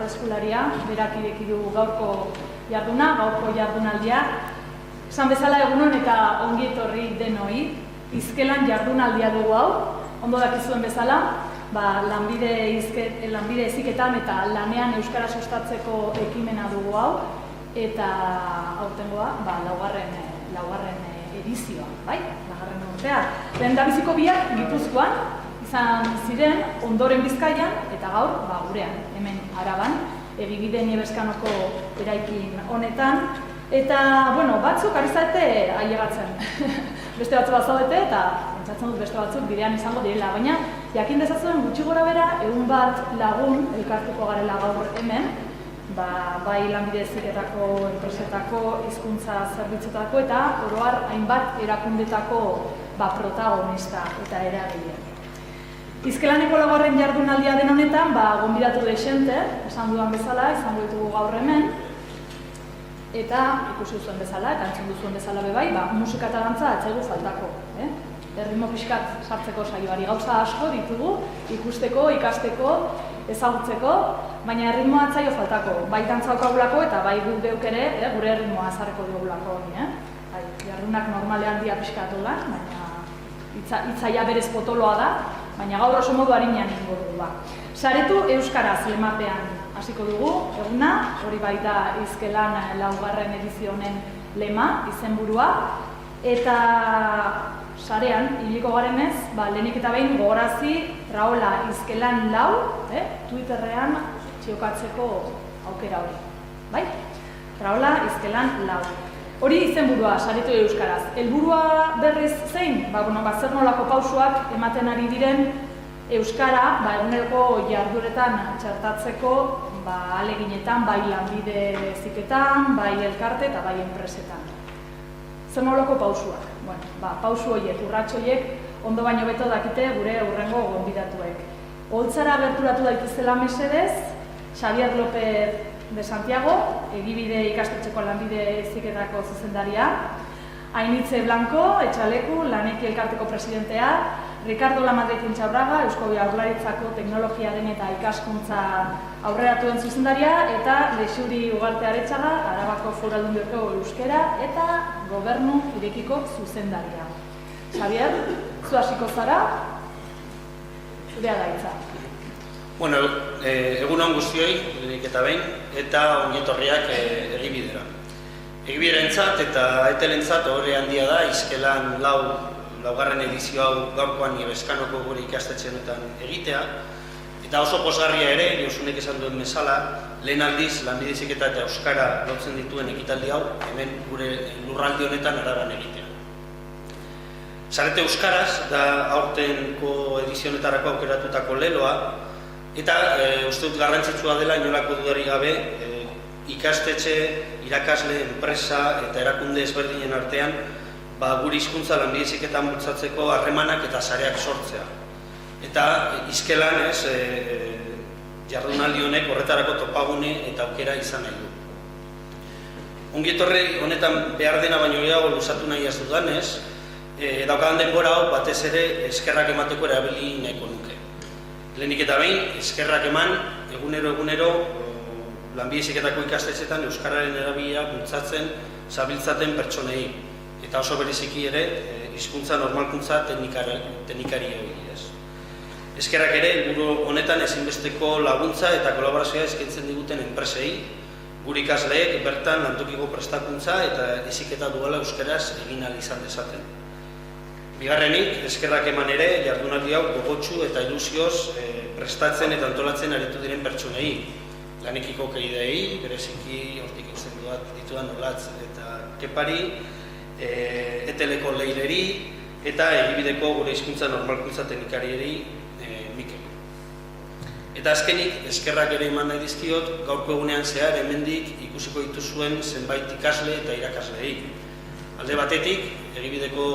aurreskularia, berak ireki du gaurko jardunaldia. Esan bezala egunon eta ongi etorri denoi, Izkelan jardunaldia dugu hau, ondo dakizuen bezala, lanbide heziketan eta lanean euskara sustatzeko ekimena dugu hau, eta aurtengoa, laugarren edizioa, bai? Laugarren urtea. Lehendabiziko biak Gipuzkoan izan ziren, ondoren Bizkaian, eta gaur, gurean, hemen Araban, Egibide Niebeskanoko eraikin honetan, eta, batzuk ari zarete ailegatzen. Beste batzu bat zaudete, eta pentsatzen dut beste batzuk bidean izango direla, baina jakin dezazuen gutxi gora bera, 100 lagun elkartuko garela gaur hemen, bai lanbide heziketako, enpresetako, hizkuntza zerbitzuetako eta oro har hainbat erakundetako protagonista eta eragile. Izkelaneko laugarren jardunaldia den honetan, gonbidatu dexente, esan dudan bezala, izango ditugu gaur hemen, eta ikusi duzuen bezala, eta entzun duzuen bezala bebai, musika eta dantza atzaigu faltako. Erritmo pixkat sartzeko saioari gauza asko ditugu, ikusteko, ikasteko, ezagutzeko, baina erritmoa atzaio faltako. Bai dantza daukagulako eta bai guk geuk ere, gure erritmoa ezarreko dugulako honi. Jardunak normalean dia pixkatu lan, baina hitzaia berez potoloa da, baina gaur oso modu harinean egingo dugu. Saretu euskaraz lemapean hasiko dugu, eguna, hori baita Izkelan laugarren edizio honen lema, izenburua, eta sarean, hiliko garenez, lehenik eta behin gogorazi Raola Izkelan lau, Twitterrean txiokatzeko aukera hori. Bai? Raola Izkelan lau. Hori izenburua, saretu euskaraz. Helburua berriz zein? Zer nolako pausuak ematen ari diren euskara, eguneroko jarduretan txertatzeko, ahaleginetan, bai lanbide heziketan, bai elkarte eta bai enpresetan. Zer nolako pausuak? Pausu horiek, urrats horiek, ondo baino beto dakite gure hurrengo gonbidatuek. Holtzara gerturatu daitezela mesedez, Xavier López de Santiago, Egibide ikastetxeko lanbide heziketako zuzendaria, Ainitze Blanco, Etxaleku, Laneki elkarteko presidentea, Ricardo Lamadrid Intxaurraga, Eusko Jaurlaritzako teknologiaren eta ikaskuntza aurreratuen zuzendaria, eta Lexuri Ugarte Aretxaga, Arabako Foru Aldundioko euskera eta gobernu irekiko zuzendaria. Xavier, zu hasiko zara, zurea da hitza. Egun guztioi, lehenik eta behin, eta ongietorriak Egibidera. Egibiderentzat eta etelentzat horre handia da, Izkelan laugarren edizio hau gaurkoan Niebeskanoko gure ikastetxeetan egitea, eta oso pozgarria ere, Josunek esan duen bezala, lehen aldiz lanbide heziketa eta euskara lotzen dituen ekitaldi hau, hemen gure lurralde honetan Araban egitea. Sarete euskaraz da aurtenko edizionetarako aukeratutako leloa, eta uste dut garrantzitsua dela inolako dudarik gabe, ikastetxe, irakasle, enpresa eta erakunde ezberdinen artean gure hizkuntza lanbide heziketan bultzatzeko harremanak eta sareak sortzea. Eta Izkelan jardunaldi honek horretarako topagune eta aukera izan nahi du. Ongietorri honetan behar dena baino gehiago luzatu nahi ez dudanez, daukadan denbora hau batez ere eskerrak emateko erabili nahiko nuke. Lehenik eta behin, eskerrak eman egunero lanbide heziketako ikastetxeetan euskararen erabilia bultzatzen zabiltzaten pertsonei. Eta oso bereziki ere, hizkuntza normalkuntza teknikari hori. Eskerrak ere, helburu honetan ezinbesteko laguntza eta kolaborazioa eskaintzen diguten enpresei, gure ikasleek bertan lantokiko prestakuntza eta heziketa duala euskaraz egin ahal izan dezaten. Bigarrenik, eskerrak eman ere, jardunaldi hau gogotsu eta ilusioz prestatzen eta antolatzen aritu diren pertsonei. Lanekiko kidei, bereziki hortik eusten ditudan Olatz eta Kepari, Eteleko Leireri eta Egibideko gure hizkuntza normalkuntza teknikarieri Mikel. Eta azkenik, eskerrak ere eman nahi dizkiot, gaurko egunean zehar hemendik ikusiko dituzuen zenbait ikasle eta irakasleei. Alde batetik, Egibideko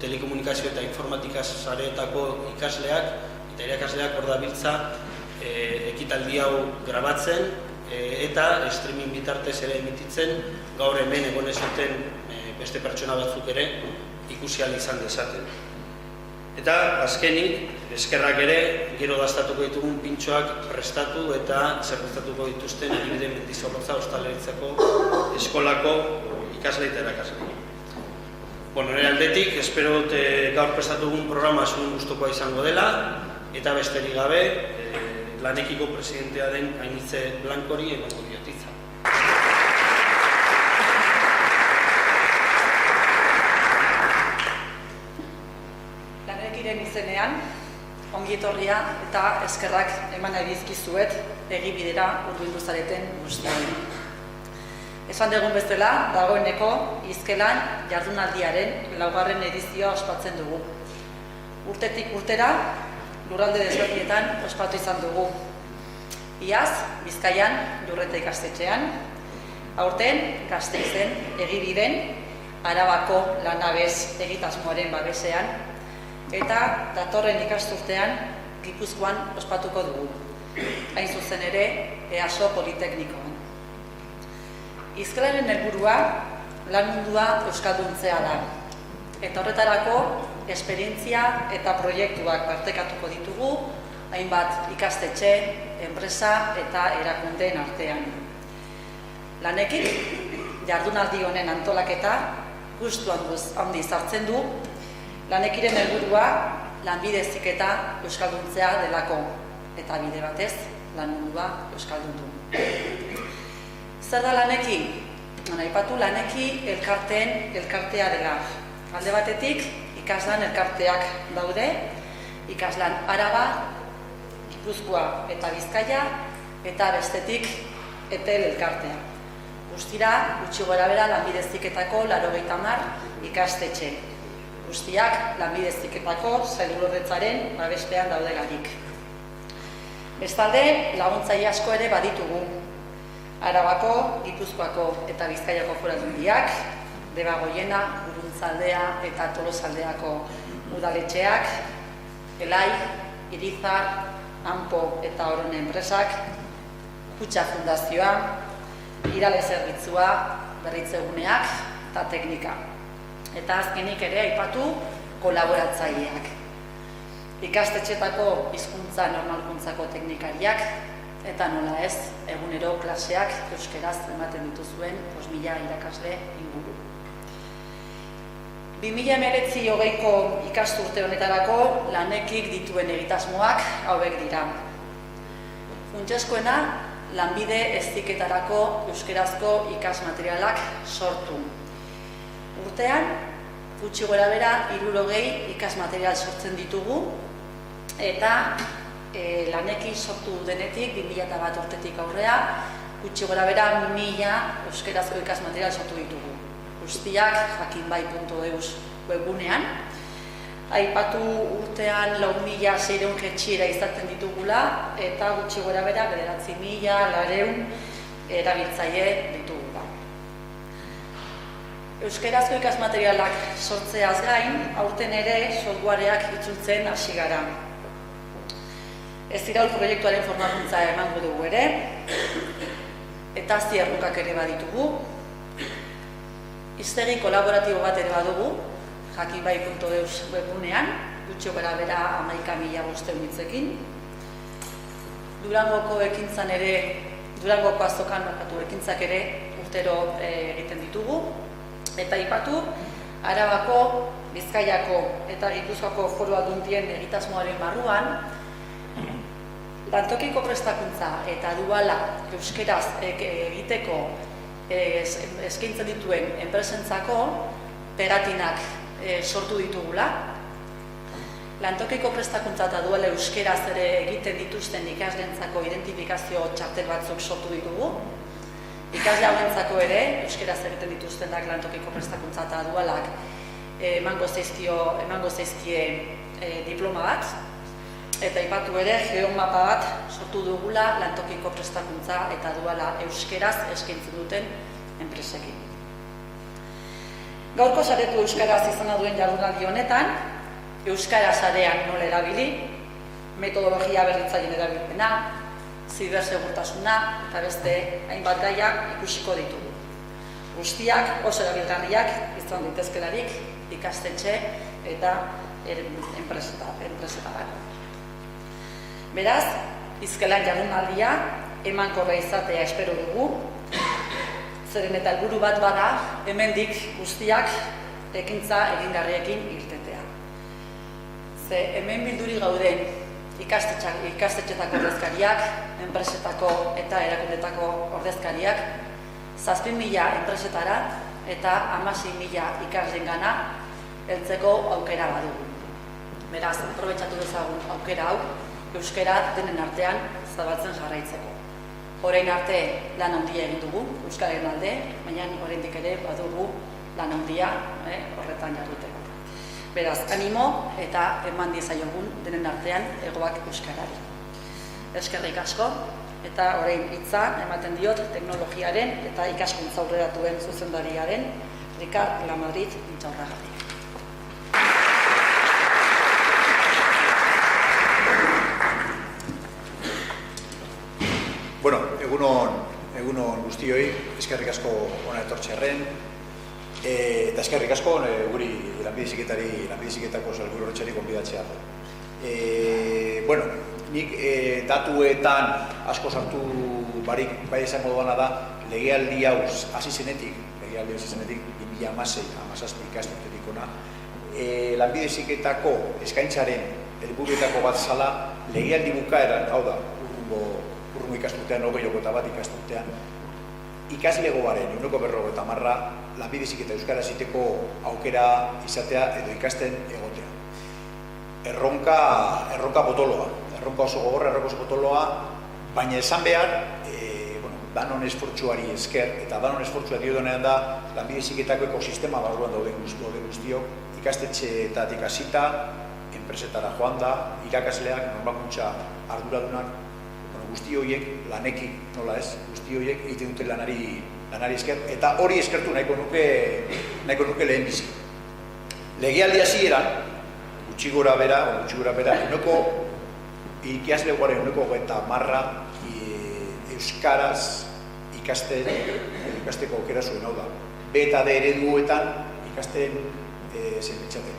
telekomunikazio eta informatika sareetako ikasleak eta irakasleak hor dabiltza ekitaldi hau grabatzen eta streaming bitartez ere emititzen gaur hemen egon ez duten beste pertsona batzuk ere ikusi ahal izan dezaten. Eta azkenik, eskerrak ere, gero gastatuko ditugun pintxoak prestatu eta zerreztatuko dituzten adibide Mendizorrotza Ostalaritzako eskolako ikasle eta erakasle. Nire aldetik, espero dut gaur prestatugun programa zuen gustukoa izango dela, eta besterik gabe, Lanekiko presidentea den Ainitze Blankori emango diot hitza. Lanekiren izenean, ongi etorria eta eskerrak eman nahi dizkizuet egibidera hurbildu zareten guztioi. Esan dugun bezala, dagoeneko Izkelan jardunaldiaren 4. edizioa ospatzen dugu. Urtetik urtera, lurralde desberdinetan ospatu izan dugu. Iaz, Bizkaian, Jurreta ikastetxean, aurten Gasteizen, Egibiden, Arabako Lanabes egitasmoaren babesean, eta datorren ikasturtean Gipuzkoan ospatuko dugu. Hain zuzen ere, EASO Politeknikoan. Izkelaren helburua lan mundua euskalduntzea da. Eta horretarako, esperientzia eta proiektuak partekatuko ditugu, hainbat ikastetxe, enpresa eta erakundeen artean. Lanekin, jardunaldi honen antolaketa gustu handiz hartzen du, Lanekiren helburua lanbide heziketa euskalduntzea delako, eta bide batez, lan mundua euskaldundu. Zer da Laneki? Aipatu Laneki elkartea dela. Alde batetik, ikaslan elkarteak daude, ikaslan Araba, Gipuzkoa eta Bizkaia, eta bestetik Etel elkartea. Guztira, gutxi gorabehera lanbide heziketako 90 ikastetxe. Guztiak lanbide heziketako sailburuordetzaren babespean daudelarik. Bestalde, laguntzaile asko ere baditugu. Arabako, Gipuzkoako eta Bizkaiako Foru Aldundiak, Debagoiena, Uruntzaldea eta Tolosaldeako udaletxeak, Elai, Irizar, Anpo eta Orone enpresak, Kutxa Fundazioa, Irale Zerbitzua, Berritzeguneak eta Teknika. Eta azkenik ere aipatu kolaboratzaileak. Ikastetxetako hizkuntza normalkuntzako teknikariak, eta nola ez, egunero klaseak euskeraz ematen dituzuen 5.000 irakasle inguru. 2019-20ko ikasturte honetarako Lanekik dituen egitasmoak hauek dira. Funtsezkoena, lanbide heziketarako euskerazko ikasmaterialak sortu. Urtean, gutxi gorabehera 60 ikasmaterial sortzen ditugu, eta Laneki sortu denetik, 2001 urtetik aurrea, gutxi gorabehera 1000 euskerazko ikasmaterial sortu ditugu. Guztiak jakinbai.eus webgunean. Aipatu urtean 4.600 jetxiera izaten ditugula, eta gutxi gorabehera 9.400 erabiltzaile ditugula. Euskerazko ikasmaterialak sortzeaz gain, aurten ere softwareak itzultzen hasi gara. Ez dira proiektuaren formakuntza emango dugu ere, eta zierrukak ere baditugu. Hiztegi kolaboratibo bat ere badugu, jakinbai.eus webgunean, gutxi gorabehera 11.500 hitzekin. Durangoko ekintzan ere, Durangoko azokan ekintzak ere urtero egiten ditugu. Eta aipatu, Arabako, Bizkaiako eta Gipuzkoako Foru Aldundien egitasmoaren barruan, lantokiko prestakuntza eta duala euskeraz egiteko eskaintzen dituen enpresentzako pegatinak sortu ditugula. Lantokiko prestakuntza eta duala euskeraz ere egiten dituzten ikasleentzako identifikazio txartel batzuk sortu ditugu. Ikasle hauentzako ere, euskeraz egiten dituztenak lantokiko prestakuntza eta dualak emango zaizkie diploma bat, eta aipatu ere geomapa bat sortu dugula lantokiko prestakuntza eta duala euskeraz eskaintzen duten enpresekin. Gaurko saretu euskaraz izana duen jardunaldi honetan, euskara sarean nola erabili, metodologia berritzaileen erabilpena, zibersegurtasuna eta beste hainbat gaiak ikusiko ditugu. Guztiak oso erabilgarriak izan daitezkelarik ikastetxe eta enpresetarako. Beraz, hizkelan jardunaldia emankorra izatea espero dugu, zeren eta helburu bat bada hemendik guztiak ekintza egingarriekin irtetea. Ze hemen bilduri gauden ikastetxetako ordezkariak, enpresetako eta erakundetako ordezkariak, 7.000 enpresetara eta 16.000 ikaslengana heltzeko aukera badugu. Beraz, aprobetxatu dezagun aukera hau, euskara denen artean zabaltzen jarraitzeko. Orain arte lan handia egin dugu, euskararen alde, baina oraindik ere badugu lan handia horretan jarduteko. Beraz, animo eta eman diezaiogun denen artean hegoak euskarari. Eskerrik asko, eta orain hitza ematen diot teknologiaren eta ikaskuntza aurreratuen zuzendariaren Ricard Lamadrid Intxaurragari. Bueno, egunon guztioi, eskerrik asko hona etortzearren, eta eskerrik asko guri lanbide-heziketako sailburu horretxari gonbidatzea. Bueno, nik datuetan asko sartu barik bai izango doana da, legealdi hau hasi zenetik, 2016-2017 ikasturtetik ona, lanbide-heziketako eskaintzaren helburuetako bat zala legealdi bukaeran, hau da, urrungo ikasturtean, 21 ikasturtean, ikaslegoaren 90% lanbide-heziketa euskaraz egiteko aukera izatea edo ikasten egotea. Erronka potoloa, erronka oso gogorra, erronka oso potoloa, baina esan behar, danon esfortzuari esker, eta danon esfortzua diodonean da lanbide-heziketako ekosistema barruan dauden guztiok, ikastetxeetatik hasita, enpresetara joan da, irakasleak, normalkuntza arduradunak, guzti horiek lanekin, nola ez, guzti horiek egiten dute lanari esker, eta hori eskertu nahiko nuke lehen bizi. Legealdi hasieran, gutxi gora bera, ikaslegoaren 90% euskaraz ikasteko aukera zuen, hau da. B eta D ereduetan ikasten zenbitzaten.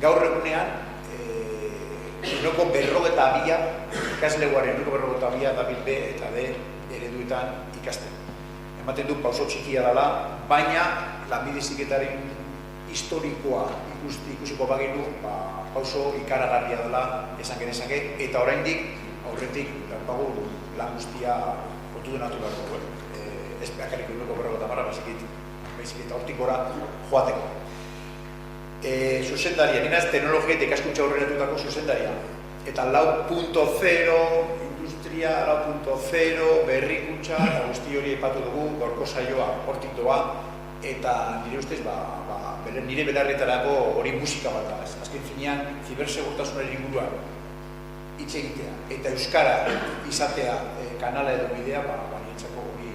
Gaur egunean, 92 ikaslegoaren 92 dabil B eta D ereduetan ikasten. Ematen du pauso txikia dela, baina lanbide-heziketaren historikoa ikusiko bagenu, pauso ikaragarria dela esan genezake, eta oraindik aurretik daukagu lan guztia kontu denatu beharko. Ez bakarrik 90%, baizik eta hortik gora joateko. Zuzendaria, ninaz teknologia eta ikaskuntza aurreratutako zuzendaria. Eta 4.0, industria 4.0, berrikuntza, eta guzti hori aipatu dugu, gorko saioa hortik doa, eta nire ustez, nire belarretarako hori musika bat da. Azken finean, zibersegurtasunaren inguruan hitz egitea, eta euskara izatea kanala edo bidea, niretzako hori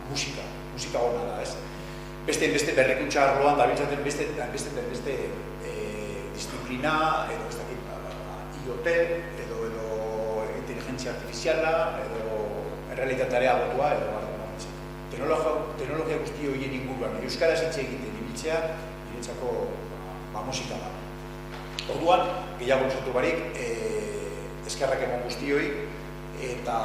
musika hona da, ez? Beste berrikuntza arloan dabiltzaten beste disiplina, edo ez dakit, IoT, edo inteligentzia artifiziala, edo errealitatea agotua, edo teknologia guzti horien inguruan, euskaraz hitz egiten ibiltzea, niretzako musika da. Orduan, gehiago luzatu barik, eskerrak emon guztioi, eta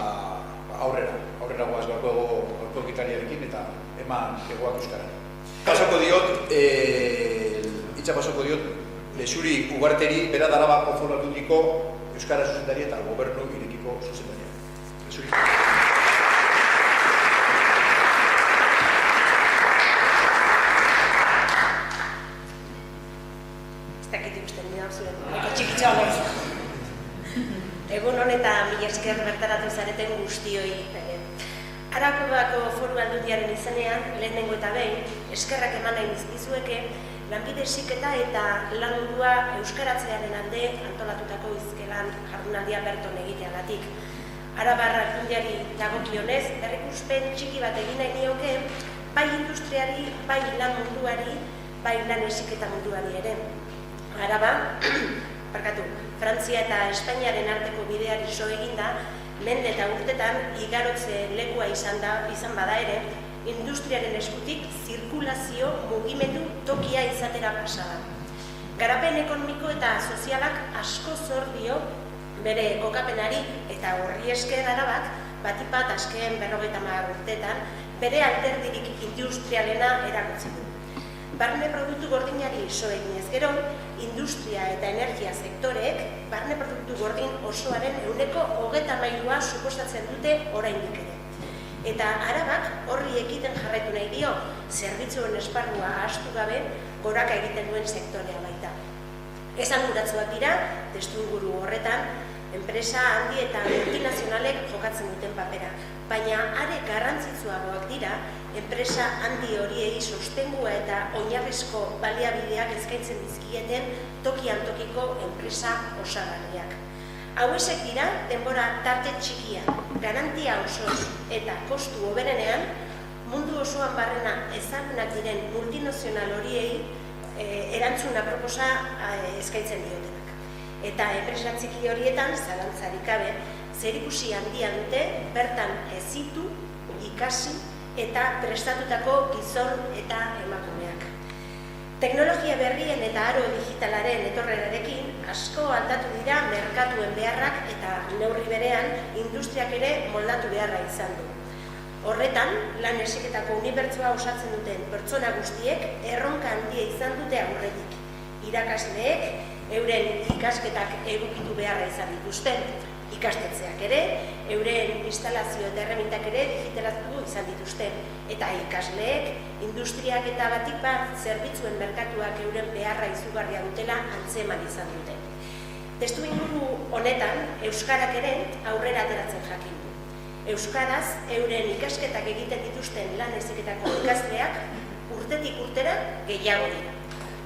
aurrera goaz gaurko gitariarekin, eta eman egoak euskarari. Itza pasoko diot, Lezuri Ugarteri, bera Arabako Foru Aldundiko euskara zuzendari eta gobernu irekiko zuzendaria. Lezuri. Egun honetan mila esker bertaratu zareten guztioi. Arabako Foru Aldundiaren izenean, lehenengo eta behin, eskerrak eman nahi dizkizueke, lanbide heziketa eta lan mundua euskaratzearen alde antolatutako hizkelan jardunaldia berton egiteagatik. Arabar Aldundiari dagokionez, berrikuspen txiki bat egin nahi nioke, bai industriari, bai lan munduari, bai lan heziketa munduari ere. Frantzia eta Espainiaren arteko bideari so eginda, mende eta urtetan igarotze lekua izan bada ere, industriaren eskutik zirkulazio mugimendu tokia izatera pasada. Garapen ekonomiko eta sozialak asko zor dio bere kokapenari eta horri esker Arabak batipat azken 50 urteetan bere alderdirik industrialena erakutsi du. Barne produktu gordinari so eginez gero, industria eta energia sektoreek barne produktu gordin osoaren 33% suposatzen dute oraindik ere. Eta Arabak horri ekiten jarraitu nahi dio, zerbitzuen esparrua ahaztu gabe goraka egiten duen sektorea baita. Esanguratsuak dira, testuinguru horretan, enpresa handi eta multinazionalek jokatzen duten papera, baina are garrantzitsuagoak dira, enpresa handi horiei sostengua eta oinarrizko baliabideak eskaintzen dizkieten tokian tokiko enpresa osagarriak. Hauesek dira, denbora tarte txikia, garantia osoz eta kostu hoberenean, mundu osoan barrena ezagunak diren multinazional horiei erantzuna proposa eskaintzen diotenak. Eta enpresa txiki horietan, zalantzarik gabe, zerikusi handia dute, bertan hezitu, ikasi eta prestatutako gizon eta emakumeak. Teknologia berrien eta aro digitalaren etorrerarekin asko aldatu dira merkatuen beharrak eta neurri berean industriak ere moldatu beharra izan du. Horretan, lan heziketako unibertsoa osatzen duten pertsona guztiek erronka handia izan dute aurretik. Irakasleek euren ikasketak egokitu beharra izan dituzten, ikastetxeak ere, euren instalazio eta erremintak ere digitalizatu izan dituzten, eta ikasleek, industriak eta batik bat zerbitzuen merkatuak euren beharra izugarria dutela antzeman izan dute. Testuinguru honetan, euskarak ere aurrera ateratzen jakin du. Euskaraz, euren ikasketak egiten dituzten lan heziketako ikasleak urtetik urtera gehiago dira.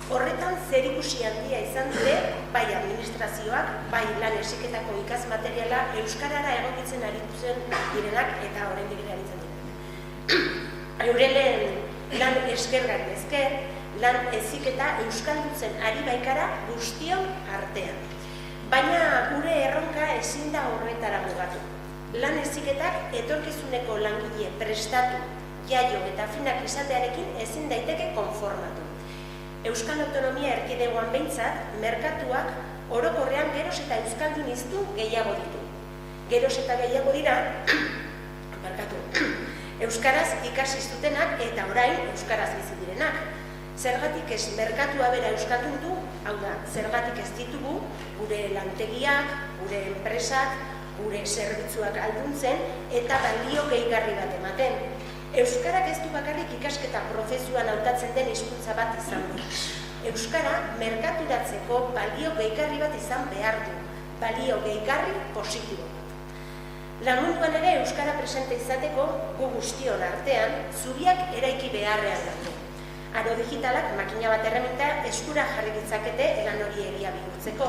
Horretan zerikusi handia izan dute, bai administrazioak, bai lan heziketako ikasmateriala euskarara egokitzen aritzen direnak eta oraindik ere aritzen direnak. Euren lan eskergari esker, lan heziketa euskaldutzen ari baikara guztion artean. Baina gure erronka ezin da horretara mugatu. Lan heziketak etorkizuneko langile prestatu, jaio eta finak izatearekin ezin daiteke konformatu. Euskal Autonomia Erkidegoan behintzat, merkatuak orokorrean geroz eta euskaldun iztu gehiago ditu. Geroz eta gehiago dira, euskaraz ikasi zutenak eta orain euskaraz bizi direnak. Zergatik ez merkatua bera euskaldun du, hau da, zergatik ez ditugu gure lantegiak, gure enpresak, gure zerbitzuak alduntzen eta balio gehigarri bat ematen. Euskarak ez du bakarrik ikasketa prozesuan hautatzen den hizkuntza bat izan du. Euskara merkaturatzeko balio gehigarri bat izan behar du, balio gehigarri positibo bat. Lagunduan ere euskara presente izateko gu guztion artean zubiak eraiki beharrean dute. Aro digitalak makina bat erreminta eskura jarri ditzakete lan hori egia bihurtzeko.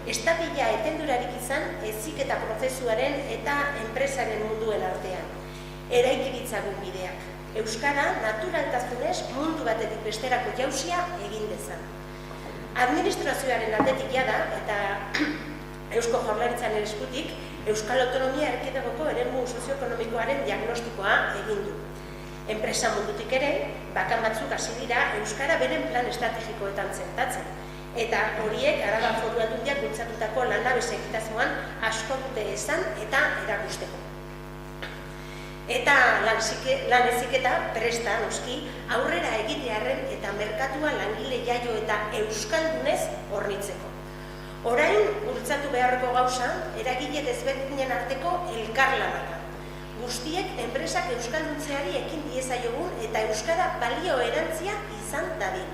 Estapila etendurarik izan heziketa prozesuaren eta enpresaren munduen artean. Eraiki ditzagun bideak. Euskara naturaltasunez mundu batetik besterako jauzia egin dezan. Administrazioaren aldetik jada eta Eusko Jaurlaritzaren eskutik Euskal Autonomia Erkidegoko eremu sozioekonomikoaren diagnostikoa egin du. Enpresa mundutik ere, bakan batzuk hasi dira euskara beren plan estrategikoetan txertatzen. Eta horiek Araba Foru Aldundiak bultzatutako lanabes egitasmoan asko dute esan eta erakusteko. Eta lan heziketa presta noski aurrera egitearren eta merkatua langile jaio eta euskaldunez hornitzeko. Orain bultzatu beharreko gauza eragile desberdinen arteko elkarlana da. Guztiek enpresak euskalduntzeari ekin diezaiogun eta euskara balio erantzia izan dadin.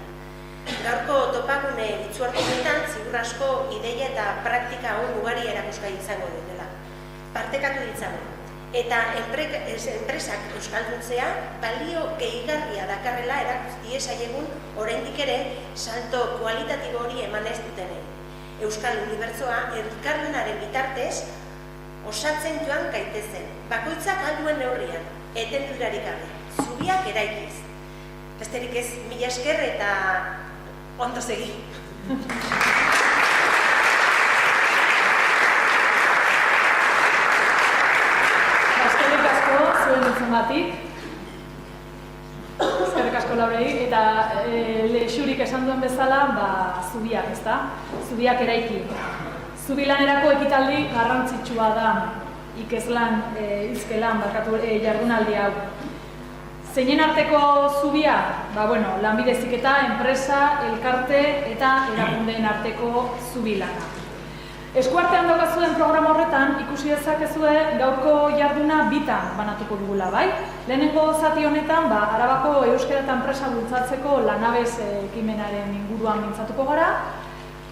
Gaurko topagune itzuartuetan ziur asko ideia eta praktika hon ugari erakusgai izango dutela. Partekatu ditzagun. Eta enpresak euskalduntzea balio gehigarria dakarrela erakusti diezaiegun oraindik ere salto kualitatibo hori eman ez dutenei. Euskal Unibertsoa elkarlanaren bitartez osatzen joan gaitezen, bakoitzak alduen neurrian, etendurarik gabe, zubiak eraikiz. Besterik ez, mila esker eta ondo segi. Eskerrik asko zuen entzungatik. Eskerrik asko asko Laurei, eta Xurik esan duen bezala, zubiak, ezta? Zubiak eraiki. Zubi lanerako ekitaldi garrantzitsua da ikezlan, hizkelan, jardunaldi hau. Zeinen arteko zubia? Lanbide heziketa, enpresa, elkarte eta erakundeen arteko zubi lana. Eskuartean daukazuen programa horretan, ikusi dezakezue gaurko jarduna bitan banatuko dugula, bai? Lehenengo zati honetan, Arabako euskara eta enpresa bultzatzeko lanabez ekimenaren inguruan mintzatuko gara,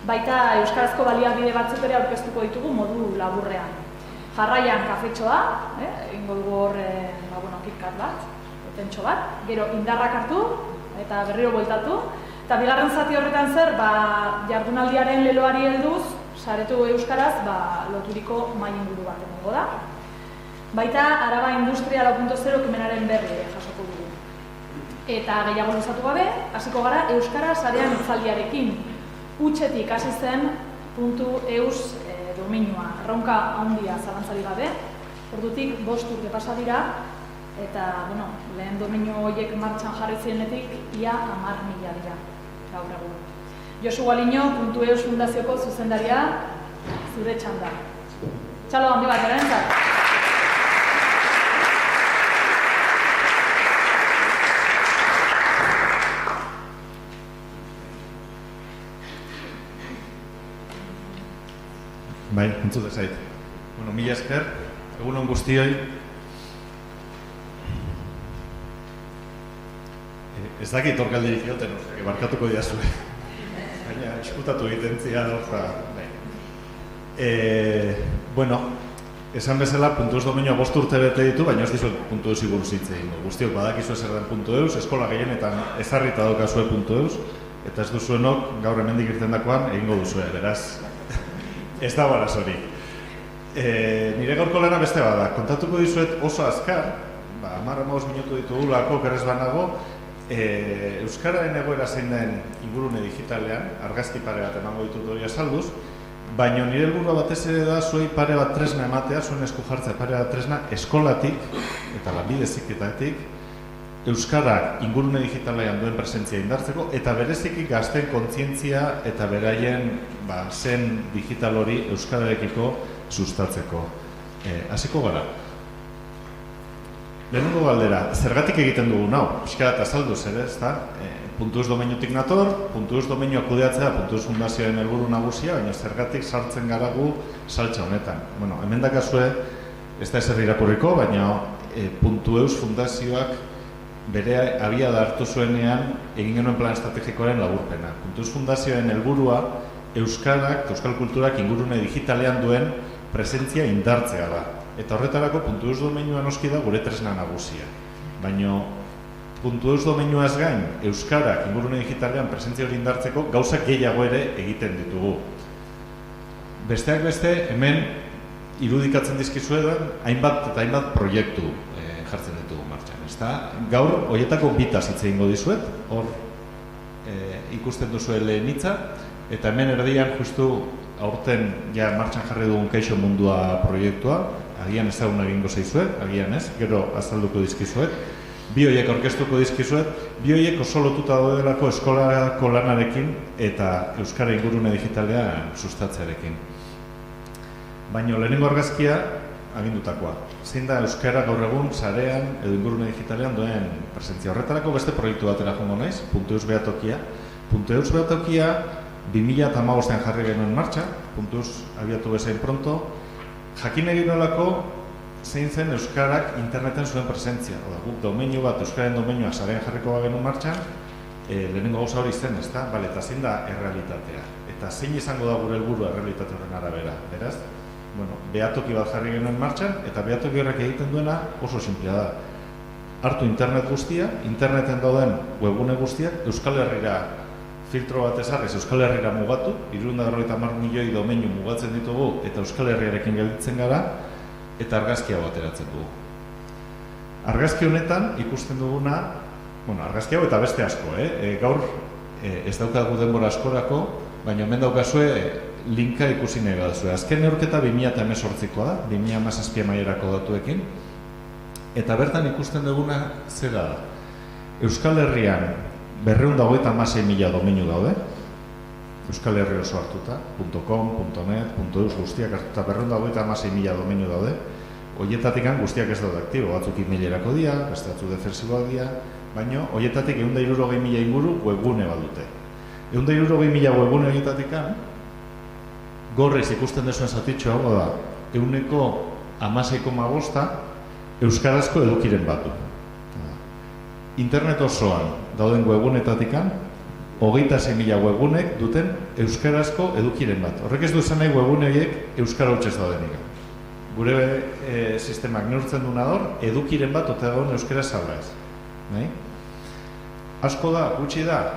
baita euskarazko baliabide batzuk ere aurkeztuko ditugu modu laburrean. Jarraian kafetxoa, egingo dugu hor, kitkat bat, etentxo bat, gero indarrak hartu eta berriro bueltatu, eta bigarren zati horretan zer, jardunaldiaren leloari helduz, saretu euskaraz, loturiko mahai inguru bat egongo da. Baita, Araba Industria 4.0 ekimenaren berri jasoko dugu. Eta gehiago luzatu gabe, hasiko gara euskara sarean hitzaldiarekin. Hutsetik hasi zen .eus domeinua. Erronka handia zalantzari gabe. Ordutik 5 urte pasa dira, eta lehen domeinu horiek martxan jarri zirenetik ia 10.000 dira gaur egun. Josu Gualiño, .eus fundazioko zuzendaria, zure txanda. Txalo handi bat, erantzat. Bai, entzute zait. Mila esker, egunon guztioi. Ez dakit orkaldirik egoten, barkatuko diazue. Baina, eskutatu egiten zia, esan bezala, .eus domeinua 5 urte bete ditu, baina ez dizuet .eus buruz hitz egingo. Guztiok badakizue zer den .eus, eskola gehienetan ezarrita daukazue .eus, eta ez duzuenok gaur hemendik irtendakoan egingo duzue, beraz, ez da barazori. Nire gaurko lana beste bada, kontatuko dizuet oso azkar, 10-15 minutu ditugulako, kerrez banago, euskararen egoera zein den ingurune digitalean, argazki pare bat emango ditut hori azalduz, baina nire helburua batez ere da zuei pare bat tresna ematea, zuen esku jartzea pare bat tresna eskolatik eta lanbide heziketatik euskarak ingurune digitalean duen presentzia indartzeko eta bereziki gazten kontzientzia eta beraien zen digital hori euskararekiko sustatzeko. Hasiko gara. Lehenengo galdera, zergatik egiten dugu nau? Piskarat azalduz ere, ez da? .eus domeinutik nator, .eus domeinua kudeatzea, .eus fundazioaren helburu nagusia, baina zergatik sartzen gara gu saltza honetan. Hemen dakazue, ez da ezer irakurriko, baina .eus fundazioak bere abiada hartu zuenean egin genuen plan estrategikoaren laburpena. .eus fundazioaren helburua euskarak, euskal kulturak ingurune digitalean duen presentzia indartzea da. Eta horretarako .eus domeinua noski da gure tresna nagusia. Baina .eus domeinuaz gain, euskarak ingurune digitalean presentzia hori indartzeko gauzak gehiago ere egiten ditugu. Besteak beste, hemen irudikatzen dizkizuetan hainbat eta hainbat proiektu jartzen ditugu martxan. Gaur, horietako bitaz hitz egingo dizuet, hor ikusten duzue lehen hitza, eta hemen erdian justu aurten ja martxan jarri dugun Kaixo Mundua proiektua, agian ezaguna egingo zaizuet, agian ez, gero azalduko dizkizuet. Bi horiek aurkeztuko dizkizuet, bi horiek oso lotuta daudelako eskolako lanarekin eta euskara ingurune digitalean sustatzearekin. Baina lehenengo argazkia agindutakoa. Zein da euskara gaur egun sarean edo ingurune digitalean duen presentzia. Horretarako beste proiektu batera joango naiz, .eus behatokia. .eus behatokia 2015an jarri genuen martxa, .eus abiatu bezain pronto, jakin egin nolako zein zen euskarak interneten zuen presentzia. Guk domeinu bat, euskaren domeinua sarean jarriko genuen martxan, lehenengo gauza hori zen, ezta? Eta zein da errealitatea. Eta zein izango da gure helburua errealitate horren arabera, beraz? Behatoki bat jarri genuen martxan, eta behatoki horrek egiten duena oso simplea da. Hartu internet guztia, interneten dauden webgune guztiak, Euskal Herrira filtro bat ezarriz Euskal Herrira mugatu, 350 milioi domeinu mugatzen ditugu eta Euskal Herriarekin gelditzen gara, eta argazkia bat ateratzen dugu. Argazki honetan ikusten duguna, argazki hau eta beste asko, gaur ez daukagu denbora askorako, baina hemen daukazue linka ikusi nahi badazue. Azken neurketa 2018koa da, 2017 mailerako datuekin, eta bertan ikusten duguna zera da. Euskal Herrian 256.000 domeinu daude, Euskal Herri oso hartuta, .com, .net, .eus guztiak hartuta 256.000 domeinu daude, horietatik guztiak ez daude aktibo, batzuk email-erako dira, beste batzuk defensiboak dira, baina horietatik 160.000 inguru webgune badute. 160.000 webgune horietatik gorriz ikusten duzuen zatitxo hau da, 16,5% euskarazko edukiren batu. Internet osoan dauden webgunetatik 26.000 webgunek duten euskarazko edukiren bat. Horrek ez du esan nahi webgune horiek euskara hutsez daudenik. Gure sistemak neurtzen duna hor, edukiren bat ote dagoen euskara zabra ez. Asko da, gutxi da,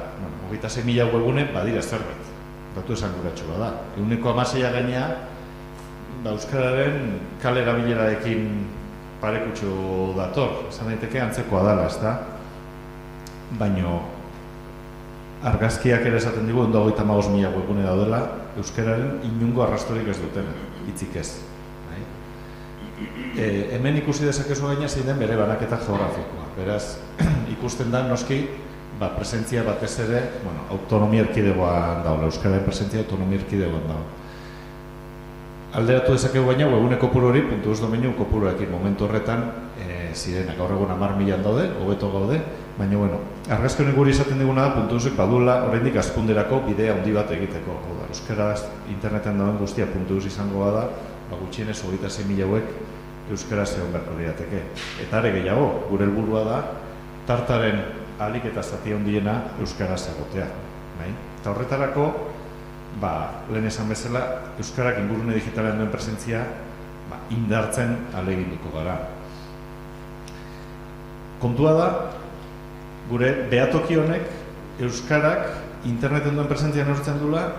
26.000 webgune badira zerbait. Datu esan guratxua da. 16% gainea, euskararen kale erabilerarekin parekutxu dator. Esan daiteke antzekoa dela, ez da? Baino argazkiak ere esaten digu 155.000 webgune daudela euskararen inungo arrastorik ez duten, hitzik ez. Hemen ikusi dezakezu gaina zein den bere banaketa geografikoa. Beraz, ikusten da noski presentzia batez ere, autonomia erkidegoan daula, euskararen presentzia autonomia erkidegoan daula. Alderatu dezakegu baina webgune kopuru hori, .eus domeinu kopuruekin momentu horretan zirenak, gaur egun 10.000 daude, hobeto gaude, baina argazki honek guri izaten diguna da .eusek badula oraindik hazkunderako bidea handi bat egiteko. Euskaraz interneten dauden guztia .eus izango da, gutxienez 26.000 hauek euskaraz egon beharko lirateke. Eta are gehiago, gure helburua da tartaren ahalik eta zati handiena euskaraz egotea. Eta horretarako, lehen esan bezala, euskarak ingurune digitalen duen presentzia indartzen ahaleginduko gara. Kontua da, gure behatoki honek euskarak interneten duen presentzia neurtzen dula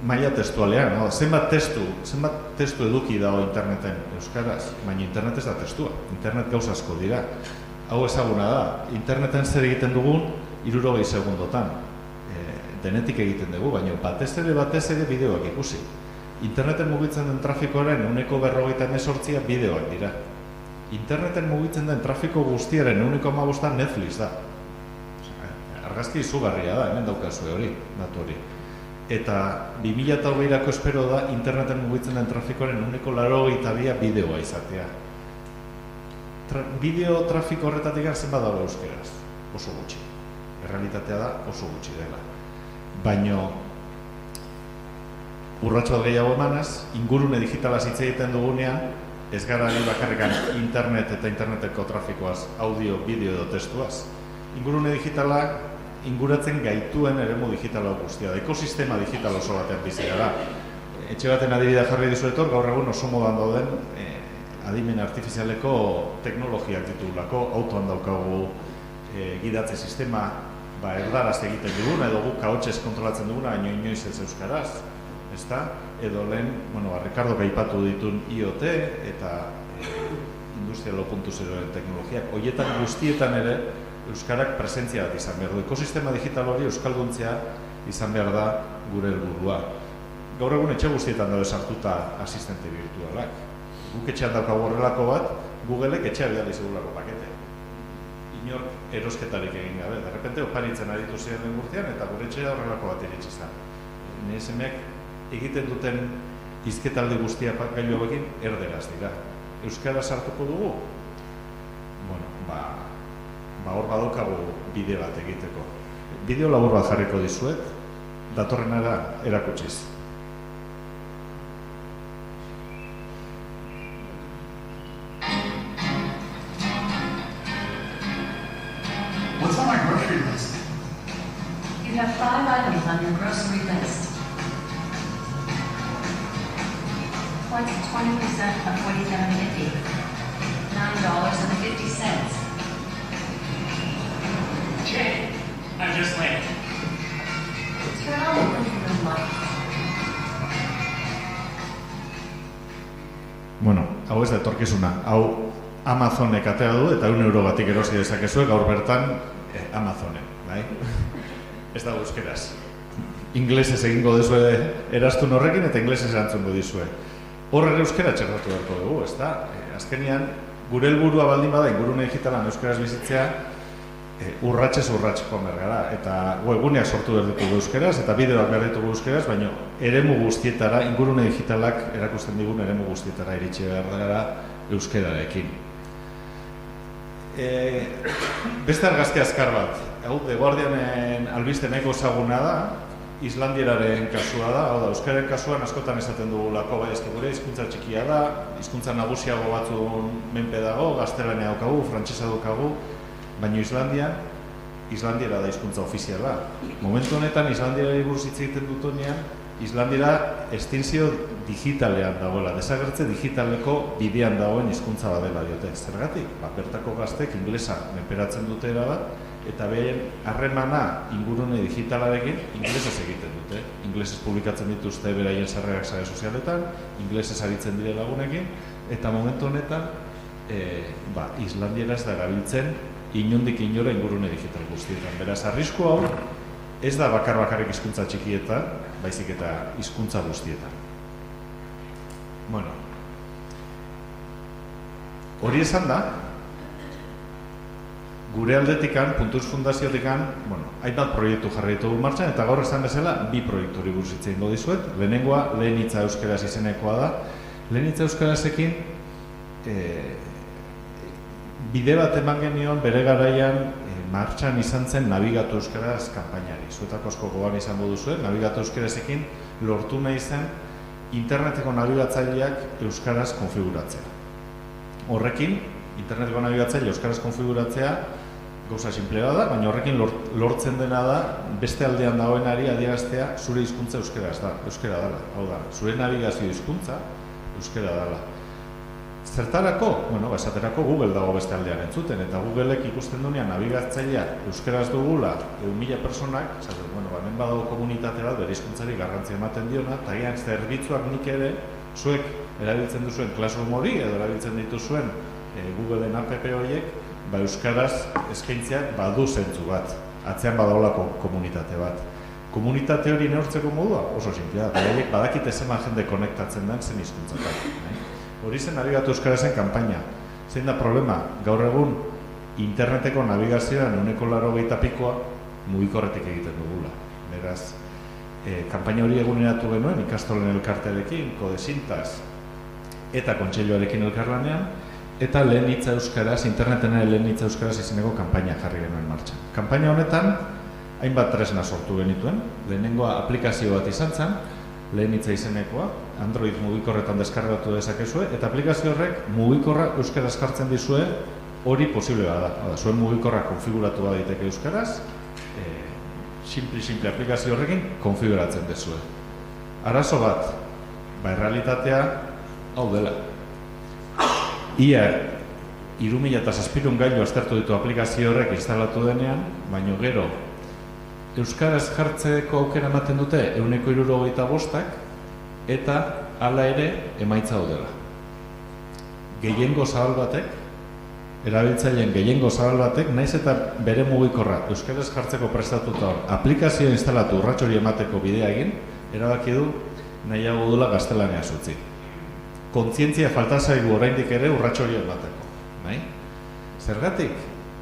maila testualean. Zenbat testu eduki dago interneten euskaraz, baina internet ez da testua. Internet gauza asko dira. Hau ezaguna da, interneten zer egiten dugun 60 segundotan. Denetik egiten dugu, baina batez ere bideoak ikusi. Interneten mugitzen den trafikoaren 98% bideoak dira. Interneten mugitzen den trafiko guztiaren 1,5% Netflix da. Argazki izugarria da, hemen daukazu hori, datu hori. Eta 2020ako espero da interneten mugitzen den trafikoaren 1,82% bideoa izatea. Bideo trafiko horretatik zenbat dago euskeraz? Oso gutxi. Errealitatea da oso gutxi dela. Baina urratxo bat gehiago emanaz, ingurune digitalaz hitz egiten dugunean, ez gara bakarrikan internet eta interneteko trafikoaz, audio, bideo edo testuaz. Ingurune digitalak inguratzen gaituen eremu digitala guztia da. Ekosistema digital oso batean bizi gara. Etxe baten adibidea jarri dizuetor, gaur egun oso modan dauden adimen artifizialeko teknologiak ditugulako, autoan daukagu gidatze sistema erdaraz egiten duguna, edo guk kaotxez kontrolatzen duguna, baina inoiz ez euskaraz. Edo lehen, Ricardo aipatu ditun IoT eta Industria 4.0 teknologiak. Horietan guztietan ere euskarak presentzia bat izan behar du. Ekosistema digital hori euskalduntzea izan behar da gure helburua. Gaur egun etxe guztietan daude sartuta asistente virtualak. Guk etxean daukagu horrelako bat, Googleek etxea bidali segurako pakete. Inork erosketarik egin gabe. Derrepente oparitzen aditu ziren urtean eta gure etxea horrelako bat iritsi izan. NSMek egiten duten hizketaldi guztiak gailu hauekin erderaz dira. Euskara sartuko dugu? Hor badaukagu bide bat egiteko. Bideo labur bat jarriko dizuet, datorrenara erakutsiz. What's on my grocery list? You have 5 items on your grocery list. What's 20% of $47.50? $9.50. Jay, I'm just late. Turn on the living room lights. Hau ez da etorkizuna. Hau Amazonek atera du eta €1 erosi dezakezue gaur bertan Amazonen, bai? Ez da euskeraz. Inglesez egingo dizue eraztun horrekin eta inglesez erantzungo dizue. Horre euskera txertatu beharko dugu, ezta? Azkenean, gure helburua baldin bada ingurune digitalan euskaraz bizitzea, urratsez urrats joan behar gara, eta webguneak sortu behar ditugu euskeraz, eta bideoak behar ditugu euskeraz, baina eremu guztietara, ingurune digitalak erakusten digun eremu guztietara iritsi behar gara euskerarekin. Beste argazki azkar bat, hau The Guardianen albiste nahiko ezaguna da, Islandieraren kasua da, hau da, euskaren kasuan askotan esaten dugulako, bai, eske gure hizkuntza txikia da, hizkuntza nagusiago batzun menpe dago, gaztelania daukagu, frantsesa daukagu, baina Islandiera da hizkuntza ofiziala. Momentu honetan Islandiera buruz hitz egiten dutenean, Islandiera estintzio digitalean dagoela, desagertze digitaleko bidean dagoen hizkuntza badela diote. Zergatik? Bertako gaztek ingelesa menperatzen dute erabat, eta behen harremana ingurune digitalarekin ingelesez egiten dute. Ingelesez publikatzen dituzte beraien sarrerak sare sozialetan, ingelesez aritzen dire lagunekin, eta momentu honetan Islandiera ez da erabiltzen inondik inora ingurune digital guztietan. Beraz, arrisku hau ez da bakarrik hizkuntza txikietan, baizik eta hizkuntza guztietan. Bueno, hori esan da, gure aldetikan, Puntuz Fundaziotikan, hainbat proiektu jarri ditugu martxan, eta gaur esan bezala, bi proiektu hori buruz hitz egingo dizuet. Lehenengoa, Lehen hitza euskaraz izenekoa da. Lehen hitza euskarazekin, bide bat eman genion bere garaian martxan izan zen Nabigatu euskaraz kanpainari. Zuetako asko gogoan izango duzuen, Nabigatu euskarazekin lortu nahi zen interneteko nabigatzaileak euskaraz konfiguratzea. Horrekin, interneteko nabigatzaile euskaraz konfiguratzea gauza sinplea da, baina horrekin lortzen dena da beste aldean dagoenari adieraztea zure hizkuntza euskara dela. Hau da, zure nabigazio hizkuntza euskara dela. Zertarako? Esaterako Google dago beste aldean entzuten, eta Googleek ikusten duenean nabigatzaileak euskaraz dugula 1.000 personak, esaten, hemen badago komunitate bat bere hizkuntzari garrantzia ematen diona, eta gian zerbitzuak nik ere, zuek erabiltzen duzuen Classroom hori, edo erabiltzen dituzuen Googleen app horiek, euskaraz eskaintzeak badu zentzu bat, atzean badaolako komunitate bat. Komunitate hori neurtzeko modua oso sinplea, beraiek badakite zenbat jende konektatzen den zen hizkuntzatak. Hori zen Nabigatu euskarazen kanpaina. Zein da problema? Gaur egun interneteko nabigazioan 80%koa mugikorretik egiten dugula. Beraz, kanpaina hori eguneratu genuen ikastolen elkartearekin, Kodesintas eta Kontseiluarekin elkarlanean, eta Lehen hitza euskaraz, interneten Lehen hitza euskaraz izeneko kanpaina jarri genuen martxan. Kanpaina honetan, hainbat tresna sortu genituen. Lehenengoa aplikazio bat izan zen, Lehen hitza izenekoa, Android mugikorretan deskargatu dezakezue, eta aplikazio horrek mugikorra euskaraz jartzen dizue, hori posible bada. Zuen mugikorra konfiguratu baditeke euskaraz, simple aplikazio horrekin konfiguratzen dizue. Arazo bat, errealitatea hau dela. Ia 3.700 gailu aztertu ditu aplikazio horrek instalatu denean, baino gero euskaraz jartzeko aukera ematen dute 165, eta hala ere emaitza hau dela. Gehiengo zabal batek, erabiltzaileen gehiengo zabal batek, naiz eta bere mugikorra euskaraz jartzeko prestatuta hor, aplikazioa instalatu urrats hori emateko bidea egin, erabaki du nahiago dula gaztelania utzi. Kontzientzia falta zaigu oraindik ere urrats hori emateko. Zergatik?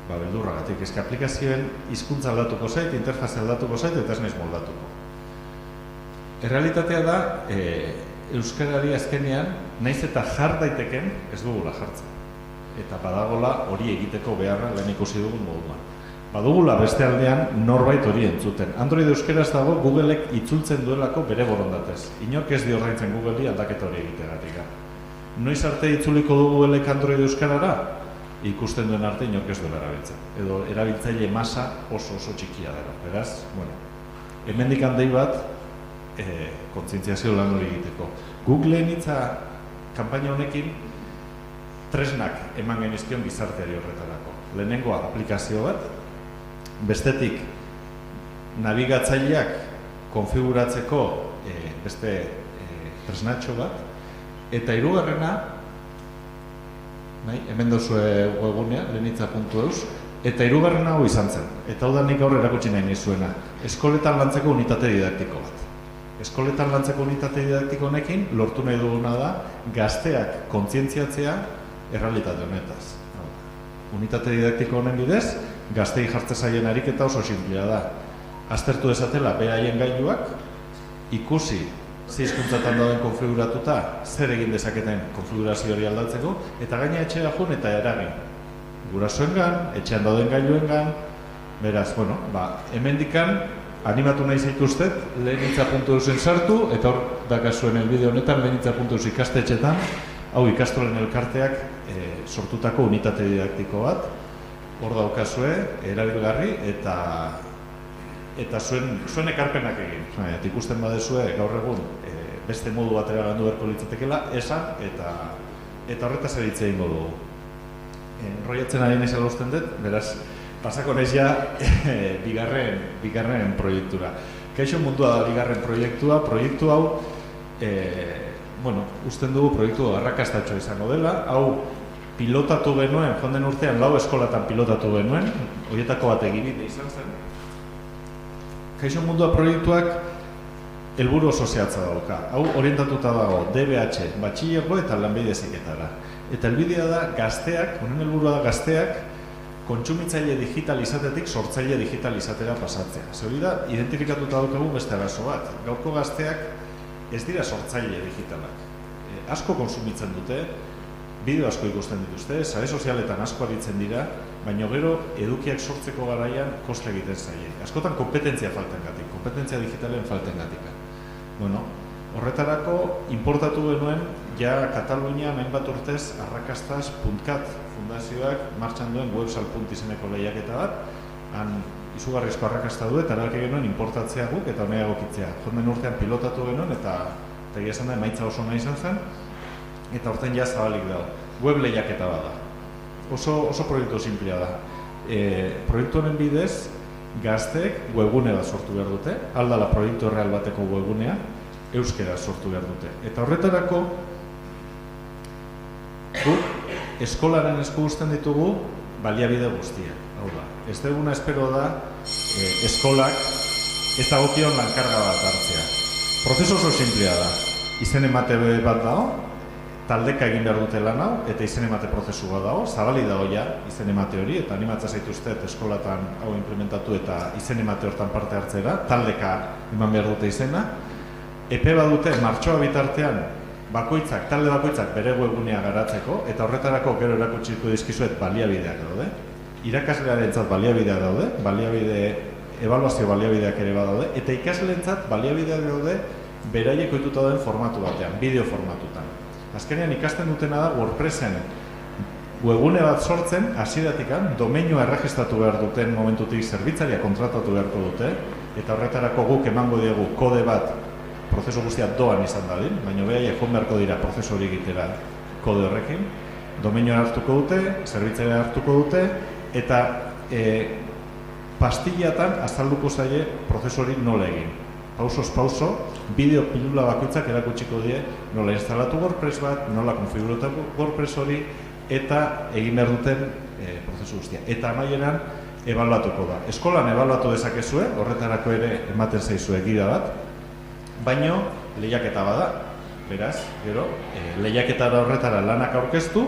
Beldurragatik, eske aplikazioen hizkuntza aldatuko zait, interfazea aldatuko zait, eta ez naiz moldatuko. Errealitatea da, euskarari azkenean, naiz eta jar daiteken ez dugula jartzen. Eta badagola hori egiteko beharra lehen ikusi dugun moduan. Badugula beste aldean norbait hori entzuten. Android euskaraz dago Googleek itzultzen duelako bere borondatez. Inork ez dio ordaintzen Googleri aldaketa hori egitegatik. Noiz arte itzuliko du Googleek Android euskarara? Ikusten duen arte inork ez duela erabiltzen. Edo erabiltzaile masa oso txikia dela. Beraz, hemendik handei bat kontzientziazio lan hori egiteko. Googleen hitza kanpaina honekin tresnak eman genizkion gizarteari horretarako. Lehenengoa aplikazio bat, bestetik nabigatzaileak konfiguratzeko beste tresnatxo bat, eta hirugarrena, hemen duzue webgunea, lehenitza.eus, eta hirugarrena hau izan zen. Eta hau da nik gaur erakutsi nahi nizuena. Eskoletan lantzeko unitate didaktiko bat. Eskoletan lantzeko unitate didaktiko honekin lortu nahi duguna da gazteak kontzientziatzea errealitate honetaz. Unitate didaktiko honen bidez, gaztei jartze zaien ariketa oso sinplea da. Aztertu dezatela beraien gailuak, ikusi ze hizkuntzatan dauden konfiguratuta, zer egin dezaketen konfigurazio hori aldatzeko, eta gaina etxera joan eta eragin. Gurasoengan, etxean dauden gailuengan, beraz, bueno, hemendikan animatu nahi zaituztet, lehenitza.eusen sartu, eta hor dakazuen elbide honetan, lehenitza.eus ikastetxetan, hau ikastolen elkarteak sortutako unitate didaktiko bat, hor daukazue, erabilgarri, eta zuen ekarpenak egin. Eta ikusten badezue, gaur egun, beste modu batera gandu beharko litzatekeela, esan, eta horretaz eritzea ingo dugu. Enroiatzen ari nahi zela usten dut, beraz, pasako naiz ja bigarren proiektura. Kaixo mundua da bigarren proiektua, proiektu hau, usten dugu proiektu arrakastatxoa izango dela, hau pilotatu genuen, joan den urtean 4 eskolatan pilotatu genuen, horietako bat egibide izan zen. Kaixo mundua proiektuak helburu oso zehatza dauka, hau orientatuta dago DBH, batxilergo eta lanbide heziketara. Eta helbidea da gazteak, honen helburua da gazteak, kontsumitzaile digital izatetik sortzaile digital izatera pasatzea. Ze hori da, identifikatuta daukagu beste arazo bat. Gaurko gazteak ez dira sortzaile digitalak. Asko kontsumitzen dute, bideo asko ikusten dituzte, sare sozialetan asko aritzen dira, baina gero edukiak sortzeko garaian koste egiten zaie. Askotan kompetentzia faltengatik, kompetentzia digitalen faltengatik. Horretarako importatu genuen ja Katalunian hainbat urtez arrakastaz.cat fundazioak martxan duen websal.cat izeneko lehiaketa bat, han izugarrizko arrakasta du eta erabaki genuen importatzea guk eta honea egokitzea. Jonden urtean pilotatu genuen eta egia esan da emaitza oso nahi izan zen eta horten ja zabalik dago. Web lehiaketa bat da. Oso proiektu simplea da. Proiektu honen bidez gazteek webgune bat sortu behar dute, aldala proiektu real bateko webgunea, euskera sortu behar dute. Eta horretarako guk eskolaren esku uzten ditugu baliabide guztiak. Hau da, ez duguna espero da eskolak ez dagokion lankarga bat hartzea. Prozesu oso simplea da. Izen emate bat dago, taldeka egin behar dute lan hau, eta izen emate prozesu bat dago, zabali dago ja izen emate hori, eta animatza zaituztet eskolatan hau implementatu eta izen emate hortan parte hartzera, taldeka eman behar dute izena. Epe bat dute martxoa bitartean talde bakoitzak bere webgunea garatzeko, eta horretarako gero erakutsiko dizkizuet baliabideak daude. Irakaslearentzat baliabideak daude, ebaluazio baliabideak ere badaude, eta ikasleentzat baliabideak daude beraiek ohituta dauden formatu batean, bideo formatutan. Azkenean ikasten dutena da WordPressen webgune bat sortzen, hasieratikan domeinua erregistratu behar duten momentutik zerbitzaria kontratatu beharko dute, eta horretarako guk emango diegu kode bat prozesu guztia doan izan dadin, baina behaiek joan beharko dira prozesu hori egitera kode horrekin, domeinua hartuko dute, zerbitzaria hartuko dute, eta pastillatan azalduko zaie prozesu hori nola egin. Pausoz pauso, bideo pilula bakoitzak erakutsiko die nola instalatu WordPress bat, nola konfiguratu WordPress hori, eta egin behar duten prozesu guztia. Eta amaieran ebaluatuko da. Eskolan ebaluatu dezakezue, horretarako ere ematen zaizue gida bat, baino lehiaketa bada, beraz, gero, lehiaketara horretara lanak aurkeztu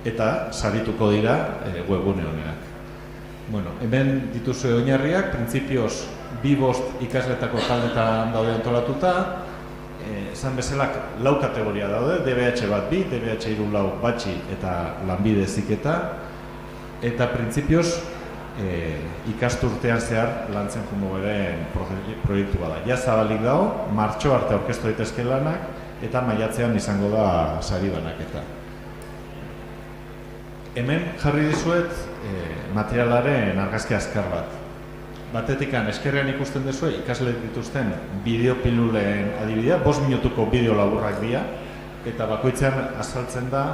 eta sarituko dira webgune honenak. Hemen dituzue oinarriak, printzipioz 2-5 ikasletako taldetan daude antolatuta, esan bezalak 4 kategoria daude, DBH bat 2, DBH 3 batxi eta lanbide heziketa, eta printzipioz ikasturtean zehar lantzen jungo beren proiektu bada. Ja zabalik dago, martxo arte aurkeztu daitezke lanak, eta maiatzean izango da sari banaketa. Hemen jarri dizuet materialaren argazki azkar bat. Batetikan eskerrean ikusten duzu ikasle dituzten bideo pilulen adibidea, 5 minutuko bideo laburrak dira, eta bakoitzean azaltzen da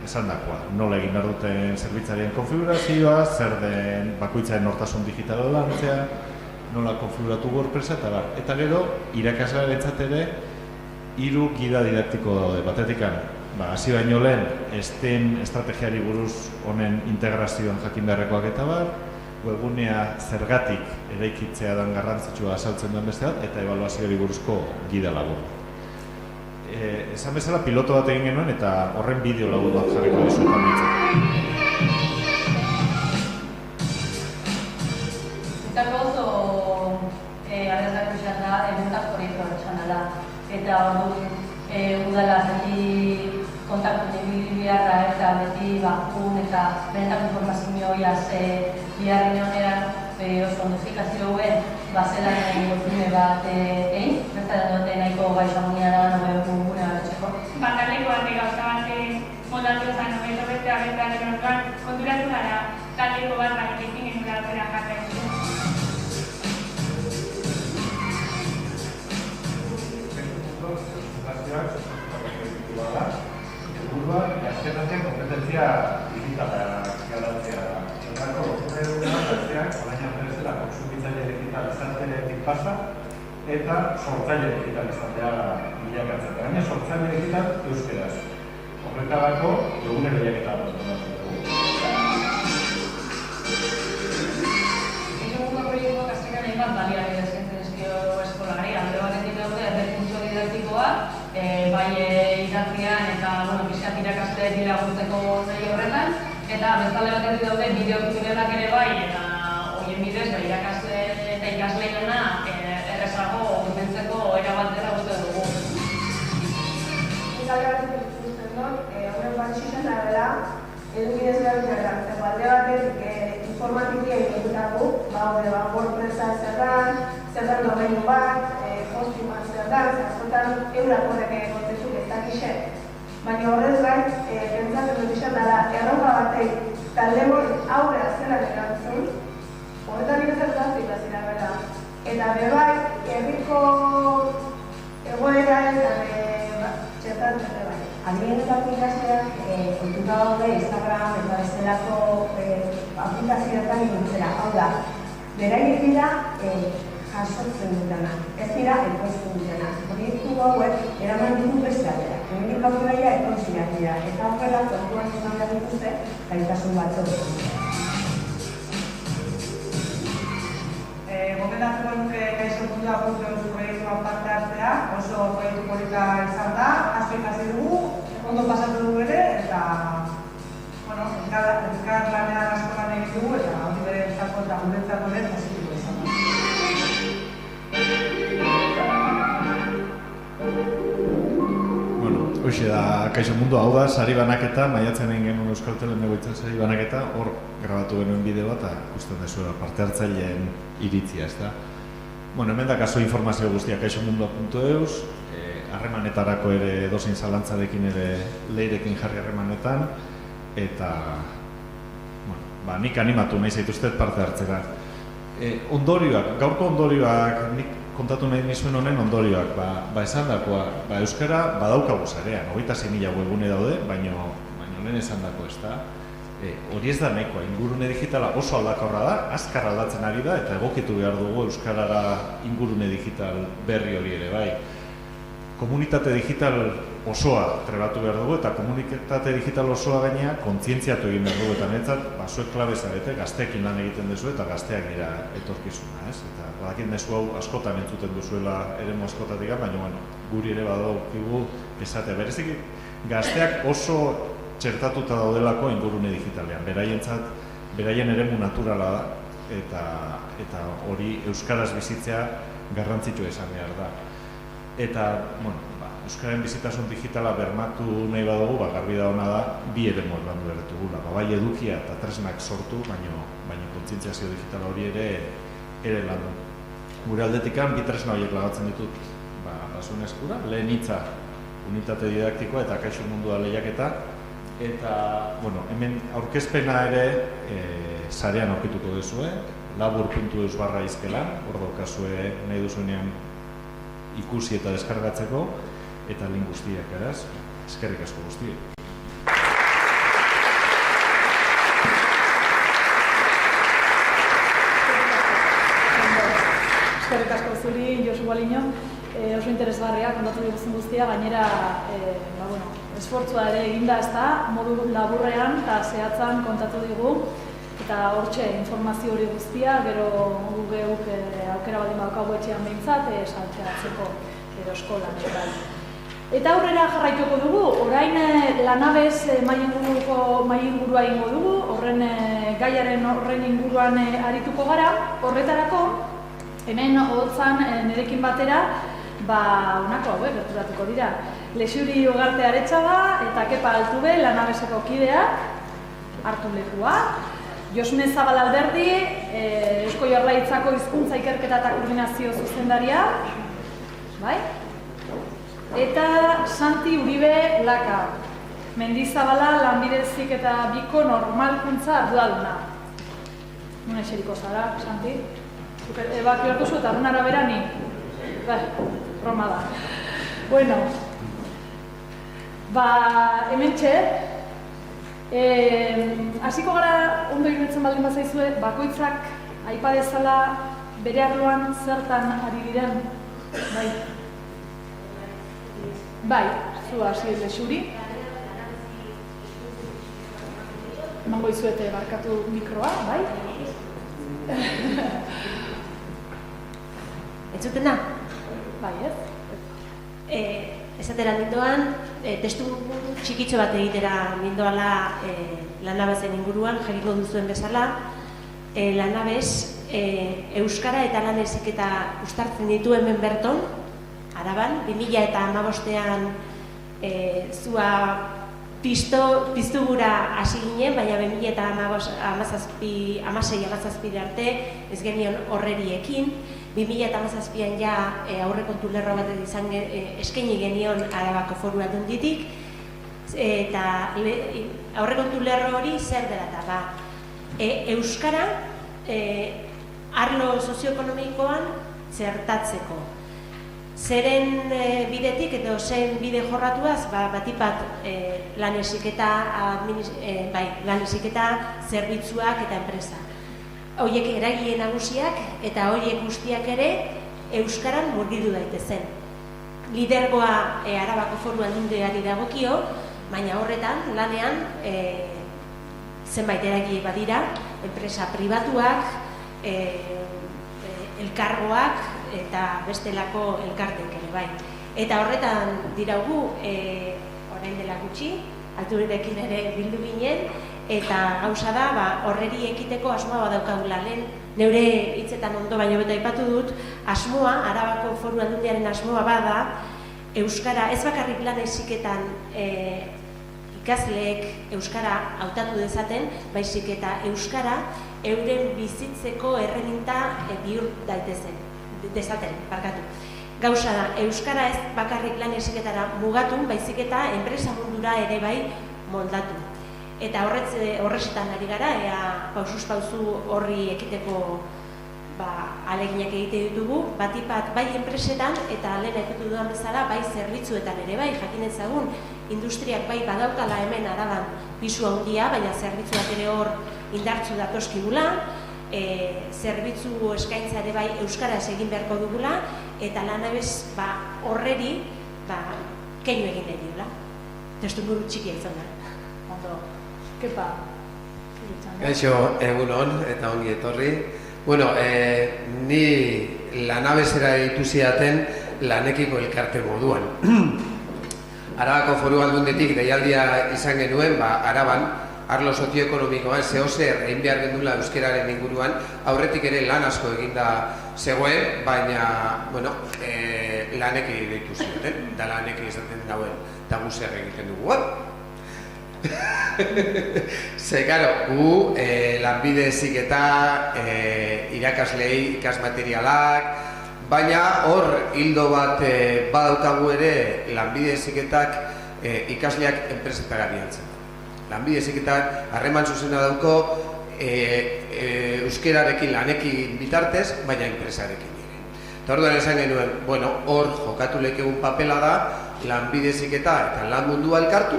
esandakoa, nola egin behar duten zerbitzarien konfigurazioa, zer den bakoitzaren nortasun digitala lantzea, nola konfiguratu WordPressa, eta gero irakaslearentzat ere 3 gida didaktiko daude. Batetikan, hasi baino lehen, STEM estrategiari buruz honen integrazioan jakin beharrekoak eta webgunea zergatik eraikitzea dan garrantzitsua azaltzen duen beste bat, eta ebaluazioari buruzko gida labur. Esan bezala piloto bat egin genuen eta horren bideo labur bat jarriko dizuetan ditzen. eta udala beti kontaktu ibili beharra eta beti bakun eta benetako informazio hoiaz biharren egonean oso notifikazio hauen bazela nahi gozume bat egin, bertara dute nahiko gaizamoniara gune bat etxeko. Bakarleko bat gauza bat moldatu ezan nobeto beste abentan konturatu gara taldeko bat bakikin genura atzera jaten. Helburua gaztetan kompetentzia digitala garatzea da. Horrako lotura duguna gazteak orain arte bezala kontsumitzaile digitalizatzailetik pasa eta sortzaile digitalizatzea bilakatzea. Baina sortzaile digital euskeraz. Horretarako egunero bilaketa bat dugu. Segundo proiektuak azkenean hainbat baliabide eskaintzen dizkio eskolari. Alde batetik daude errekurtso didaktikoa, bai idatzian eta pixkat irakasleekin laguntzeko nahi horretan, eta bestalde batetik daude bideo-tutorialak ere bai, eta horien bidez irakasle eta ikasleena errezago hurbiltzeko erabat dela uste dugu. Ikalgatik ikusten dut, horren bat txizen da dela, edukidez behar dira, eta alde batetik informatikia egitutagu, WordPressa zer dan domeinu bat, hostima zer dan, askotan eurak horrek kontezuk ez dakixen. Baina horrez gain, pentsatzen dut izan dela, erronka batek talde aurre zelan erantzun, horretan ikatzen dut ikasira bera. Eta bebai, herriko egoera eta txertatzen bai. Adibidetako ikasleak kontuta daude Instagram eta bestelako aplikazioetan ibiltzera. Hau da, beraiek dira jasotzen dutena, ez dira ekoizten dutena. Proiektu hauek eraman ditu beste aldera. Hemendik aurrera ekoizleak dira, eta horrela kontuan izan behar dituzte gaitasun batzuk. Gomendatuko nuke Kaixo Kultura Museoz proiektuan parte hartzea, oso proiektu polita izan da, asko ikasi dugu, ondo pasatu dugu ere, eta elkar lanean asko lan egin dugu, eta hori bere entzako eta guretzako ere positibo izan da. Hoxe da, Kaixo Mundu, hau da, sari banaketa, maiatzen egin genuen Euskaltelen egoitzen sari banaketa, hor grabatu genuen bideoa eta ikusten dezuela parte hartzaileen iritzia, ez da. Hemen da kaso informazio guztia kaixomundua.eus, harremanetarako ere edozein zalantzarekin ere leirekin jarri harremanetan, eta nik animatu nahi zaituztet parte hartzera. Ondorioak, gaurko ondorioak, nik kontatu nahi nizuen honen ondorioak, esan dakoa, euskara badaukagu zarean, 26.000 webgune daude, baina honen esan dako ez da. Hori ez da nahikoa, ingurune digitala oso aldakorra da, azkar aldatzen ari da, eta egokitu behar dugu euskarara ingurune digital berri hori ere bai. Komunitate digital osoa trebatu behar dugu, eta komunitate digital osoa gainea kontzientziatu egin behar dugu, eta niretzat, zuek klabe zarete, gazteekin lan egiten duzu eta gazteak dira etorkizuna, ez? Eta badakit mezu hau askotan entzuten duzuela eremu askotatik, baina guri ere badaukigu esatea. Berezik, gazteak oso txertatuta daudelako ingurune digitalean, beraien eremu naturala da, eta hori euskaraz bizitzea garrantzitsua izan behar da. Eta, euskaren bizitasun digitala bermatu nahi badugu, garbi da hona da, bi eremu landu behar dugula. Bai edukia eta tresnak sortu, baina kontzientziazio digital hori ere landu. Gure aldetikan, bi tresna horiek lagatzen ditut basun eskura. Lehen hitza, unitate didaktikoa eta Kaixo Mundua lehiaketa. Eta, hemen aurkezpena ere sarean aurkituko duzue, labur.eus/izkelan, hor daukazue nahi duzuenean ikusi eta deskargatzeko, eta link guztiak eraz, eskerrik asko guztiak. Eskerrik asko zuri, Josu Baliño, oso interesgarria, kontatu diguzun guztia, gainera esfortzua ere eginda ez da, modu laburrean eta zehatzan kontatu digu, eta hortxe informazio hori guztia, gero geuk aukera baldin badaukagu etxean behintzat, saltzeatzeko edo eskolan. Eta aurrera jarraituko dugu, orain lanabez mai ingurua ingo dugu, gaiaren horren inguruan arituko gara, horretarako, hemen hotzan nirekin batera, honako hauek gerturatuko dira. Lexuri Ugarte Aretxaga eta Kepa Altube Lanabeseko kideak hartu lekua. Josune Zabal Alberdi, Eusko Jaurlaritzako hizkuntza ikerketa eta koordinazio zuzendaria, bai? Eta Santi Uribe Laka, Mendizabala Lanbide Heziketa Biko normalkuntza arduraduna. Nune eseriko zara, Santi? Baki hartu zu eta arrunara bera ni? Roma da. Bueno, hemen txe, hasiko gara ondo iruditzen baldin bazaizue, bakoitzak aipa dezala bere arloan zertan ari diren, bai? Bai, zu hasi Lexuri. Emango izuete barkatu mikroa, bai? Entzuten da? Bai, ez? Esatera nindoan, testu txikitxo bat egitera nindoala Lanabesen inguruan, jakiko duzuen bezala. Lanabes, Euskara eta lan heziketa uztartzen ditu hemen berton, Araban, 2015an zua piztu gura hasi ginen, baina 2016 arte ez genion horreriekin. 2017an ja aurrekontu lerro bat eskaini genion Arabako Foru Aldunditik, eta aurrekontu lerro hori zer dela eta Euskara arlo sozioekonomikoan txertatzeko. Zeren bidetik edo zen bide jorratuaz, batipat lan heziketa, zerbitzuak eta enpresa. Horiek eragile nagusiak eta horiek guztiak ere Euskaran murgildu daitezen. Lidergoa Arabako Foru Aldundiari dagokio, baina horretan lanean zenbait eragile badira, enpresa pribatuak, elkargoak eta bestelako elkartek ere bai. Eta horretan diraugu, orain dela gutxi, Alturerekin ere bildu ginen, eta gauza da, horreri ekiteko asmoa badaukagula. Lehen, neure hitzetan ondo baino beta aipatu dut, asmoa, Arabako Foru Aldundiaren asmoa bada, Euskara, ez bakarrik lan heziketan ikasleek Euskara hautatu dezaten, baizik eta Euskara euren bizitzeko erreminta bihur dezaten, barkatu. Gauza da, Euskara ez bakarrik lan heziketara mugatu, baizik eta enpresa mundura ere bai moldatu. Eta horrezetan ari gara, pausuz pauzu horri ekiteko aleginak egite ditugu, batipat bai enpresetan eta lehen aipatu dudan bezala bai zerbitzuetan ere bai, jakin ezagun, industriak bai badaukala hemen Araban pisu handia, baina zerbitzuak ere hor indartsu datozkigula, zerbitzu eskaintza ere bai euskaraz egin beharko dugula, eta Lanabes horreri keinu egin nahi diola. Testuinguru txikia izan da. Ondo, Kepa. Gaixo, egunon eta ongi etorri. Bueno, ni Lanabesera ditu zidaten lanekiko elkarte moduan. Arabako Foru Aldunditik deialdia izan genuen, Araban, arlo sozioekonomikoan zehozer egin behar gendula euskeraren inguruan, aurretik ere lan asko eginda zegoen, baina, bueno, laneki ditu zidaten, da laneki izaten dauen, eta zer egiten dugu, Ze, karo, gu lanbide heziketa, irakaslei ikasmaterialak, baina hor hildo bat badaukagu ere lanbide heziketak ikasleak enpresetara bialtzen. Lanbide heziketak harreman zuzena dauko euskerarekin lanekin bitartez, baina enpresarekin ere. Eta orduan esan genuen, bueno, hor jokatu lekegun papela da lanbide heziketa eta lan mundua elkartu,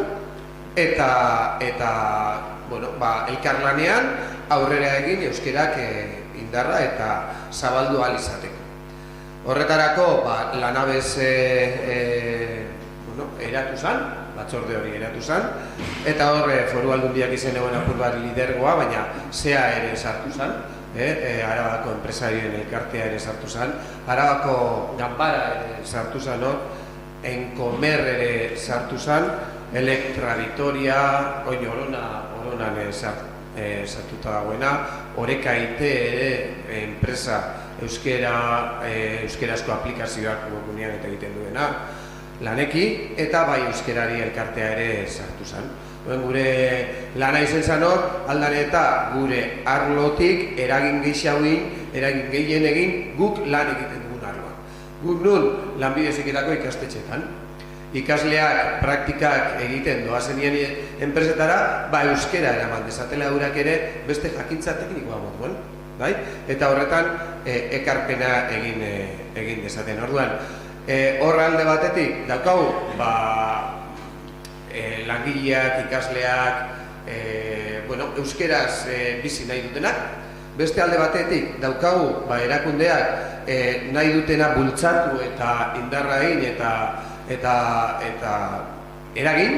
eta bueno, elkarlanean aurrera egin euskerak indarra eta zabaldu ahal izateko. Horretarako Lanabes eratu zen, batzorde hori eratu zen, eta horre Foru Aldundiak izen egon apur bat lidergoa, baina zea ere sartu zen, Arabako enpresarien elkartea ere sartu zen, Arabako ganbara ere sartu zen hor, Enkomer ere sartu zen, Elektra Vitoria, oin Oronan sartuta dagoena, Oreka IT ere enpresa euskerazko aplikazioak webgunean eta egiten duena laneki, eta bai euskerari elkartea ere sartu zen. Gure lana izen zen hor, aldan eta gure arlotik eragin gehien egin guk lan egiten dugun arloan. Guk nun lanbide heziketako ikastetxetan. Ikasleak praktikak egiten doazenien enpresetara, euskera eraman dezatela eurak ere beste jakintza teknikoa moduan. Eta horretan ekarpena egin dezaten. Orduan, horra alde batetik daukagu langileak, ikasleak, euskeraz bizi nahi dutenak. Beste alde batetik daukagu erakundeak nahi dutena bultzatu eta indarra egin eta eragin,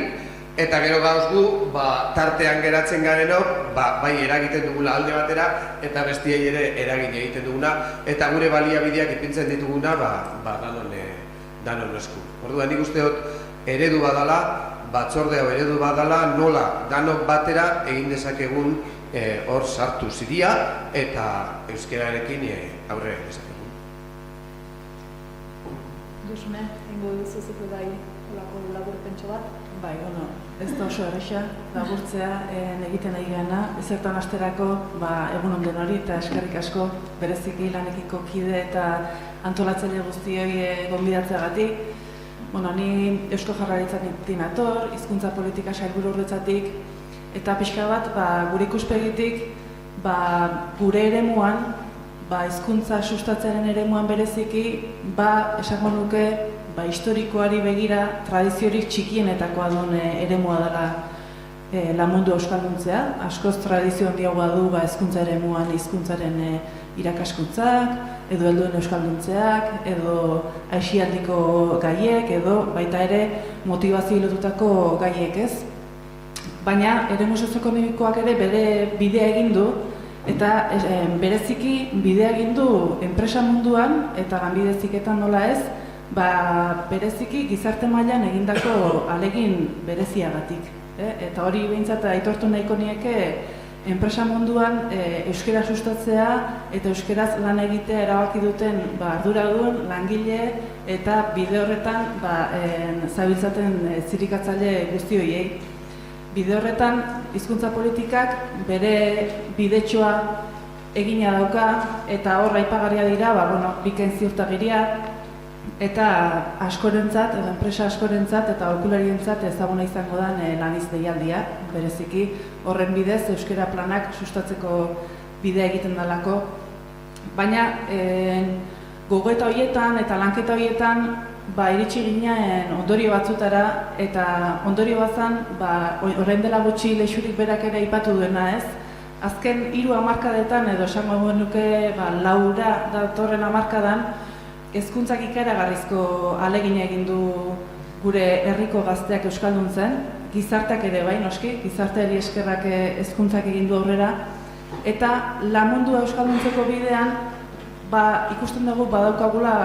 eta gero gauz gu tartean geratzen garenok bai eragiten dugula alde batera eta bestiei ere eragin egiten duguna, eta gure baliabideak ipintzen dituguna danon esku. Orduan nik uste dut eredu badala, batzorde hau eredu badala, nola danok batera egin dezakegun hor sartu ziria eta euskerarekin aurre dezakegun. Josune, ingo duzu zutu bai olako laburpentxo bat? Bai, ez da oso erresa laburtzea egiten ari gana, ezertan asterako egun onden hori eta eskerrik asko bereziki lanekiko kide eta antolatzaile guztioi gonbidatzeagatik. Ni Eusko Jaurlaritzatik nator, hizkuntza politika sailburuordetzatik, eta pixka bat gure ikuspegitik gure eremuan, hizkuntza sustatzearen eremuan bereziki, esango nuke historikoari begira tradiziorik txikienetakoa duen eremua dela lamundu euskalduntzea. Askoz tradizio handiagoa du hizkuntza eremuan hizkuntzaren irakaskuntzak, edo helduen euskalduntzeak, edo aisialdiko gaiek, edo baita ere motivazio lotutako gaiek, ez? Baina eremu sozioekonomikoak ere bere bidea egin du, eta bereziki bidea egin du enpresa munduan eta lanbide heziketan nola ez, bereziki gizarte mailan egindako ahalegin bereziagatik. Eta hori behintzat aitortu nahiko nieke enpresa munduan euskera sustatzea eta euskeraz lan egitea erabaki duten arduradun, langile eta bide horretan zabiltzaten zirikatzaile guzti horiei. Bide horretan hizkuntza politikak bere bidetxoa egina dauka eta hor aipagarria dira bikain ziurtagiria eta askorentzat, enpresa askorentzat eta aholkularientzat ezaguna izango da laniz deialdia, bereziki horren bidez euskera planak sustatzeko bidea egiten dalako. Baina gogoeta horietan eta lanketa horietan iritsi ginen ondorio batzutara, eta ondorio bazan orain dela gutxi Leixurik berak ere aipatu duena, ez? Azken 3 hamarkadetan edo esango nuke laura datorren hamarkadan hezkuntzak ikaragarrizko ahalegina egin du gure herriko gazteak euskalduntzen, gizarteak ere bai noski, gizarteari eskerrak hezkuntzak egin du aurrera, eta lamundua euskalduntzeko bidean ikusten dugu badaukagula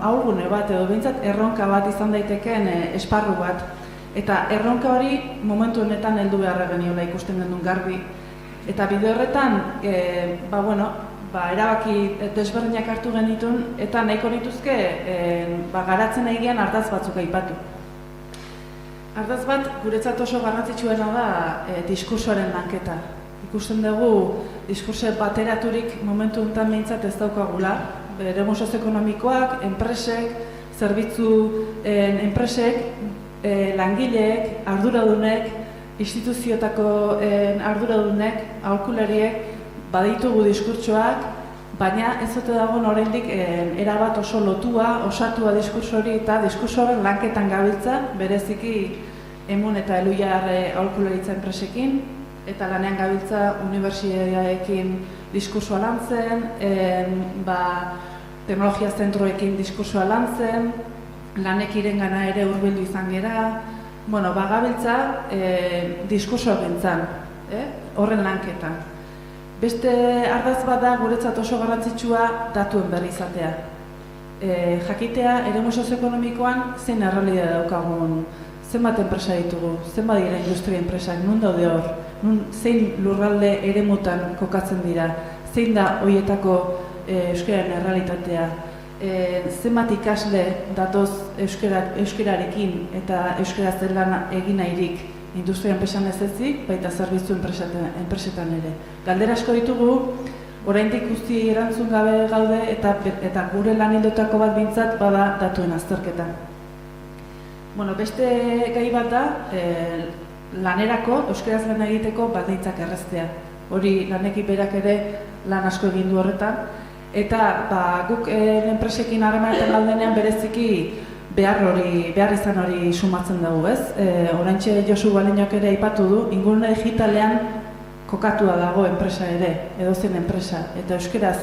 aurgune bat edo behintzat erronka bat izan daitekeen esparru bat. Eta erronka hori momentu honetan heldu beharra geniola ikusten genuen garbi. Eta bide horretan, erabaki desberdinak hartu genitun eta nahiko nituzke garatzen egian ardaz batzuk aipatu. Ardaz bat guretzat oso garrantzitsuena da diskursoaren lanketa. Ikusten dugu diskurso bateraturik momentu honetan behintzat ez daukagula. Eremu sozioekonomikoak, enpresek, enpresek, langileek, arduradunek, instituzioetako arduradunek, aholkulariek baditugu diskurtsoak, baina ez dute dagoen oraindik erabat oso lotua, osatua diskurso hori eta diskurso horren lanketan gabiltza, bereziki Emun eta Eluiar aholkularitza enpresekin, eta lanean gabiltza unibertsitateekin diskursoa lantzen, teknologia zentroekin diskursoa lantzen, lanekiren gana ere hurbildu izan gera, gabiltza diskursoa gintzan, horren lanketan. Beste ardaz bat da guretzat oso garrantzitsua datuen berri izatea. Jakitea eremu sozioekonomikoan zein errealitatea daukagun, zenbat enpresa ditugu, zenbat dira industria enpresak, nun daude hor, zein lurralde eremutan kokatzen dira, zein da horietako euskararen errealitatea. Zenbat ikasle datoz euskararekin eta euskaraz lan egin nahirik industria enpresan ez ezik, baita zerbitzu enpresetan ere. Galdera asko ditugu, oraindik guzti erantzun gabe gaude eta gure lan hildotako bat bintzat bada datuen azterketa. Beste gai bat da, lanerako, euskaraz lan egiteko baldintzak erraztea. Hori lanekin berak ere lan asko egin du horretan. Eta guk enpresekin harremanetan galdenean bereziki behar izan hori sumatzen dugu, ez? Oraintxe Josu Baleñok ere aipatu du, ingurune digitalean kokatua dago enpresa ere, edozein enpresa. Eta euskaraz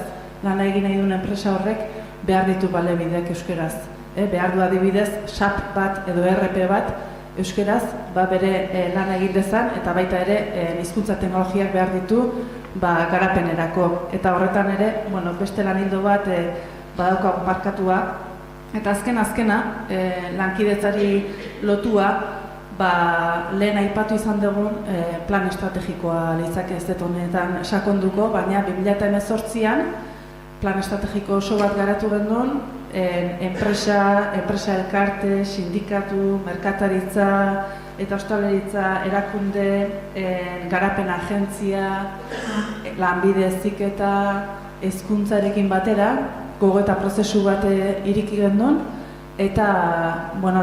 lana egin nahi duen enpresa horrek behar ditu baliabideak euskaraz. Behar du adibidez SAP bat edo ERP bat euskaraz bere lana egin dezan eta baita ere hizkuntza teknologiak behar ditu garapenerako. Eta horretan ere, beste lan hildo bat badaukagu markatua. Eta azkena, lankidetzari lotua, lehen aipatu izan dugun plan estrategikoa litzake ez dut honetan sakonduko, baina 2018an plan estrategiko oso bat garatu genuen, enpresa elkarte, sindikatu, merkataritza eta ostalaritza erakunde, garapen agentzia, lanbide heziketa, hezkuntzarekin batera, gogoeta prozesu bat ireki genuen, eta,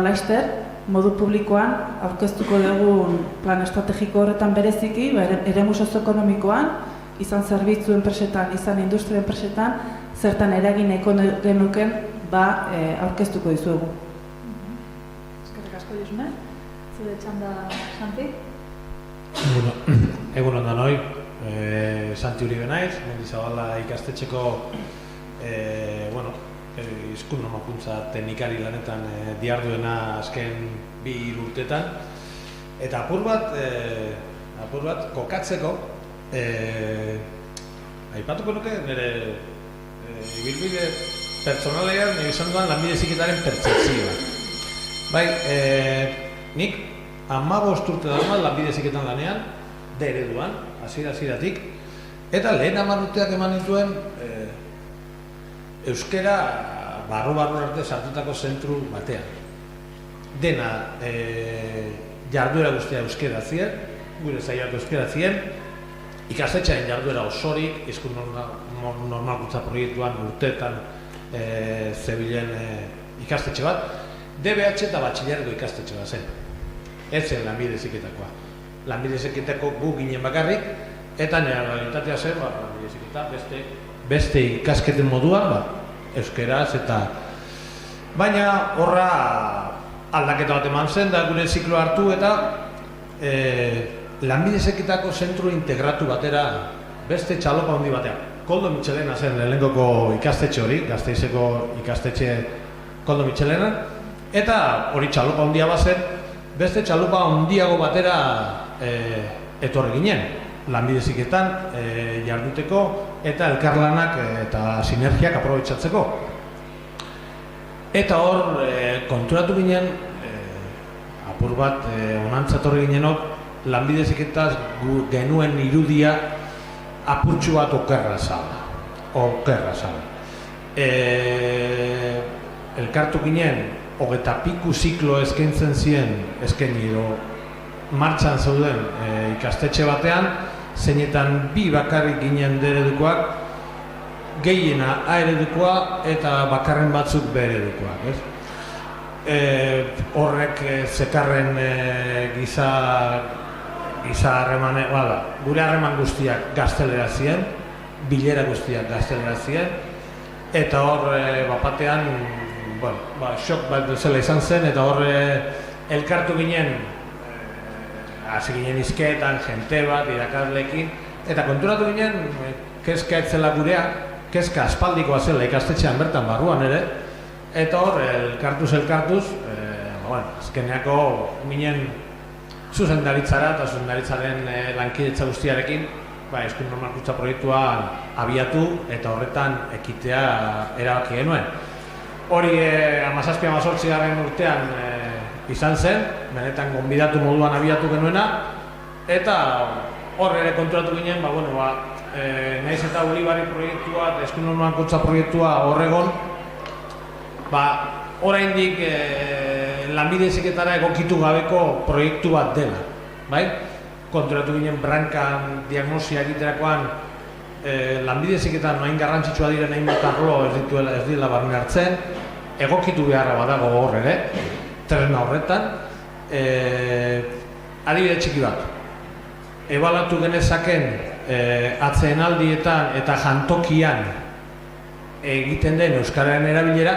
laster, modu publikoan aurkeztuko dugun plan estrategiko horretan bereziki, eremu sozioekonomikoan, izan zerbitzu enpresetan, izan industria enpresetan, zertan eragin nahiko genuken aurkeztuko dizuegu. Eskerrik asko, Josune. Zure txanda, Santi? Egun ondan hoi, Santi Uribe naiz, Mendizabala ikastetxeko hizkuntza normalkuntza teknikari lanetan diarduena azken 2 urtetan. Eta apur bat kokatzeko, aipatuko nuke nire ibilbide pertsonalean izan duan lanbide heziketaren pertzepzioa. Bai, nik 15 urte dagoen lanbide heziketan lanean, ereduan, hasieratik, eta lehen 10 urteak eman dituen euskara barru arte sartutako zentru batean. Dena jarduera guztia euskara zien, gure zaiak euskara zien, ikastetxearen jarduera osorik, hizkuntza normalkuntza proiektuan urteetan zebilen ikastetxe bat, DBH eta batxilerreko ikastetxe bat zen. Ez zen lanbide heziketakoa. Lanbide heziketako gu ginen bakarrik, eta nire realitatea zen, lanbide heziketa beste ikasketen moduan, euskeraz eta... Baina horra aldaketa bat eman zen, da gure ziklo hartu eta lanbide heziketako zentru integratu batera beste txalopa handi batean. Koldo Mitxelena zen lehenkoko ikastetxe hori, Gasteizeko ikastetxe Koldo Mitxelena, eta hori txalopa handia bazen, beste txalopa handiago batera etorri ginen, lanbide heziketan jarduteko eta elkarlanak eta sinergiak aprobetxatzeko. Eta hor konturatu ginen, apur bat onantzatorri ginenok, lanbide heziketaz genuen irudia apurtxu bat okerra zala. Elkartu ginen, 20 piku ziklo eskaintzen ziren, eskaini edo martxan zeuden ikastetxe batean, zeinetan 2 bakarrik ginen D-eredukoak, gehiena A-eredukoa eta bakarren batzuk B-eredukoak. Horrek zekarren giza harremane, gure harreman guztiak gaztelera ziren, bilera guztiak gaztelera ziren, eta hor bapatean shock bat bezala izan zen, eta hor elkartu ginen, hasi ginen izketan, jente bat, irakasleekin, eta konturatu ginen, kezka etzela gurea, kezka aspaldikoa zela ikastetxean bertan barruan ere, eta hor elkartuz, azkeneako ginen zuzendaritzara eta zuzendaritzaren lankidetza guztiarekin hizkuntza normalkuntza proiektuan abiatu eta horretan ekitea erabaki genuen. Hori 17-18 urtean izan zen, benetan gonbidatu moduan abiatu genuena, eta hor ere konturatu ginen, nahiz eta Ulibarri proiektua, eskunormakuntza proiektua horregon, oraindik lanbide heziketara egokitu gabeko proiektu bat dela, bai? Konturatu ginen brankan diagnosia egiterakoan lanbide heziketan hain garrantzitsua diren hainbat arlo ez dira barne hartzen, egokitu beharra badago hor ere, tresna horretan. Adibide txiki bat, ebalatu genezaken atzeenaldietan eta jantokian egiten den euskararen erabilera,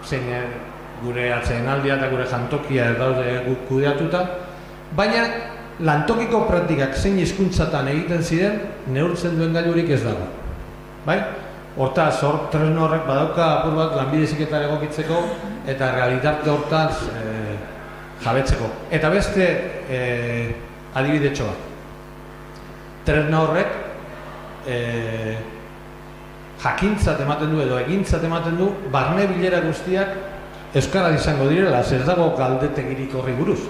zein gure atzeenaldia eta gure jantokia ez daude kudeatuta, baina lantokiko praktikak zein hizkuntzatan egiten ziren neurtzen duen gailurik ez dago. Bai? Hortaz, tresna horrek badauka apur bat lanbide heziketara egokitzeko eta realitate hortaz jabetzeko. Eta beste adibidetxo bat. Tresna horrek jakintzat ematen du edo egintzat ematen du barne bilera guztiak euskaraz izango direla, ez dago galdetegirik horri buruz.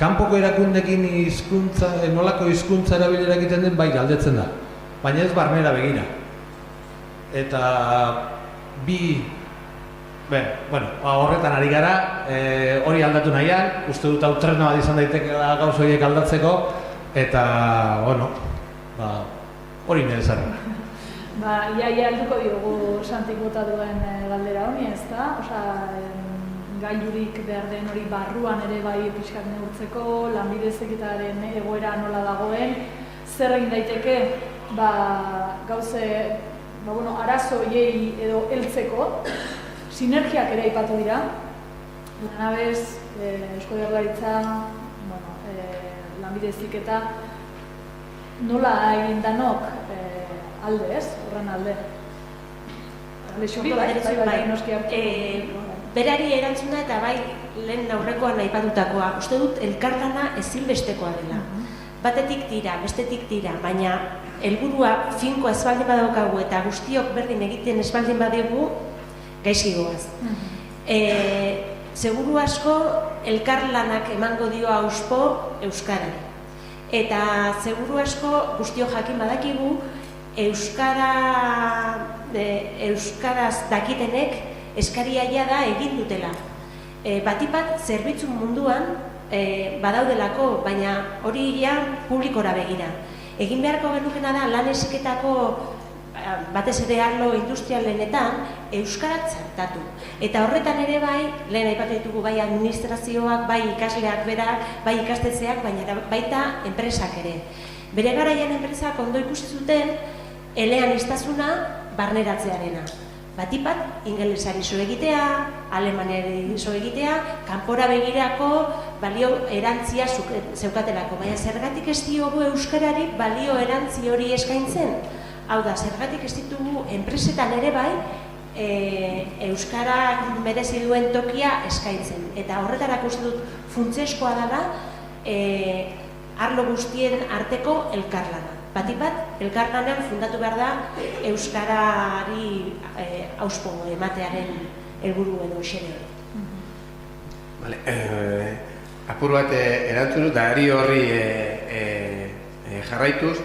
Kanpoko erakundekin nolako hizkuntza erabilera egiten den bai galdetzen da, baina ez barnera begira. Eta horretan ari gara, hori aldatu nahian, uste dut hau tresna bat izan daitekeela gauz horiek aldatzeko, eta, hori nire zarrera. Iaia helduko diogu Santik bota duen galdera honi, ez da? Gailurik behar den hori barruan ere bai pixkat neurtzeko, lanbide heziketaren egoera nola dagoen, zer egin daiteke gauze arazo horiei edo heltzeko, sinergiak ere aipatu dira, lanabez, Eusko Jaurlaritza, lanbide heziketa, nola egin danok alde ez, horren alde? Berari erantzuna eta bai lehen aurrekoan aipatutakoa, uste dut elkarlana ezinbestekoa dela. Batetik tira, bestetik tira, baina helburua finkoa ez baldin badaukagu eta guztiok berdin egiten ez baldin badegu, gaizki goaz. Seguru asko elkarlanak emango dio auspo euskarari. Eta seguru asko guztiok jakin badakigu euskaraz dakitenek eskaria da egin dutela. Batipat zerbitzu munduan badaudelako, baina hori publikora begira. Egin beharko genukena da lan heziketako batez ere arlo industrialenetan euskara txertatu. Eta horretan ere bai, lehen aipatu ditugu bai administrazioak, bai ikasleak berak, bai ikastetxeak, baina baita enpresak ere. Bere garaian enpresak ondo ikusi zuten eleaniztasuna barneratzearena. Batipat, ingelesari zo egitea, alemaniari zo egitea, kanpora begirako balio erantzia zeukatelako. Baina zergatik ez diogu euskarari balio erantzi hori eskaintzen? Hau da, zergatik ez ditugu enpresetan ere bai, euskarak merezi duen tokia eskaintzen. Eta horretarako uste dut funtsezkoa dela arlo guztien arteko elkarlana. Batipat, elkarlanean fundatu behar da euskarari auspo ematearen helburu edo xede hori. Apur bat erantzun dut, da ari horri jarraituz,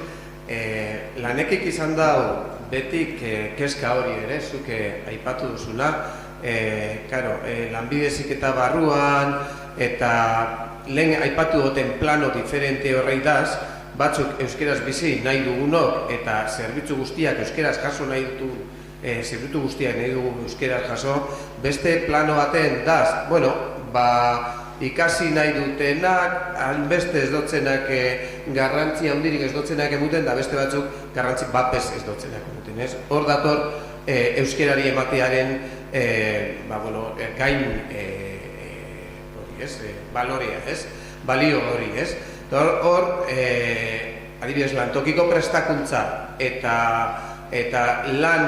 lanekik izan dau betik kezka hori ere, zuke aipatu duzuna, lanbide heziketa barruan, eta lehen aipatu duten plano diferente horrei daz, batzuk euskeraz bizi nahi dugunok eta zerbitzu guztiak euskeraz jaso nahi dutu, zerbitzu guztiak nahi dugu euskeraz jaso, beste plano baten daz, ikasi nahi dutenak, beste ez dotzenak garrantzi handirik ez dotzenak emuten, da beste batzuk garrantzi bapez ez dotzenak emuten. Hor dator euskerari ematearen gain balorea, balio hori, hor, adibidez, lantokiko prestakuntza eta lan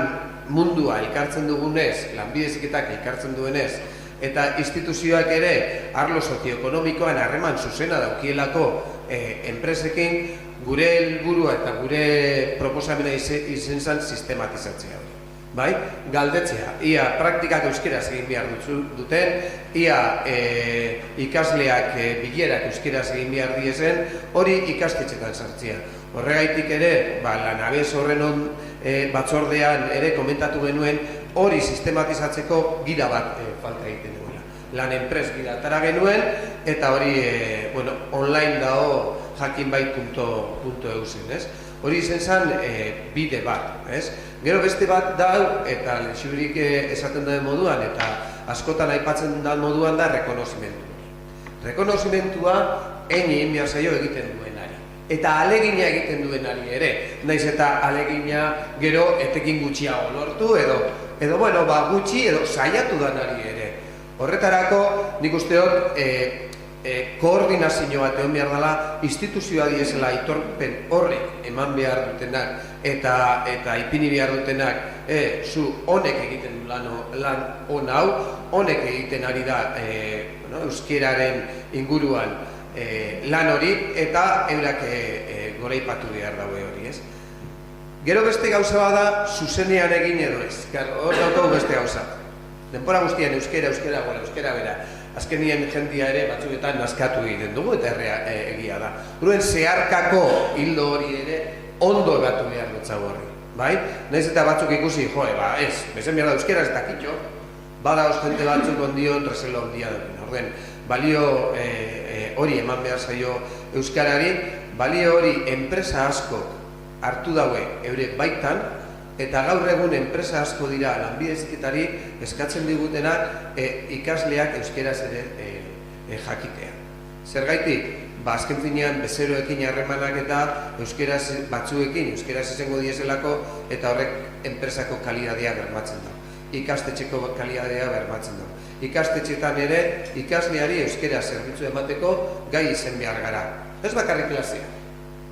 mundua elkartzen dugunez, lanbide heziketak elkartzen duenez, eta instituzioak ere arlo sozioekonomikoan harreman zuzena daukielako enpresekin, gure helburua eta gure proposamena izen zen sistematizatzea. Bai, galdetzea, ia praktikak euskeraz egin behar duten, ia ikasleak bilerak euskeraz egin behar diezen, hori ikastetxetan sartzea. Horregaitik ere, Lanabes horren batzordean ere komentatu genuen hori sistematizatzeko gira bat falta egiten duela. Lan enpres gira atara genuen eta hori online dago jakinbai.eusen, ez? Hori izen zen bide bat, ez? Gero beste bat dau, eta Xurik esaten den moduan, eta askotan aipatzen den moduan da rekonozimentua. Rekonozimentua egin behar zaio egiten duenari. Eta alegina egiten duenari ere. Naiz eta alegina gero etekin gutxiago lortu, edo gutxi, edo saiatu danari ere. Horretarako, nik usteot, koordinazio bat egon behar dela, instituzioa diesela aitorpen horrek eman behar dutenak eta ipini behar dutenak zu honek egiten du lan on hau, honek egiten ari da euskeraren inguruan lan hori eta eurak goraipatu behar daue hori, ez? Gero beste gauza bada zuzenean egin edo ez, hor daukagu beste gauza. Denbora guztian euskera bera. Azkenien jendia ere batzuetan naskatu egiten dugu eta egia da. Uruen zeharkako hildo hori ere ondo ebatu behar dutzago horri. Naiz eta batzuk ikusi, bezen behar da euskera ez dakitxo, bada ostente batzuk ondion reselo ondia dut. Orden, balio hori eman behar zaio euskarari, balio hori enpresa asko hartu daue eurek baitan, eta gaur egun enpresa asko dira lanbide heziketari eskatzen digutenak ikasleak euskeraz ere jakitea. Zergaitik, azken finean bezeroekin harremanak eta euskeraz batzuekin, euskeraz izango dieselako eta horrek enpresako kalidadea bermatzen da. Ikastetxeko kalidadea bermatzen da. Ikastetxetan ere ikasleari euskeraz zerbitzu emateko gai izen behar gara. Ez bakarrik klasea,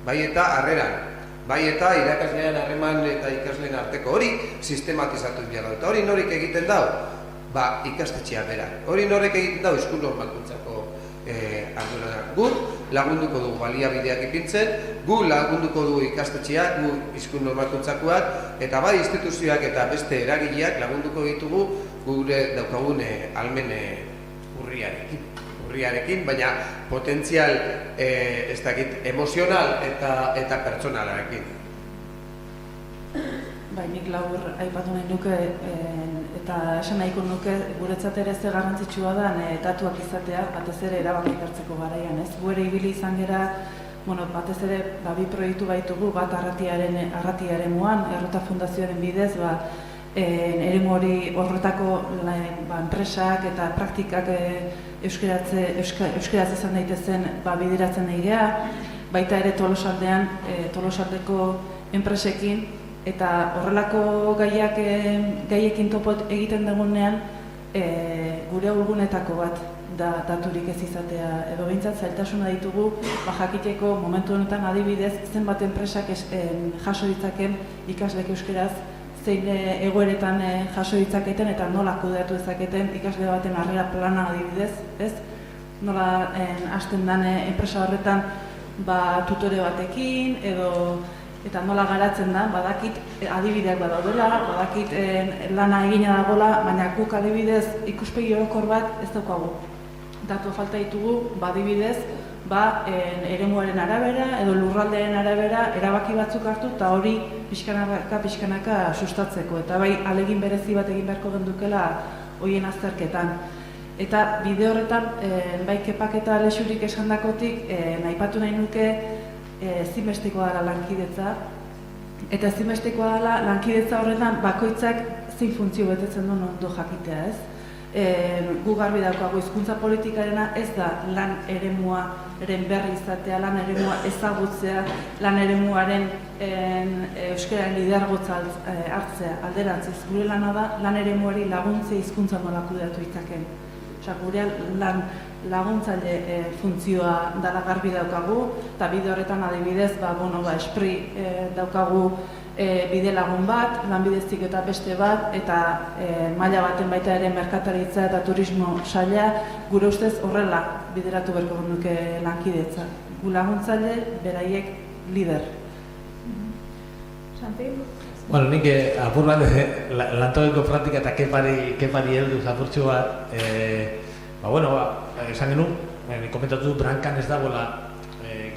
bai eta harreran. Bai eta irakaslean harreman eta ikasleen arteko hori sistematizatu behar da. Eta hori norik egiten dau? Ikastetxea bera. Hori norek egiten dau hizkuntza normalkuntzako ardura. Gu lagunduko dugu baliabideak ipintzen, gu lagunduko dugu ikastetxeak, gu hizkuntza normalkuntzakoak, eta bai instituzioak eta beste eragileak lagunduko ditugu gure daukagun almen urriarekin, baina potentzial emozional eta pertsonalarekin. Nik labur aipatu nahi nuke eta esan nahiko nuke guretzat ere ze garrantzitsua da datuak izatea batez ere erabakiak hartzeko garaian, ez? Gu ere ibili izan gera, batez ere bi proiektu baitugu, bat arratiaren muan, Errota Fundazioaren bidez, eremu hori horretako enpresak eta praktikak euskeraz izan daitezen bideratzen nahi geha, baita ere Tolosaldeko enpresekin, eta horrelako gaiekin topot egiten dugunean gure urgunetako bat da daturik ez izatea, edo behintzat zailtasuna ditugu jakiteko momentu honetan adibidez zenbat enpresak jaso ditzaken ikaslek euskeraz zein egoeretan jaso ditzaketen eta nola kudeatu dezaketen ikasle baten harrera plana adibidez, ez? Nola hasten den enpresa horretan tutore batekin eta nola garatzen da, badakit adibideak badaudela, badakit lana egina dagoela, baina guk adibidez ikuspegi orokor bat ez daukagu. Datu falta ditugu, adibidez, eremuaren arabera edo lurraldearen arabera erabaki batzuk hartu eta hori pixkanaka sustatzeko. Eta bai, alegin berezi bat egin beharko gendukela horien azterketan. Eta bide horretan, bai Kepak eta Lexurik esandakotik, aipatu nahi nuke ezinbestekoa dela lankidetza. Eta ezinbestekoa dela lankidetza horretan bakoitzak zein funtzio betetzen duen ondo jakitea, ez? Gu garbi daukagu hizkuntza politikarena ez da lan eremuaren berri izatea, lan eremua ezagutzea, lan eremuaren euskararen lidergotza hartzea, alderantziz. Gure lana da lan eremuari laguntzea hizkuntza nola kudeatu ditzaken. Gure lan laguntzaile funtzioa dela garbi daukagu, eta bide horretan adibidez, espri daukagu bide lagun bat, lanbideztik eta beste bat, eta maila baten baita ere merkataritza eta turismo saila, gure ustez horrela bideratu berko genuke lankidetza. Gu laguntzaile, beraiek lider. Santi? Nik apur bat lantokeko praktika eta kepari heldu apurtxo bat, esan genuen, komentatu brankan ez dagoela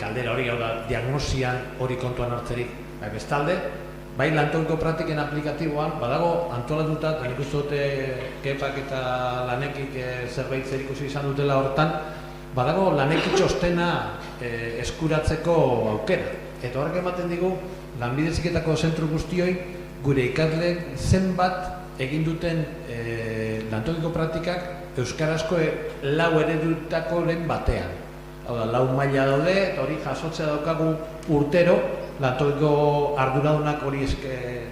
kaldera hori, hau da, diagnosian hori kontuan hartzerik. Bestalde, bai lantokiko praktiken aplikatiboan, badago antolatuta, eta nik uste dute kepak eta lanekik zerbait zerikusi izan dutela hortan, badago lanekik txostena eskuratzeko aukera. Eta horrek ematen digu, Lanbide Heziketako zentru guztioi, gure ikasleek zenbat egin duten lantokiko praktikak euskarazko 4 eredutakoren batean. Hau da, 4 maila daude, eta hori jasotzea daukagu urtero, lantokiko arduradunak hori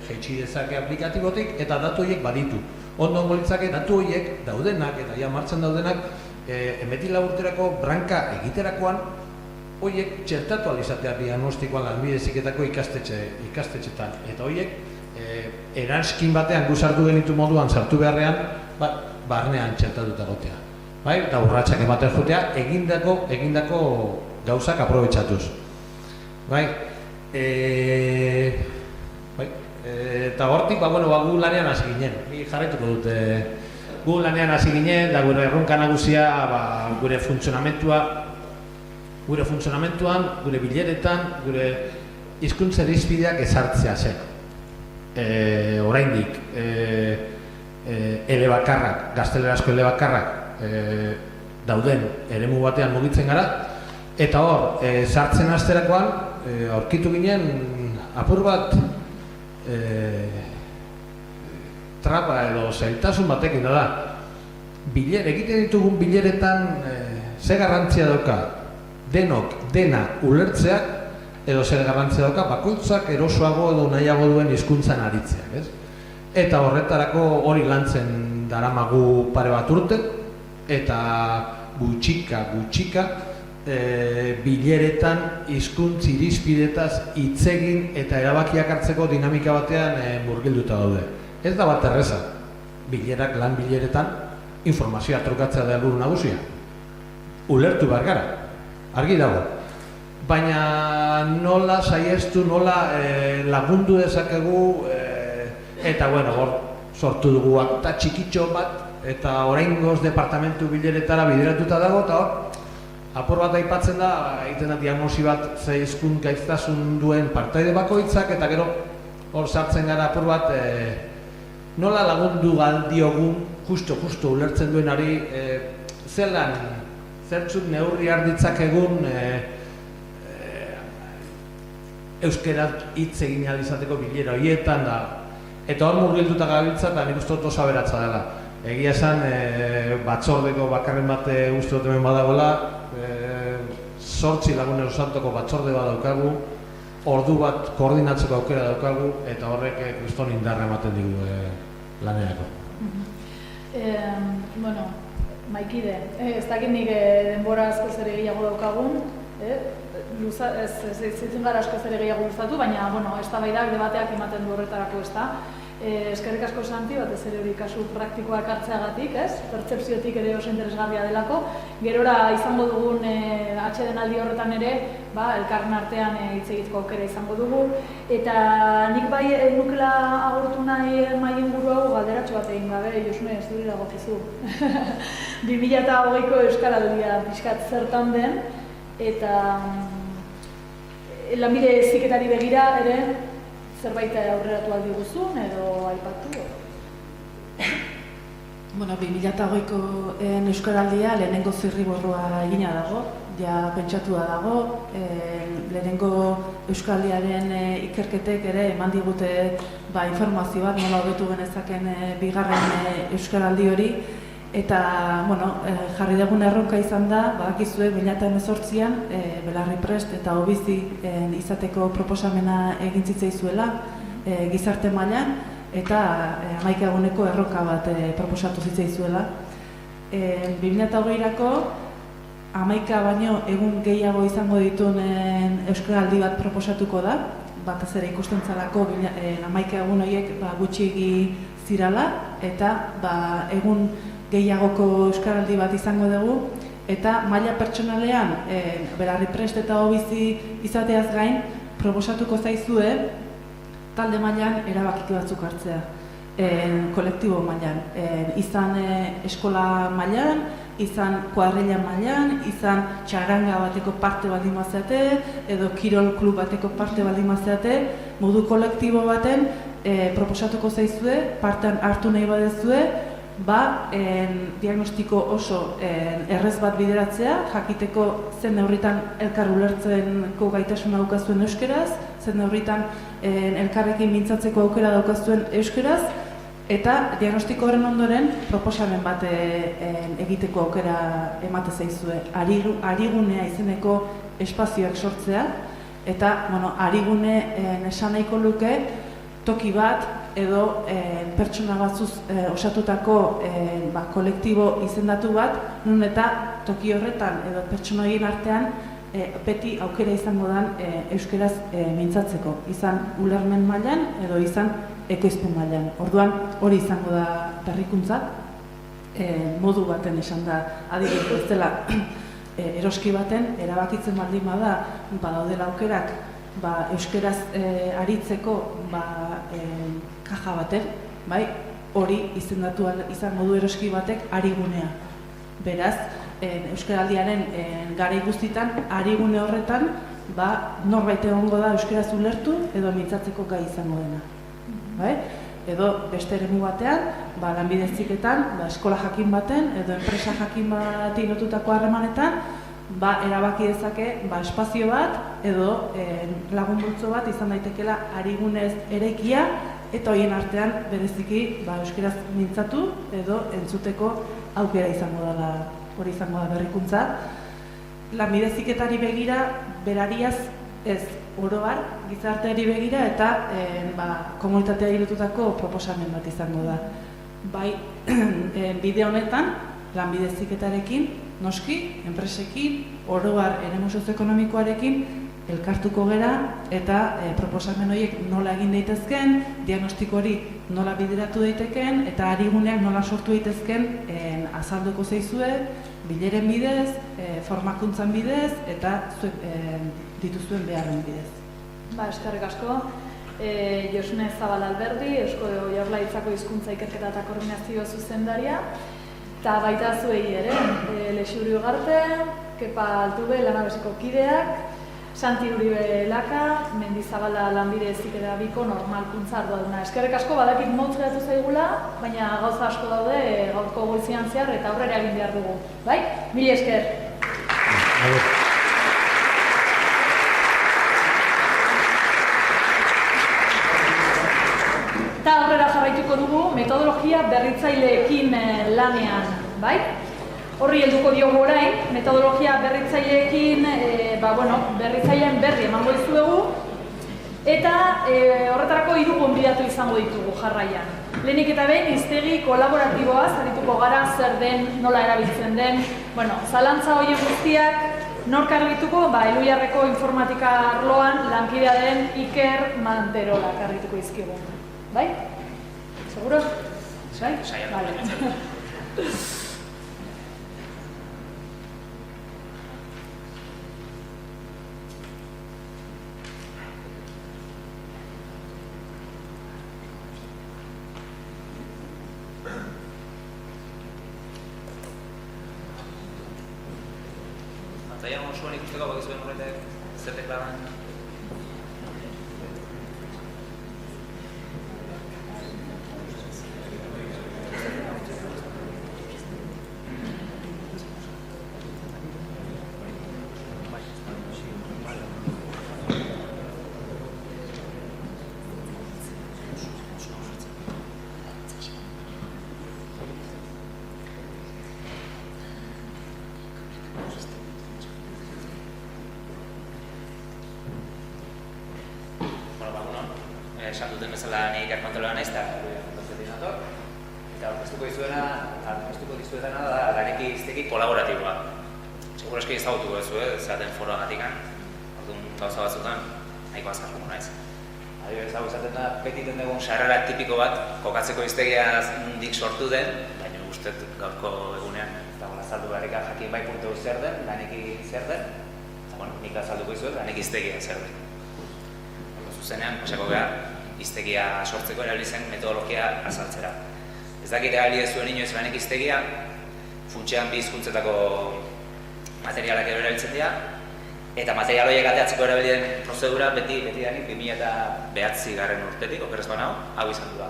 jaitsi dezake aplikatibotik, eta datu horiek baditu. Ondo litzake datu horiek daudenak, eta ja martxan daudenak, hemetik 4 urterako branka egiterakoan, horiek txertatu alizatea diagnostikoan Lanbide Heziketako ikastetxetan. Eta horiek, eranskin batean guzartu genitu moduan sartu beharrean, barnean txertatuta gotea. Eta urratxak ematen jotea, egindako gauzak aprobetxatuz. Eta hortik, gu lanean hasi ginen. Ni jarraituko dute. Gu lanean hasi ginen, da gure erronka nagusia, gure funtzionamentuan, gure bileretan, gure hizkuntza irizpideak ezartzea zen. Oraindik, elebakarrak, gaztelerazko elebakarrak dauden eremu batean mugitzen gara, eta hor, sartzen hasterakoan, aurkitu ginen apur bat traba edo zailtasun batekin da. Egiten ditugun bileretan ze garrantzia dauka denok dena ulertzeak edo zer garrantzia dauka bakoitzak erosoago edo nahiago duen hizkuntzan aritzeak, ez? Eta horretarako hori lantzen daramagu pare bat urte, eta gutxika bileretan hizkuntz irizpidetaz hitz egin eta erabakiak hartzeko dinamika batean murgilduta daude. Ez da bat erreza, bilerak lan bileretan informazioa trukatzea da helburu nagusia. Ulertu behar gara, argi dago. Baina nola saiestu, nola lagundu dezakegu, eta hor sortu dugu akta txikitxo bat, eta oraingoz departamentu bileretara bideratuta dago, eta hor, apur bat aipatzen da, egiten da diagnosi bat ze hizkuntz gaiztasun duen partaide bakoitzak, eta gero hor sartzen gara apur bat nola lagundu galdiogun, justo ulertzen duenari, zelan, zertzuk neurri harditzak egun euskaraz hitz egin ahal izateko bilera horietan da. Eta hor murgilduta gabiltza eta nik uste dut oso aberatsa dela. Egia esan, batzordeko bakarren bat uste dut hemen badagoela, 8 lagunen osatutako batzorde bat daukagu, ordu bat koordinatzeko aukera daukagu, eta horrek kriston indarra ematen digu lanerako. Bueno, Maikide, ez dakit nik denbora asko zer gehiago daukagun, zitzen gara asko zer gehiago luzatu, baina, eztabaidak, debateak ematen du horretarako, ez da. Eskerrik asko Santi, batez ere hori kasu praktikoak hartzeagatik, ez? Pertzepziotik ere oso interesgarria delako. Gerora izango dugun atsedenaldi horretan ere, elkarren artean hitz egiteko aukera izango dugu. Eta nik bai nukela agurtu nahi mai inguru hau galderatxo bat egin gabe, Josune, ez duri dagokizu. 2020ko Euskaraldia pixkat zertan den, eta Lanbide Heziketari begira ere, zerbait aurreratu aldi guzun edo aipatu? 2020ko Euskaraldia lehenengo zirriborroa egina dago, ja pentsatua dago, lehenengo Euskaraldiaren ikerketek ere eman digute informazio bat, nola hobetu genezaken bigarren Euskaraldi hori, eta jarri dugun erronka izan da, badakizue 2018an Belarri Prest eta Obizi izateko proposamena egin zitzaizuela gizarte mailan, eta 11 eguneko erronka bat proposatu zitzaizuela. 2020ako 11 baino egun gehiago izango dituen Euskaraldi bat proposatuko da, batez ere ikusten zalako 11 egun horiek gutxiegi zirala, eta egun gehiagoko Euskaraldi bat izango dugu, eta maila pertsonalean Belarri Prest eta Obizi izateaz gain proposatuko zaizue talde mailan erabaki batzuk hartzea, kolektibo mailan, izan eskola mailan izan kuadrilla mailan, izan txaranga bateko parte baldin mazeate, edo kirol klub bateko parte baldin mazeate, modu kolektibo baten proposatuko zaizue, partean hartu nahi badezue, diagnostiko oso errez bat bideratzea, jakiteko zen neurritan elkar ulertzenko gaitasuna daukazuen euskeraz, zen neurritan elkarrekin mintzatzeko aukera daukazuen euskeraz, eta diagnostiko horren ondoren proposamen bat egiteko aukera emate zaizue. Arigunea izeneko espazioak sortzea, eta arigune esan nahiko luke toki bat edo pertsona batzuz osatutako kolektibo izendatu bat, nun eta toki horretan edo pertsona horien artean beti aukera izango den euskeraz mintzatzeko, izan ulermen mailan edo izan ekoizpen mailan. Orduan hori izango da berrikuntza, modu baten esan da adibidez ez dela eroski baten erabakitzen baldin bada badaudela aukerak euskeraz aritzeko kaja baten, hori izendatu izango du eroski batek arigunea. Beraz, euskaraldiaren garai guztitan arigune horretan norbait egongo da euskeraz ulertu edo mintzatzeko gai izango dena. Edo beste eremu batean, lanbide heziketan, eskola jakin baten edo enpresa jakin bati lotutako harremanetan, erabaki dezake espazio bat edo lagun multzo bat izan daitekela arigunez eraikia eta horien artean bereziki euskeraz mintzatu edo entzuteko aukera izango da, hori izango da berrikuntza. Lanbide heziketari begira, berariaz ez oro har, gizarteari begira eta komunitateari lotutako proposamen bat izango da. Bide honetan, lanbide heziketarekin, noski, enpresekin, oro har eremu sozioekonomikoarekin elkartuko gera eta proposamen horiek nola egin daitezken, diagnostiko hori nola bideratu daiteken eta ariguneak nola sortu daitezken azalduko zaizue, bileren bidez, formakuntzan bidez eta dituzuen beharren bidez. Eskerrik asko. Josune Zabal Alberdi, Eusko Jaurlaritzako Hizkuntza Ikerketa eta Koordinazio zuzendaria, eta baita zuei ere, Lexuri Ugarte, Kepa Altube, Lanabeseko kideak, Santi Uribe Laka, Mendizabala Lanbide Heziketa biko normalkuntza arduraduna. Eskerrik asko, badakit motz geratu zaigula, baina gauza asko daude gaurko goizean zehar eta aurrera egin behar dugu. Bai? Mila esker! Eta aurrera jarraituko dugu metodologia berritzaileekin lanean, bai? Horri helduko diogu orain, metodologia berritzaileekin, berritzaileen berri emango dizuegu, eta horretarako 3 gonbidatu izango ditugu jarraian. Lehenik eta behin, hiztegi kolaboratiboaz arituko gara zer den, nola erabiltzen den, zalantza horiek guztiak nork argituko, Elhuyarreko informatika arloan lankidea den Iker Manterolak argituko izkigu. Bai? Seguro? Bai? Vale. Antzaia osoan ikusteko bakizuen horretek zer deklaran? Esan duten bezala ni Iker Manterola naiz eta koordinator. Eta aurkeztuko dizuetana da laneki hiztegi kolaboratiboa. Seguro eski ezagutuko duzu, zaten foroagatik. Orduan gauza batzutan nahiko azkartuko naiz. Adibidez, hau esaten da petiten dugun sarrera tipiko bat kokatzeko hiztegiaz nondik sortu den, baina uste gaurko egunean eta azaldu beharrik jakin bai puntu zer den, laneki zer den. Eta nik azalduko dizuet laneki hiztegia zer den. Zuzenean, pasako gara, hiztegia sortzeko erabili zen metodologia azaltzera. Ez dakit erabili ez zuen inoiz lanek hiztegia, funtsean bi hizkuntzetako materialak erabiltzen dira, eta material horiek ateatzeko erabilien prozedura beti danik 2009 urtetik, okerrez banago, hau izan du da.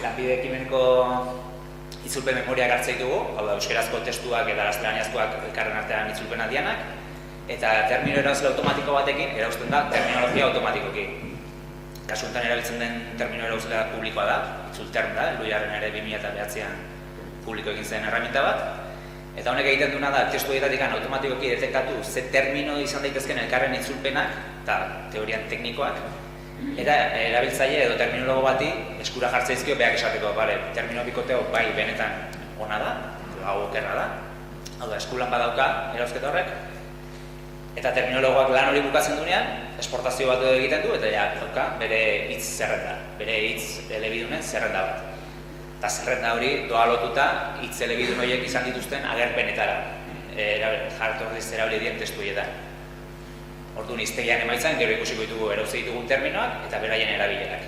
Lanbide ekimeneko itzulpen memoriak hartzen ditugu, hau da, euskerazko testuak eta gaztelaniazkoak elkarren artean itzulpen adianak, eta termino erauzle automatiko batekin erauzten da terminologia automatikoki. Kasu honetan erabiltzen den termino erauzlea publikoa da, itzulterm da, Eluiarren ere 2009an publiko egin zen erraminta bat, eta honek egiten duena da, testu horietatik automatikoki detektatu ze termino izan daitezken elkarren itzulpenak, eta teorian teknikoak, eta erabiltzaile edo terminologo bati eskura jartzaizkio beak esateko, termino bikoteo bai benetan ona da, hau okerra da, hau da, eskulan badauka erauzketa horrek, eta terminologoak lan hori bukatzen duenean, esportazio bat egiten du, eta dauka bere hitz zerrenda, bere hitz elebidunen zerrenda bat. Eta zerrenda hori doa lotuta hitz elebidun horiek izan dituzten agerpenetara, jartorriz erabili dien testu horietan. Orduan hiztegian emaitzan, gero ikusiko ditugu erauzi ditugun terminoak eta beraien erabilerak.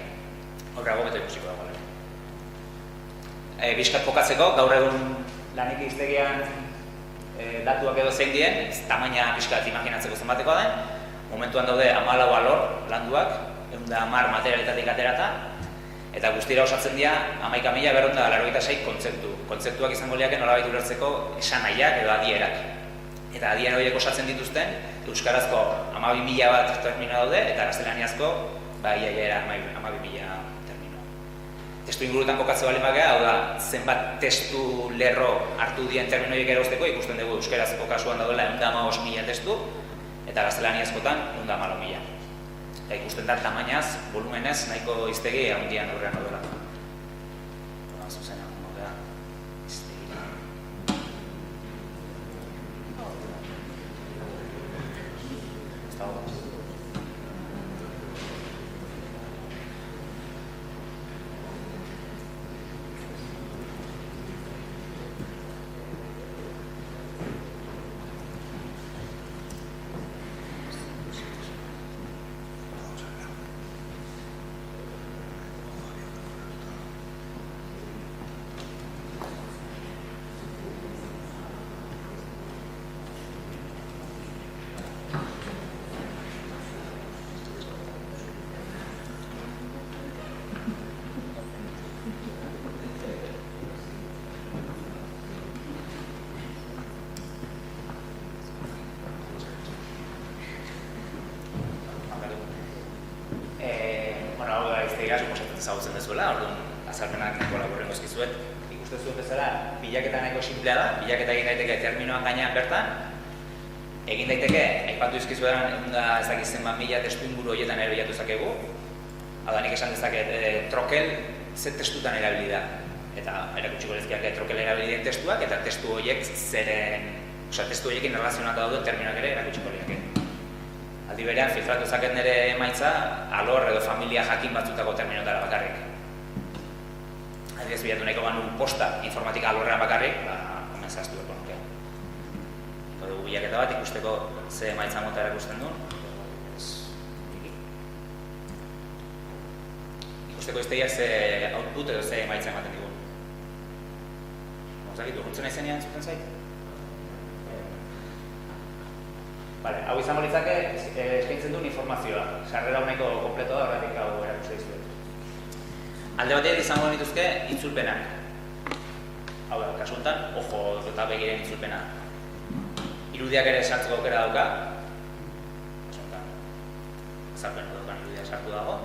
Horreago beto ikusiko dago. Bizkat kokatzeko, gaur egun lanik hiztegian datuak edo zein dien, tamaina bizkat imaginatzeko zenbatekoa den, momentuan daude 14 alor landuak, 110 materialetatik aterata, eta guztira osatzen dira 11.486 kontzeptu. Kontzeptuak izango liake nolabait ulertzeko esanahaiak edo adierak. Eta adiera horiek osatzen dituzten, euskarazko 12.000 bat termino daude, eta gaztelaniazko iaia 12.000 termino. Testu ingurutan kokatze bali magea, hau da, zenbat testu lerro hartu dien termino horiek erauzteko, ikusten dugu euskarazko kasuan daudela 115.000 testu, eta gaztelaniazkotan 114.000. Eta ikusten da tamainaz, volumenez, nahiko hiztegi handian aurrean daudela. Zuzenean, modea, hiztegira. Ez da hori. Ezagutzen dezuela, orduan azalpenak kolaborrengo ezkizuet. Ikusten zuen bezala, bilaketa nahiko simplea da, bilaketa egin daiteke terminoan gainean bertan, egin daiteke, aipatu izkizuetan, ez dakiz zenbat mila testu inguru horietan ere bilatu zakegu, hau da nik esan dezaket, trokel ze testutan erabili da. Eta erakutsiko lezkiak trokel erabili den testuak, eta testu horiek testu horiekin erlazionatu dauden terminoak ere erakutsiko lezkiak. Aldi berean, filtratu zaket nire emaitza alor edo familia jakin batzutako terminotara bakarrik. Adibidez bilatu nahiko banu posta informatika alorrean bakarrik, hemen zaztu berko nuke. Dugu bilaketa bat ikusteko ze emaitza mota erakusten duen. Ikusteko iztegiak ze output edo ze emaitza ematen digun. Mozakit, urrutzen nahi zenean zuten zait? Hau izango litzake eskaintzen duen informazioa. Sarrera honeko kompleto da, horretik hau erakusten dizuet. Alde batean izango dituzke itzulpenak. Hau da, kasu honetan, ojo eta begiren itzulpena. Irudiak ere sartzeko aukera dauka. Kasu honetan, zarpen daukan irudiak sartu dago.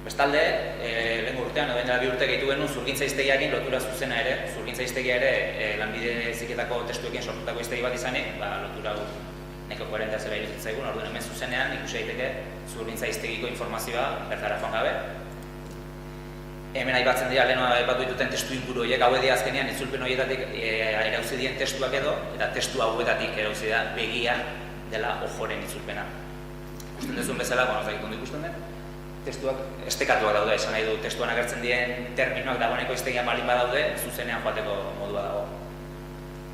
Bestalde, lehen urtean, edo dela 2 urte gehitu genuen zurgintza hiztegiarekin lotura zuzena ere. Zurgintza hiztegia ere lanbide heziketako testuekin sortutako hiztegi bat izanik, lotura nahiko koherentea zela iruditzen zaigun, orduan hemen zuzenean ikusi daiteke zurgintza hiztegiko informazioa bertara joan gabe. Hemen aipatzen dira lehenoa aipatu dituten testu inguru horiek, hauek dira azkenean itzulpen horietatik erauzi dien testuak edo, eta testu hauetatik erauzi da begia dela ojoren itzulpena. Ikusten duzun bezala, ez dakit ikusten den, testuak estekatuak daude, esan nahi du testuan agertzen dien terminoak dagoeneko hiztegian balin badaude, zuzenean joateko modua dago.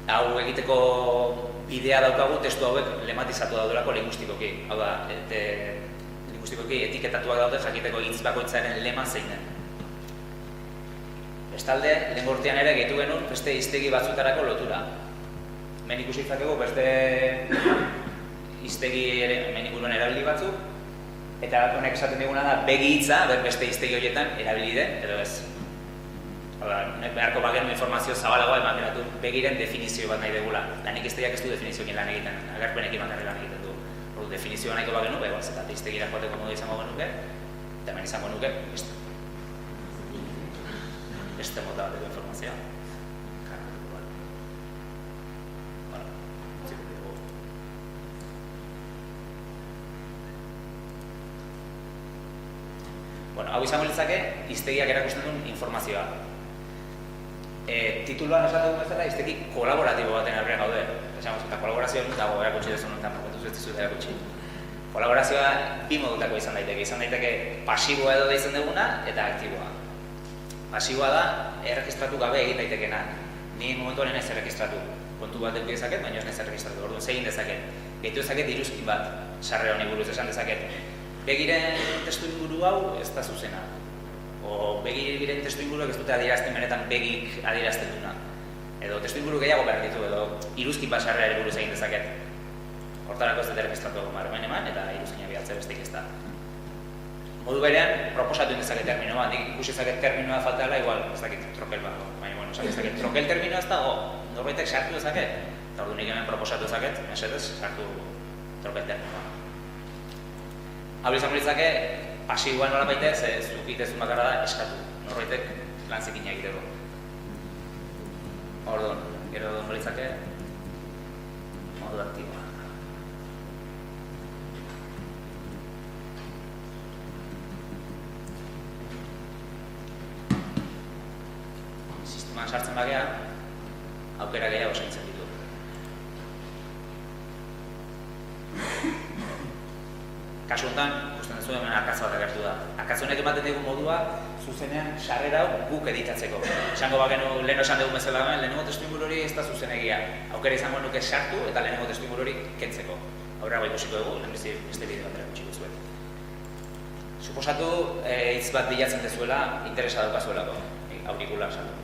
Hau egiteko bidea daukagu testu hauek lematizatu daudelako lingustikoki. Hau da, lingustikoki etiketatuak daude jakiteko hitz bakoitzaren lema zein den. Bestalde, lehen urtean ere gehitu genuen beste hiztegi batzutarako lotura. Hemen ikusi ditzakegu beste hiztegi ere hemen inguruan erabili batzuk, eta honek esaten diguna da begi hitza beste hiztegi horietan erabili den, edo ez. Beharko bagenu informazio zabalagoa eman geratu begiren definizio bat nahi degula. Lanik hiztegiak ez du definizioekin lan egiten, agerpenekin bakarrik lan egiten du. Definizioa nahiko bagenu, eta hiztegira joateko modu izango genuke, eta hemen izango nuke, beste mota bateko informazioa. Hau izango litzake, hiztegiak erakusten duen informazioa. Tituloan esan dugun bezala, hiztegi kolaboratibo baten aurrean gaude. Eta kolaborazioa nun dago erakutsi dezu honetan, momentu ez dizut erakutsi. Kolaborazioa bi modutako izan daiteke pasiboa edo deitzen duguna eta aktiboa. Pasiboa da, erregistratu gabe egin daitekena. Ni momentuan ez erregistratu. Kontu bat eduki dezaket, baina ez erregistratu. Orduan, zegin dezaket. Gehitu dezaket iruzkin bat, sarre honi buruz esan dezaket. Begiren testu inguru hau ez da zuzena. O begiren testu inguruak ez dute adierazten benetan begik adierazten duna. Edo testu inguru gehiago behar ditu, edo iruzkin bat sarreari buruz egin dezaket. Hortarako ez dut erregistratu egun eman, eta iruzkinak bialtze bestik ez da. Modu berean, proposatu dezaket termino bat, nik ikusi dezaket terminoa faltala, igual, ez dakit trokel bat, baina, bueno, ez dakit trokel terminoa ez dago, norbaitek sartu dezaket, eta ordu nik hemen proposatu dezaket, mesedez, sartu trokel terminoa. Hau izango litzake, pasiboa nola baita ez zukitezun bakarra da eskatu, norbaitek lan zikina egiteko. Orduan, gero dongo litzake, modu aktiboa. Sisteman sartzen bagea, aukera gehiago zaintzen ditu. Kasu honetan, ikusten duzu hemen arkatza bat agertu da. Arkatza honek ematen digu modua, zuzenean sarrera hau guk editatzeko. Esango bagenu lehen esan dugu bezala hemen, lehenengo testuinguru hori ez da zuzenegia. Aukera izango nuke sartu eta lehenengo testuinguru hori kentzeko. Aurrera ikusiko dugu, lehenbizi beste bideo bat erakutsiko zuet. Suposatu hitz bat bilatzen dezuela, interesa daukazuelako, aurikular sartu.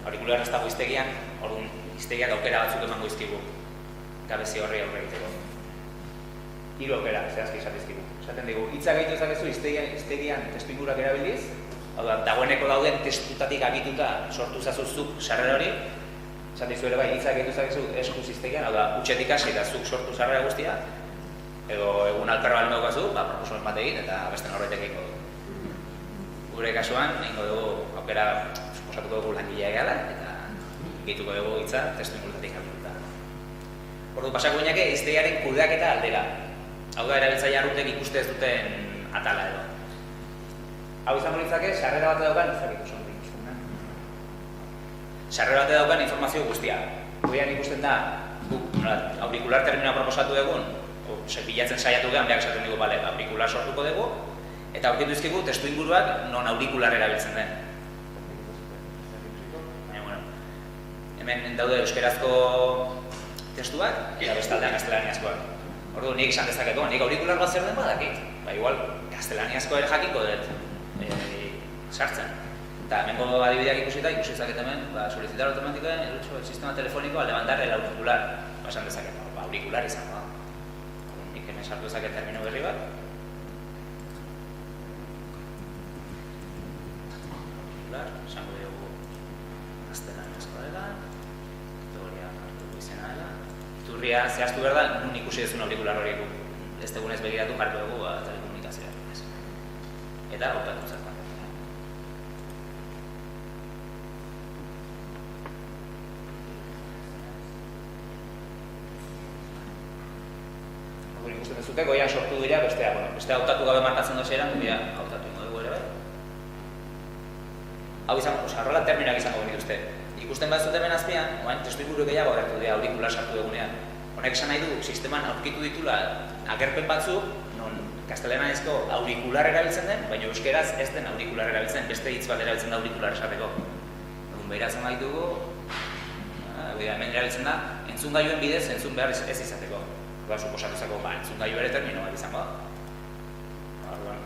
Aurikular ez dago hiztegian, orduan hiztegiak aukera batzuk emango izkigu gabezi horri aurre egiteko. 3 aukera, zehazki esatizkigu. Esaten digu, hitza gehitu ezakezu hiztegian testuinguruak erabiliz, hau da, dagoeneko dauden testutatik agituta sortu zazuzuk sarrera hori, esaten dizu ere bai, hitza gehitu ezakezu eskuz hiztegian, hau da, utxetik hasi eta zuk sortu sarrera guztia, edo egun alperra balen daukazu, proposomen bat egin eta beste norbaitek egingo du. Gure kasuan, egingo dugu aukera osatuko dugu langilea egala, eta gehituko dugu hitza testu ingurutatik abituta. Ordu, pasako gineke, hiztegiaren kudeaketa aldera. Hau da, erabiltzaile arrutek ikuste ez duten atala edo. Hau izango litzake, sarrera bate daukan, sarrera bate daukan informazio guztia. Guian ikusten da, aurikular terminoa proposatu egun, bilatzen saiatu gehan, behar esaten dugu, aurikular sortuko dugu, eta aurkitu izkigu testu inguruak non aurikular erabiltzen den. Hemen daude euskerazko testuak eta bestaldean gaztelaniazkoak. Ordu, nik esan dezakeko, nik aurikular bat zer den badakit. Igual, gaztelaniazko ere jakinko dut sartzen. Eta hemengo adibideak ikusi zaket hemen, solicitar automatikoen el uso del sistema telefónico al levantar el auricular. Esan dezaket, aurikular izango da. Nik hemen sartu dezaket termino berri bat. Aurikular, esango dugu gaztelaniazkoa dela. Iturria zehaztu behar da, nun ikusi dezun aurikular horiek ez dugunez begiratu jartu dugu telekomunikazioa. Eta hautatu zertan. Hori ikusten dezute, goian sortu dira bestea. Bestea hautatu gabe markatzen dozeran, guia hautatu ingo dugu ere bai. Hau izango, horrela terminak izango benituzte. Ikusten bat zuten hemen azpian, testu inguru gehiago agertu dira aurikular sartu egunean. Honek esan nahi du, sisteman aurkitu ditula agerpen batzuk, non gaztelaniazko aurikular erabiltzen den, baina euskeraz ez den aurikular erabiltzen, beste hitz bat erabiltzen da aurikular esateko. Behiratzen baitugu, dira, hemen erabiltzen da, entzungailuen bidez entzun behar ez izateko. Suposatu zako, entzungailu ere termino bat izango da. Orduan.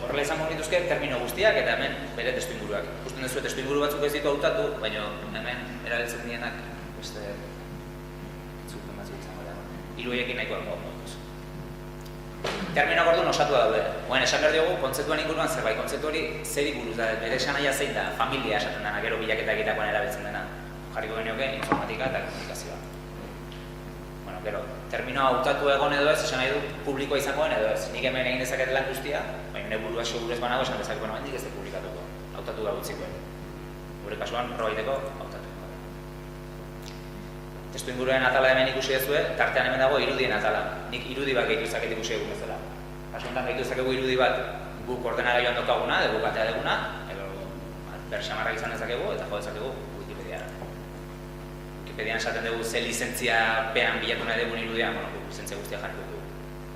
Horrela izango dituzke termino guztiak eta hemen bere testuinguruak. Ikusten duzu testuinguru batzuk ez ditu hautatu, baina hemen erabiltzen dienak beste batzuk izango da. Hiru horiekin nahiko dago moduz. Terminoak orduan osatua daude. Esan behar diogu kontzeptuan inguruan zerbait, kontzeptu hori zeri buruz da, bere esanahia zein da, familia esaten dena, gero bilaketa egitakoan erabiltzen dena. Jarriko genioke informatika eta komunikazioa. Gero, terminoa hautatu egon edo ez, esan nahi du publikoa izangoen edo ez. Nik hemen egin dezaket lan guztia, baina nire burua seguru ez banago esan dezakeko nomendik ez da publikatuko. Hautatu da gutzikoen. Gure kasuan, probaiteko hautatu. Testu inguruen atala hemen ikusi dezue, tartean hemen dago irudien atala. Nik irudi bat gehitu izaket ikusi egun bezala. Kasu honetan gehitu izakegu irudi bat guk ordenagailuan dokaguna, edo guk atea deguna, edo berxamarrak izan dezakegu eta jo dezakegu Wikipediara. Wikipedian esaten dugu ze lizentziapean bilatu nahi dugun irudian, lizentzia guztia jarriko dugu.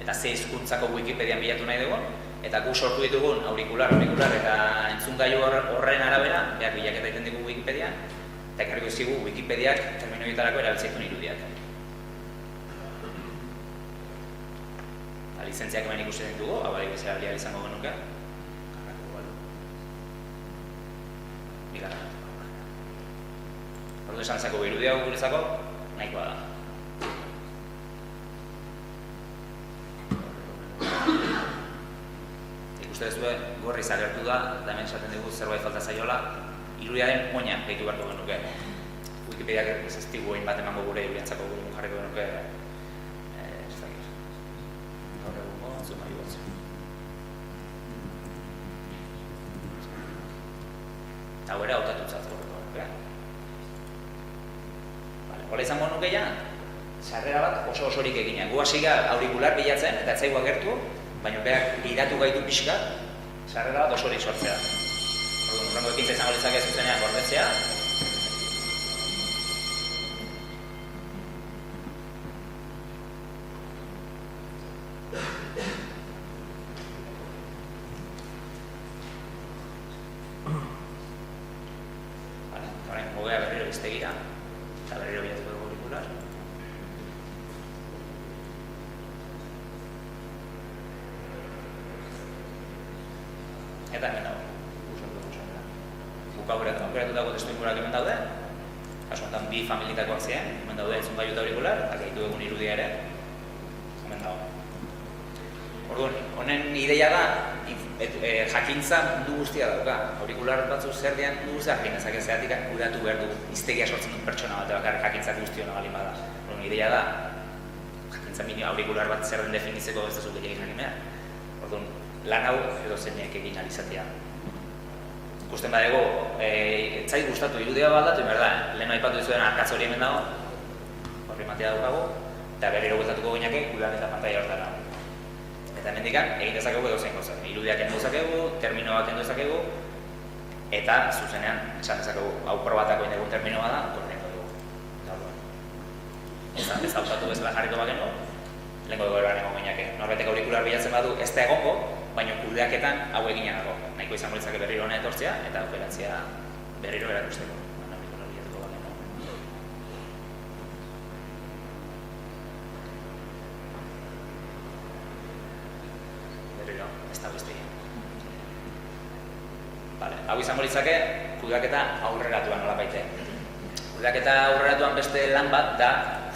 Eta ze hizkuntzako Wikipedian bilatu nahi dugun, eta guk sortu ditugun aurikular eta entzungailu horren arabera, behar bilaketa egiten dugu Wikipedian, eta ekarriko izkigu Wikipediak terminoietarako erabiltzaitun irudiak. Eta lizentziak hemen ikusten ditugu, hau bai bezala bilia izango genuke. Bigarren. Ordu esan zako irudiago guretzako, nahikoa da. Ikuste dezue, gorriz agertu da, eta hemen esaten dugu zerbait falta zaiola, irudiaren oina gehitu beharko genuke. Wikipediak ez digu egin bat emango gure irudiantzako gure jarriko genuke. Ez dakit. Gaur egungo, zuma igotzen. Eta gure hautatutzat gorreko genuke. Hola izango nuke ja, sarrera bat oso-osorik egina. Gu hasiga aurikular bilatzen eta ez zaigu agertu, baina berak gidatu gaitu pixka, sarrera bat osorik sortzea. Orduan, urrengo ekintza izango litzake zuzenean gordetzea. Orain, mugea berriro iztegira. Eta berriro bilatuko dugu aurikular. Eta hemen dago, guk aukeratutako testuinguruak hemen daude. Kasu honetan bi familietakoak ziren, hemen daude entzungailu eta aurikular, eta gehitu egun irudia ere, hemen dago. Orduan, honen ideia da, jakintza mundu guztia dauka. Aurikular batzu zer dian mundu guztia jakinezak ez zeatik kudatu behar du iztegia sortzen dut pertsona bat, bakar jakintzak guztiona balin bada. Orduan, ideia da, jakintza aurikular bat zer den definitzeko ez da zuk gehiagin jakin behar. Orduan, lan hau edo zeinek egin alizatea. Ikusten badego, etzai gustatu irudia baldatu, berda, lehen aipatu dizuen arkatz hori hemen dago, horri matea daukagu, eta berriro bueltatuko gineake kudean eta pantaila hortara. Eta hemendikan egin dezakegu edo zein gauza. Irudiak kendu dezakegu, terminoak kendu dezakegu, eta zuzenean esan dezakegu hau probatako indegun terminoa da, korriako dugu. Ez hautatu bezala jarriko bagenu, lehenko dugu erango gineake. Norbaitek aurikular bilatzen badu ez da egongo, baina kudeaketan hau egina dago. Nahiko izango litzake berriro hona etortzea eta aukeratzea berriro erakusteko. Aurikular bilatuko bagenu. Berriro, ez da beste egin. Hau izango litzake kudeaketa aurreratuan nola baite. Kudeaketa aurreratuan beste lan bat da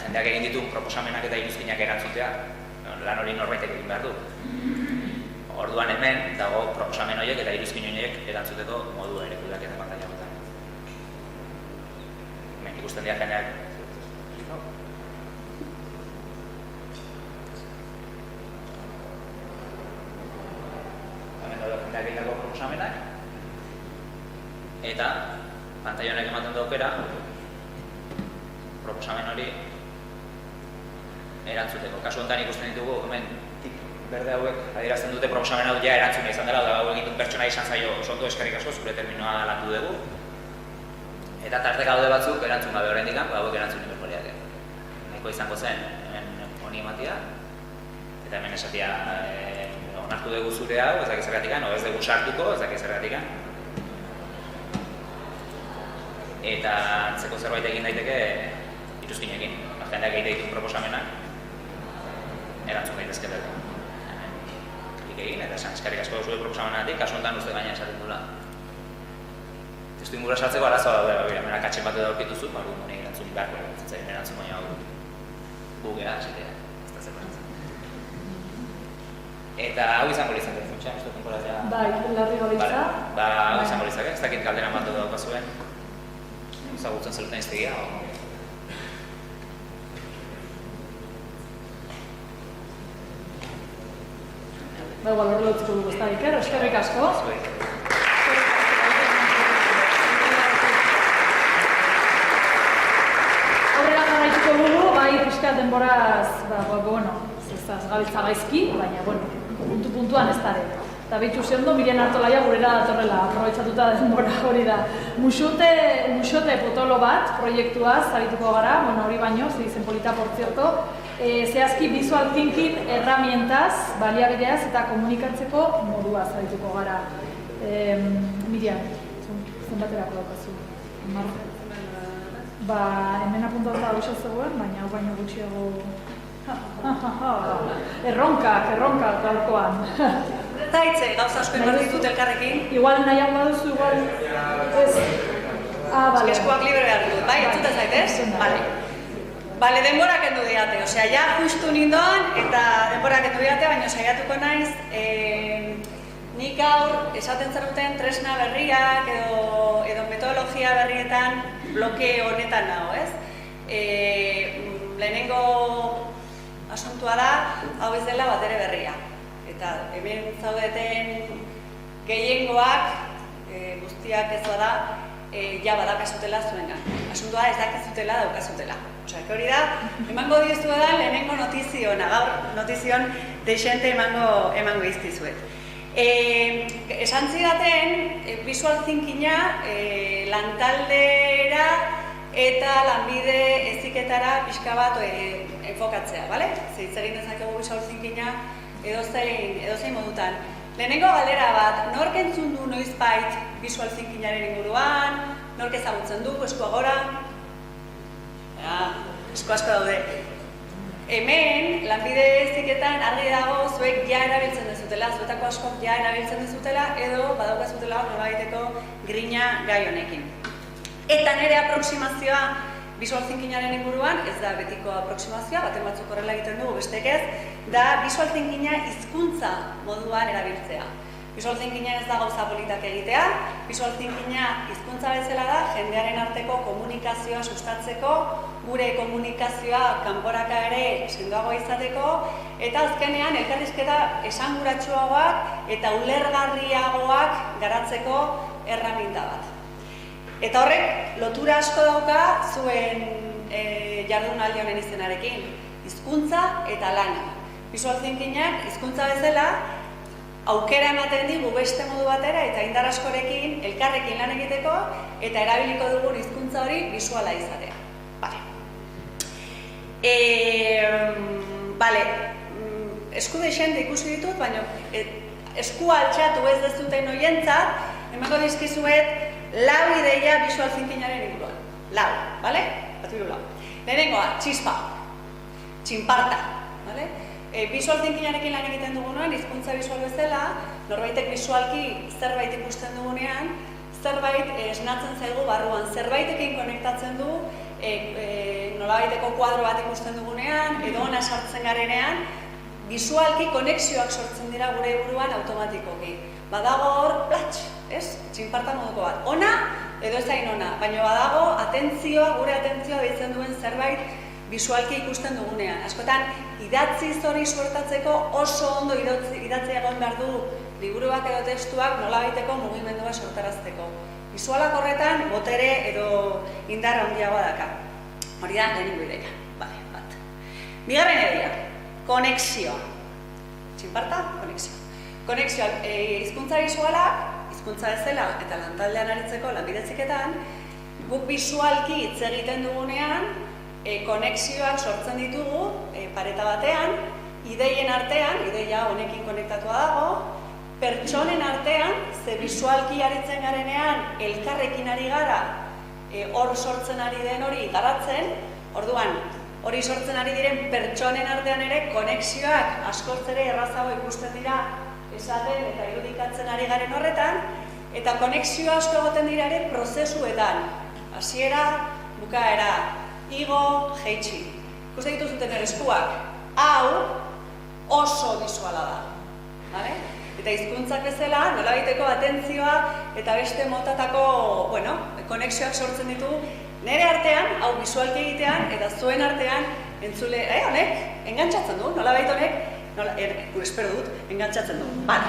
jendeak egin ditu proposamenak eta iruzkinak erantzutea. Lan hori norbaitek egin behar du. Orduan hemen dago proposamen horiek eta iruzkin horiek erantzuteko modua ere kudeaketa pantaila batean. Hemen ikusten dira jendeak. Hemen daude jendeak egindako proposamenak. Eta pantaila honek ematen du aukera proposamen hori erantzuteko. Kasu honetan ikusten ditugu hemen berde hauek adierazten dute proposamen hau ja erantzuna izan dela, da hau egin duen pertsona izan zaio oso eskerrik asko, zure terminoa landu dugu. Eta tartek gaude batzuk erantzun gabe oraindik, hauek erantzun inberko liake. Nahiko izango zen honi ematia, eta hemen esatia onartu dugu zure hau, ez dakiz zergatik, ez dugu sartuko, ez dakiz zergatik. Eta antzeko zerbait egin daiteke iruzkinekin. Jendeak egite dituen proposamenak erantzun daitezke berda. Klik egin eta esan eskerrik asko zure proposamenatik, kasu honetan uste gaina esaten dula. Testu ingura sartzeko arazoa daude, hemen akatsen bat edo aurkituzu, honi erantzun beharko erantzun erantzun baina hau gugea, esatea, ez da zerbait. Eta hau izango litzak dut, funtsa, ez dut tenporatzea? Bai, larri gabitza. Ba, hau izango litzak, ez dakit galdera bat daukazuen. Ezagutzen zeluten iztegia, Ba, igual horrela utziko dugu ez da, Iker, eskerrik asko. Horrela jarraituko dugu, bai, pixka denboraz, ez gabiltza gaizki, baina, puntuan ez dara. Eta behitxu ziondo, Mirian Artolaia gurera datorrela, aprobetsatuta denbora hori da. Muxote potolo bat proiektuaz arituko gara, hori baino, zen polita por cierto, zehazki visual thinking herramientaz, baliabideaz eta komunikatzeko moduaz arituko gara. Mirian, zenbaterako daukazu? Ba, hemen apuntatuta hau zegoen, baina hau baino gutxiago... Erronkak gaurkoan. Zaitze, gauza asko inbar ditut elkarrekin. Igual nahiago baduzu, igual... Eskuak libre behar dut, bai, entzute zaitez? Bale, denbora kendu diate, osea, ja justu nindoan eta denbora kendu diate, baina saiatuko naiz, nik gaur esaten zeruten tresna berriak edo metodologia berrietan bloke honetan nago, ez? Lehenengo asuntua da, hau ez dela batere berria. Eta hemen zaudeten gehiengoak, guztiak ez da, ja badakazutela zuengan. Asuntua ez dakizutela daukazutela. Osea, hori da, emango dizu da lehenengo notiziona, gaur notizion deixente emango iztizuet. Esan zidaten, visual thinkinga lantaldera eta lanbide heziketara pixka bat enfokatzea, bale? Hitz egin dezakegu visual thinkinga edozein modutan. Lehenengo galdera bat, nork entzun du noizbait visual thinkingaren inguruan, nork ezagutzen du, eskua gora? Esku asko daude. Hemen, lanbide heziketan argi dago zuek ja erabiltzen dezutela, zuetako askok ja erabiltzen dezutela, edo badaukazutela nolabaiteko grina gai honekin. Eta nire aproksimazioa visual thinkingaren inguruan, ez da betiko aproksimazioa, baten batzuk horrela egiten dugu bestek ez, da visual thinkinga hizkuntza moduan erabiltzea. Visual thinkinga ez da gauza politak egitea, visual thinkinga hizkuntza bezala da jendearen arteko komunikazioa sustatzeko, gure komunikazioa kanporaka ere sendoago izateko, eta azkenean elkarrizketa esanguratsuagoak eta ulergarriagoak garatzeko erraminta bat. Eta horrek lotura asko dauka zuen jardunaldi honen izenarekin, hizkuntza eta lana. Visual thinkingak hizkuntza bezala aukera ematen digu beste modu batera eta indar askorekin elkarrekin lan egiteko eta erabiliko dugun hizkuntza hori visuala izatea. Esku deixente ikusi ditut, baina eskua altxatu ez dezuten hoientzat, emango dizkizuet lau ideia visual thinkingaren inguruan. Lau, bale? Batiru lau. Lehenengoa, txispa, txinparta, bale? Visual thinkingarekin lan egiten dugunean, hizkuntza visual bezala, norbaitek visualki zerbait ikusten dugunean, zerbait esnatzen zaigu barruan, zerbaitekin konektatzen du, nolabaiteko kuadro bat ikusten dugunean, edo ona sartzen garenean, visualki konexioak sortzen dira gure buruan automatikoki. Badago hor, platx, ez? Txinparta moduko bat. Ona edo ez hain ona, baina badago atentzioa, gure atentzioa deitzen duen zerbait visualki ikusten dugunean. Askotan, idatziz hori suertatzeko oso ondo idatzi egon behar du liburuak edo testuak nolabaiteko mugimendua sortarazteko. Visualak horretan botere edo indar handiagoa daka. Hori da, lehenengo ideia. Bat. Bigarren ideia, konexioa. txinparta, konexio. Konexioa, hizkuntza bisualak, hizkuntza bezala eta lantaldean aritzeko lanbide heziketan, guk bisualki hitz egiten dugunean, konexioak sortzen ditugu pareta batean, ideien artean, ideia honekin konektatua dago, pertsonen artean, ze bisualki aritzen garenean, elkarrekin ari gara, hor sortzen ari den hori garatzen, orduan, hori sortzen ari diren pertsonen artean ere konexioak askoz ere errazago ikusten dira esaten eta irudikatzen ari garen horretan, eta konexioa asko egoten dira ere prozesuetan. Hasiera, bukaera, igo, jeitsi. Ikusten dituzuten ere eskuak, hau oso bisuala da. Vale? Eta hizkuntzak bezala, nolabaiteko atentzioa eta beste motatako, konexioak sortzen ditugu nire artean, hau bisualki egitean, eta zuen artean entzule, honek, engantzatzen du, nolabait honek, espero dut, engantzatzen du. Bale.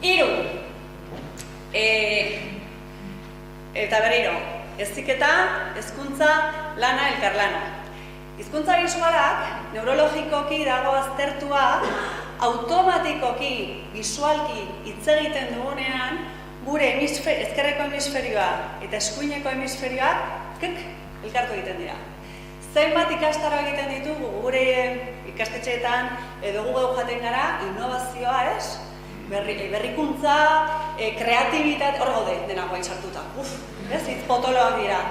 3. Eta berriro, heziketa, hezkuntza, lana, elkarlana. Hizkuntza bisualak, neurologikoki dago aztertua, automatikoki, bisualki hitz egiten dugunean, gure ezkerreko hemisferioa eta eskuineko hemisferioak elkartu egiten dira. Zenbat ikastaro egiten ditugu gure ikastetxeetan edo gu geu jaten gara, innovazioa, ez? Berrikuntza, kreatibitate, hor gaude dena guain sartuta. Ez, hitz potoloak dira.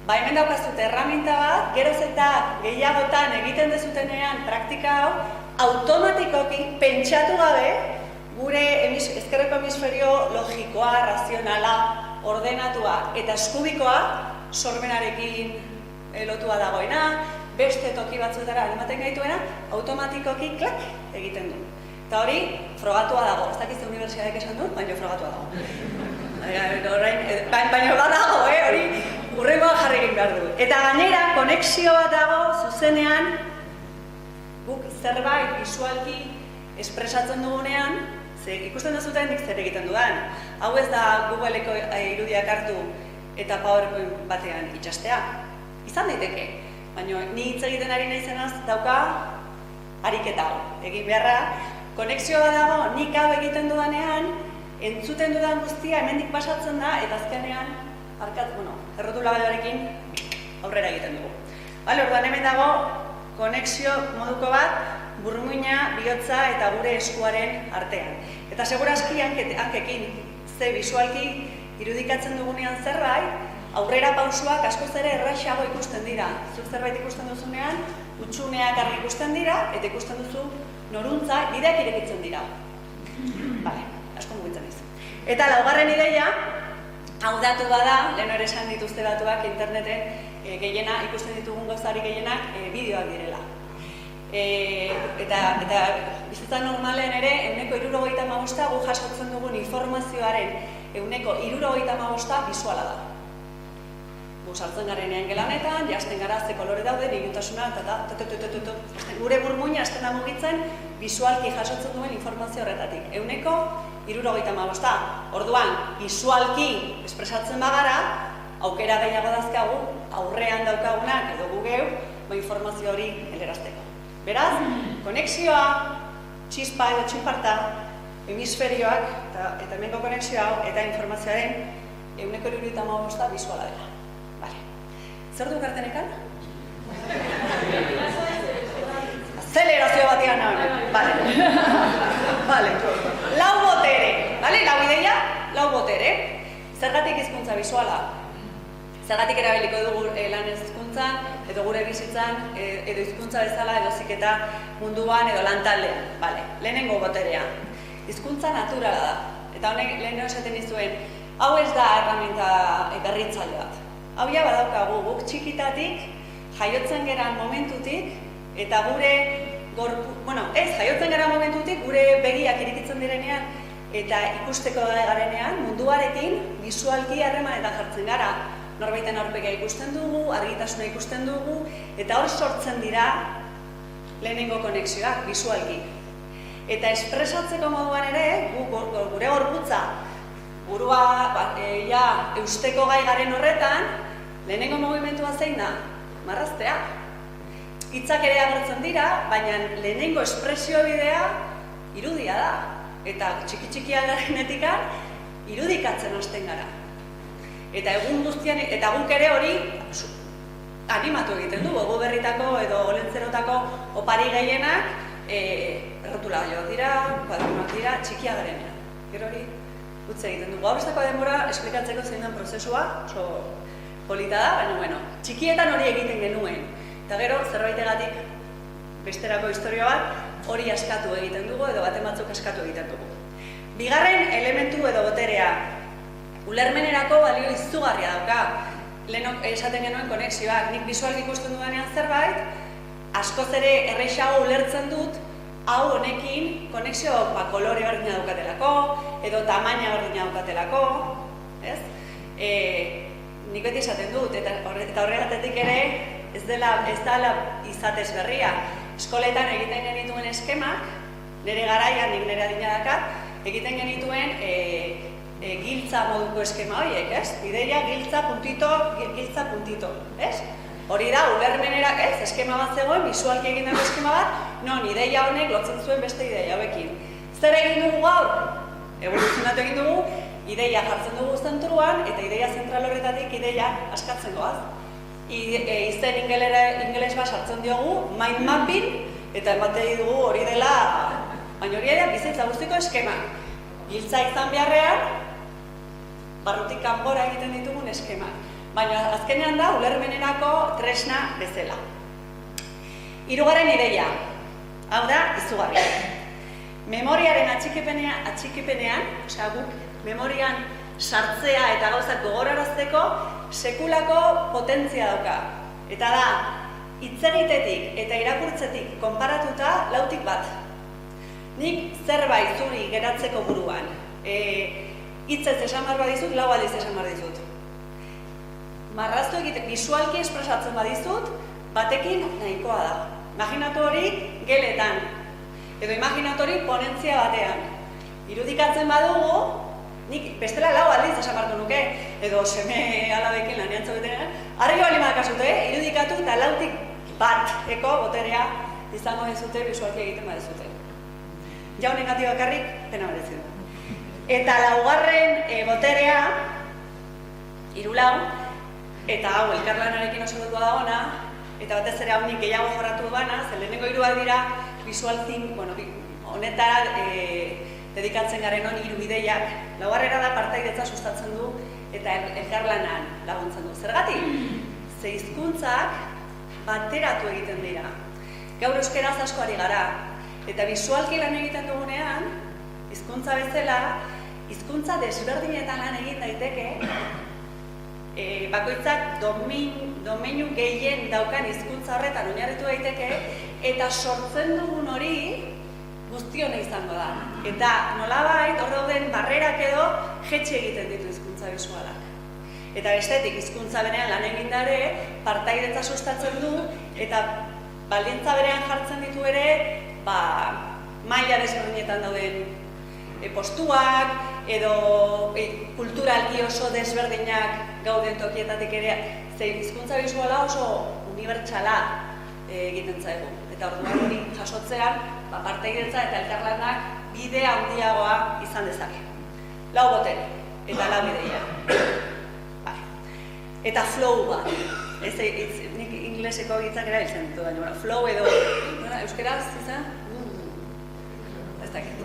Ba, hemen daukazute erraminta bat, geroz eta gehiagotan egiten dezutenean praktika hau, automatikoki pentsatu gabe, gure ezkerreko hemisferio logikoa, razionala, ordenatua eta eskubikoa sormenarekin lotua dagoena, beste toki batzuetara animaten gaituena, automatikoki klak egiten du. Eta hori, frogatua dago. Ez dakiz unibertsitateak esan du, baina frogatua dago. Baina badago, hori hurrengoa jarri egin behar du. Eta gainera, konexio bat dago zuzenean, guk zerbait bisualki espresatzen dugunean, ikusten duzuten nik zer egiten dudan. Hau ez da Googleko irudiak hartu eta PowerPoint batean itxastea. Izan daiteke, baina ni hitz egiten ari naizenaz dauka ariketa hau. Egin beharra, konexioa dago, nik hau egiten dudanean, entzuten dudan guztia hemendik pasatzen da, eta azkenean, errotula badoarekin aurrera egiten dugu. Orduan hemen dago, konexio moduko bat, burmuina, bihotza eta gure eskuaren artean. Eta segurazki hankekin, ze bisualki irudikatzen dugunean zerbait, aurrera pausuak askoz ere erraixago ikusten dira. Zuk zerbait ikusten duzunean, utxuneak argi ikusten dira, eta ikusten duzu noruntza, bideak irekitzen dira. Bale, asko mugitzen dizu. Eta laugarren ideia, hau datu bada, lehen hori esan dituzte datuak interneten gehiena, ikusten ditugun gauzari gehienak bideoak direla. Eta bizitza normalean ere, 75% gu jasotzen dugun informazioaren 75% bisuala da. Gu sartzen garenean gelanetan, jasten gara ze kolore daude, ilutasuna, gure burmuina hasten da mugitzen bisualki jasotzen duen informazio horretatik. 75%. Orduan, bisualki espresatzen bagara, aukera gehiago dazkagu, aurrean daukagunak edo gu geu, informazio hori helerazteko. Beraz, konexioa, txispa edo txinparta, hemisferioak, eta hemengo konexioa eta informazioaren 75% bisuala dela. Zer du gartenekan? Azelerazio batean nahi. Bale. Lau botere. Lau ideia, lau botere. Zergatik hizkuntza bisuala? Zergatik erabiliko dugu lan hizkuntzan, edo gure bizitzan, edo hizkuntza bezala, edo ziketa munduan, edo lantaldean. Lehenengo boterea. Hizkuntza naturala da. Eta honek lehen esaten dizuen, hau ez da erraminta berritzaile bat. Hau ja badaukagu, guk txikitatik, jaiotzen geran momentutik, eta gure jaiotzen geran momentutik, gure begiak irikitzen direnean, eta ikusteko garenean, munduarekin, bisualki harremanetan jartzen gara. Norbaiten aurpegia ikusten dugu, argitasuna ikusten dugu, eta hor sortzen dira lehenengo konexioak, bisualki. Eta espresatzeko moduan ere, gure gorputza, burua eusteko gai garen horretan, lehenengo mugimentua zein da? Marraztea. hitzak ere agertzen dira, baina lehenengo espresio bidea irudia da. Eta txiki-txikia garenetikan irudikatzen hasten gara. Eta egun guztian, eta guk ere hori animatu egiten du, gogo berritako edo olentzerotako opari gehienak errotula joak dira, kuadernoak dira, txikia garenean. Gero hori utzi egiten du. Gaur bestako denbora esplikatzeko zein den prozesua, oso polita da, baina bueno, txikietan hori egiten genuen. Eta gero, zerbaitegatik besterako historia bat hori askatu egiten dugu edo baten batzuk askatu egiten dugu. Bigarren elementu edo boterea, ulermenerako balio izugarria dauka. Lehenok esaten genuen konexioak, nik bisualki ikusten dudanean zerbait, askoz ere erreixago ulertzen dut, hau honekin konexio kolore berdina daukatelako, edo tamaina berdina daukatelako, ez? Nik beti esaten dut, eta horregatetik ere ez dela izatez berria. Eskoletan egiten genituen eskemak, nire garaian, nik nire adina dakat, egiten genituen giltza moduko eskema horiek, ez? Ideia, giltza, puntito, ez? Hori da, ulermenerak, ez? Eskema bat zegoen, bisualki egin dago eskema bat, non ideia honek lotzen zuen beste ideia hauekin. Zer egin dugu gaur? Evoluzionatu egin dugu, ideia jartzen dugu zentruan, eta ideia zentral horretatik ideia askatzen goaz. Izen ingeles bat sartzen diogu, mind mapping, eta ematei dugu hori dela, baina hori ere bizitza guztiko eskema. Giltza izan beharrean, barrutik kanpora egiten ditugun eskema. Baina azkenean da ulermenerako tresna bezala. Hirugarren ideia, hau da izugarria. Memoriaren atxikipenean, osea guk memorian sartzea eta gauzak gogorarazteko sekulako potentzia dauka. Eta da, hitz egitetik eta irakurtzetik konparatuta 4tik 1. Nik zerbait zuri geratzeko buruan, hitzez esan behar badizut, 4 aldiz esan behar dizut. Marraztu egiten, bisualki espresatzen badizut, batekin nahikoa da. Imaginatu hori geletan, edo imaginatu hori ponentzia batean. Irudikatzen badugu, nik bestela 4 aldiz esan beharko nuke, edo seme alabekin lanean zaudetenean, argi bali badakazute, irudikatu eta 4tik 1eko boterea izango dizute bisualki egiten badizute. Ja honen gati bakarrik, pena merezi du. Eta 4. Boterea, 3, eta hau elkarlanarekin oso lotua dagona, eta batez ere hau nik gehiago jorratu duana, zen lehenengo 3 dira visual think, honetara dedikatzen garen honi 3 ideiak. 4. da partaidetza sustatzen du eta elkarlanan laguntzen du. Zergatik? Ze hizkuntzak bateratu egiten dira. Gaur euskeraz asko ari gara, eta bisualki lan egiten dugunean, hizkuntza bezala, hizkuntza desberdinetan lan egin daiteke, bakoitzak domeinu gehien daukan hizkuntza horretan oinarritu daiteke, eta sortzen dugun hori guztione izango da. Eta nolabait, hor dauden barrerak edo jetxe egiten ditu hizkuntza bisualak. Eta bestetik, hizkuntza berean lan egin dare, partaidetza sustatzen du, eta baldintza berean jartzen ditu ere, maila desberdinetan dauden postuak, edo kulturalki oso desberdinak gauden tokietatik ere, zein hizkuntza bisuala oso unibertsala egiten zaigu. Eta orduan hori jasotzean, partaidetza eta elkarlanak bide handiagoa izan dezake. 4 botere, eta 4 ideia. Eta flow bat. Nik ingleseko hitzak erabiltzen ditu baina, flow edo, euskeraz, izan? Ez dakit.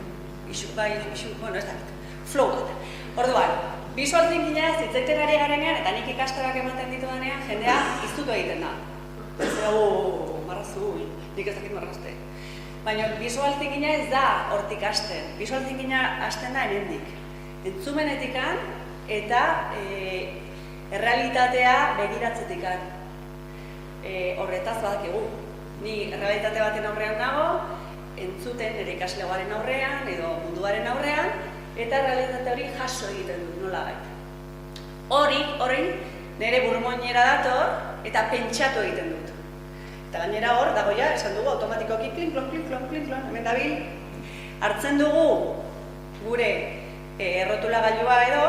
Ez dakit. Flow bat. Orduan, visual thinkinga zitzaiten ari garenean, eta nik ikastarak ematen ditu danean, jendea iztutu egiten da. Ez dago, marrazu, nik ez dakit marrazte. Baina visual thinkinga ez da hortik hasten. Visual thinkinga hasten da hemendik. Entzumenetikan eta errealitatea begiratzetikan. Horretaz badakigu. Ni errealitate baten aurrean nago, entzuten nire ikaslegoaren aurrean edo munduaren aurrean, eta errealitate hori jaso egiten dut, nolabait. Hori nire burmoinera dator eta pentsatu egiten dut. Eta gainera hor, dago ja, esan dugu, automatikoki klin-klon, hemen dabil, hartzen dugu gure errotulagailua edo,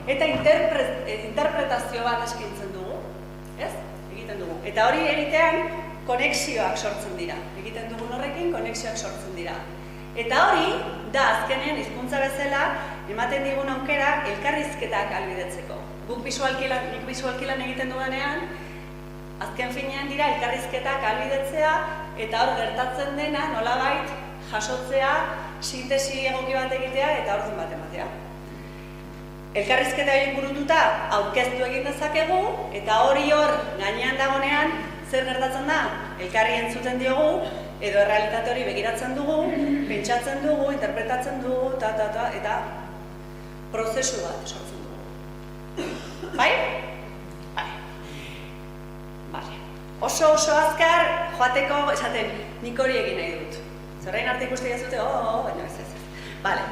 eta interpretazio bat eskaintzen dugu, ez? Egiten dugu. Eta hori egitean, konexioak sortzen dira. Egiten dugun horrekin konexioak sortzen dira. Eta hori, da azkenean hizkuntza bezala, ematen digun aukera elkarrizketak ahalbidetzeko. Nik bisualki lan egiten dudanean, azken finean dira elkarrizketak ahalbidetzea, eta hor gertatzen dena nolabait jasotzea, sintesi egoki bat egitea eta ordun bat ematea. Elkarrizketa egin burututa aurkeztu egin dezakegu, eta hori hor gainean dagonean zer gertatzen da? Elkarri entzuten diogu, edo errealitate hori begiratzen dugu, pentsatzen dugu, interpretatzen dugu, eta prozesu bat sortzen dugu. Bai? Bai. Oso azkar joateko esaten nik hori egin nahi dut. Zerrain arte ikuste jazute, baina ez. Bale.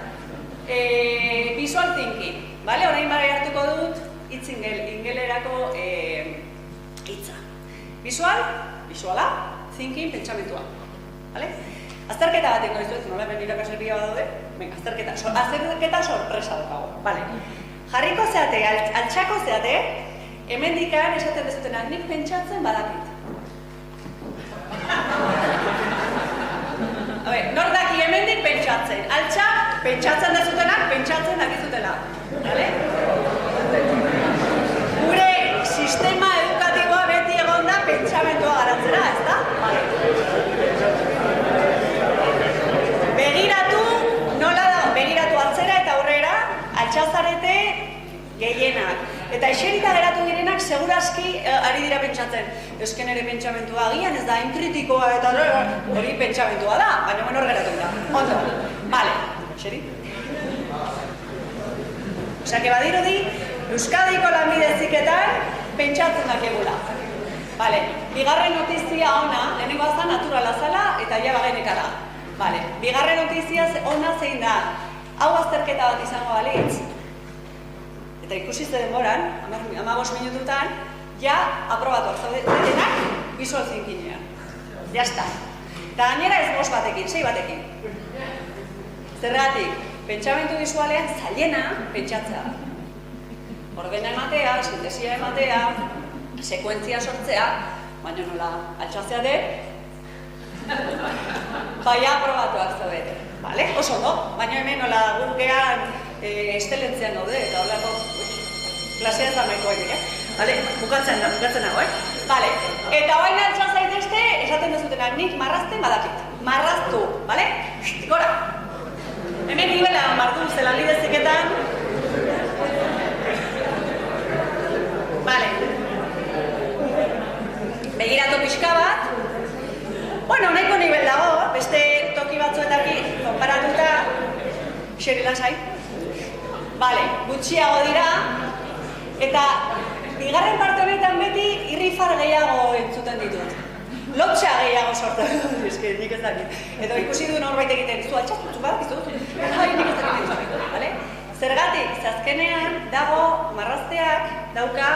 Visual thinking. Bale, orain bare hartuko dut hitz ingelerako hitza. Visuala, thinking, pentsamentua. Bale? Azterketa bat ingo dizuet, nola hemen irakasle pila bat daude? Venga, azterketa sorpresa daukago. Bale. Jarriko zeate, altxako zeate, hemendikan esaten dezutenak nik pentsatzen badakit. Nor daki hemendik pentsatzen, altxak pentsatzen dezutenak pentsatzen dakizutela. Bale? Gure sistema edukatiboa beti egon da pentsamentua garatzera, ez da? Begiratu, nola da? Begiratu atzera eta aurrera, altxazarete gehienak. Eta eserita geratu direnak segurazki ari dira pentsatzen. Ezken ere pentsamentua agian, ez da, inkritikoa eta hori pentsamentua da, baina hor geratu da. Ondo, bale, eseri. Osea, que badirudi, Euskadiko lanbide heziketan pentsatzen dakegula. Bale, bigarren notizia ona, lehenengo azan naturala zala eta ja bagenekara. Bale, bigarren notizia ona zein da, hau azterketa bat izango balitz, eta ikusi ze denboran, 15 minututan, ja aprobatuak zaudetenak visual thinkingean. Jazta. Eta gainera ez 5 batekin, 6 batekin. Zergatik, pentsamentu visualean zailena pentsatzea. Ordena ematea, sintesia ematea, sekuentzia sortzea, baina nola altxatzea de, baina aprobatuak zaudete. Vale? Oso ondo, baina hemen nola gurkean estelentzean daude, eta horreko klasea zamaiko haiek, Vale? Bukatzen nago, Vale. Eta baina altxan zaitezte, esaten dezutenak nik marrazten badakit. Marraztu, vale? Gora! Hemen nivela mardu zelan lideziketan. Vale. Begiratu pixka bat. Bueno, nahiko nivel dago, beste toki batzuetakin konparatuta. Xeri lasai. Vale, gutxiago dira. Eta bigarren parte honetan beti irrifar gehiago entzuten ditut. Lotxa gehiago sortzen. Eske nik ez dakit. Edo ikusi du norbait egiten, zu altxatu bat, izu dut. Nik ez dakit, vale? Zergatik, azkenean dago marrazteak dauka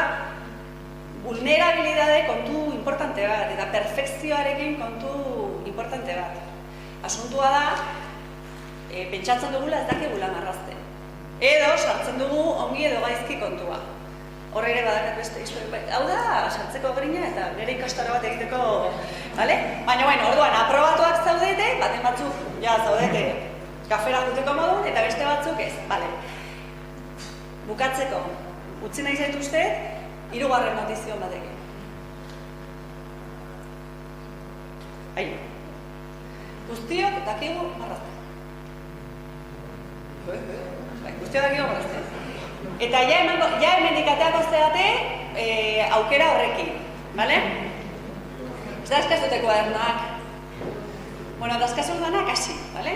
vulnerabilidade kontu importante bat, eta perfekzioarekin kontu importante bat. Asuntua da, pentsatzen dugula ez dakigula marrazte. Edo, sartzen dugu ongi edo gaizki kontua. Horre ere badakat beste historia. Hau da, sartzeko grina eta nire ikastara bat egiteko, bale? Baina, orduan, aprobatuak zaudete, baten batzuk, ja, zaudete, kafera duteko modun, eta beste batzuk ez, bale? Bukatzeko, utzi nahi zaituzte, 3. notizion batekin. Aio. Guztiok dakigu marrazte. Guztiok dakigu marrazte. Eta ja hemendik ateako zeate aukera horrekin, bale? Ez da eskazuteko adernak. Bueno, da eskazutanak hasi, bale?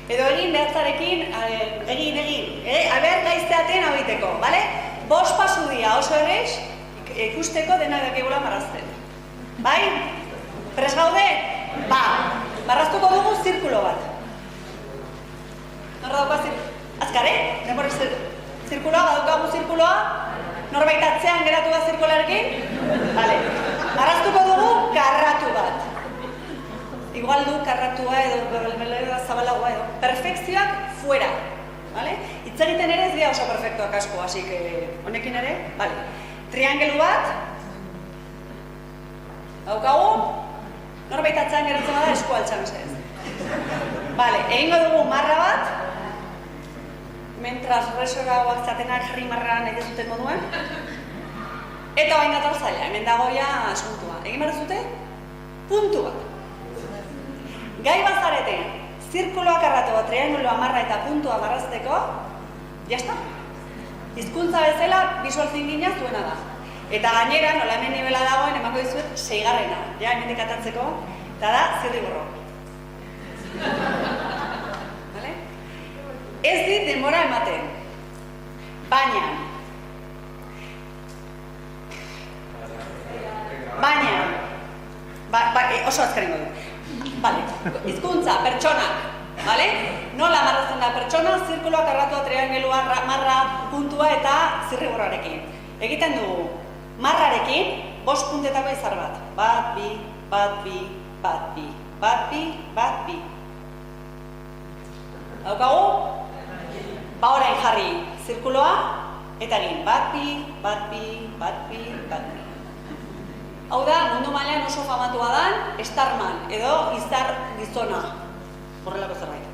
Edo egin behatzarekin, egin. Aber gaizteaten hau iteko, bale? 5 pasu dia oso errez ikusteko dena dakigula marrazten. Bai? Prest gaude? Ba, marraztuko dugu zirkulo bat. Norra dauka zirkulo? Azkare? Denbora zirkuloa, badukagu zirkuloa? Norbait atzean geratu da zirkularekin? Bale. Marraztuko dugu karratu bat. Igual du karratua edo zabalagoa edo. Perfekzioak fuera. Vale? Hitz egiten ere ez dira oso perfektuak asko, así que honekin ere, vale. Triangelu bat, daukagu, Norbait atzean geratzen bada esku altxan mesedez. Vale, egingo dugu marra bat, mentras resora hauak zatenak jarri marra nahi dezuten moduan. Eta bain dator zaila, hemen dagoia asuntua. Egin behar zute? Puntu bat. Gai bazarete, zirkuloak arratu, trianguloa marra eta puntua marrazteko, jazta. Hizkuntza bezala, visual thinkinga zuena da. Eta gainera, nola hemen nivela dagoen, emako dizuet, 6garrena. Ja, hemendik atatzeko, eta da, zirriborro. Vale? Ez dit denbora ematen. Baina, oso azkarengo du. Vale, hizkuntza, pertsonak, vale? Nola marrazten da pertsona, zirkuloak arratua, triangelua, marra, puntua eta zirriborroarekin. Egiten dugu, marrarekin, 5 puntetako izar bat. Bat, bi, bat, bi, bat, bi, bat, bi, bat, bi. Daukagu? Ba orain jarri zirkuloa eta egin bat, bi, bat, bi, bat, bi, bat, bi. Hau da, mundu mailan oso famatua dan, Starman, edo izar gizona. Horrelako zerbait.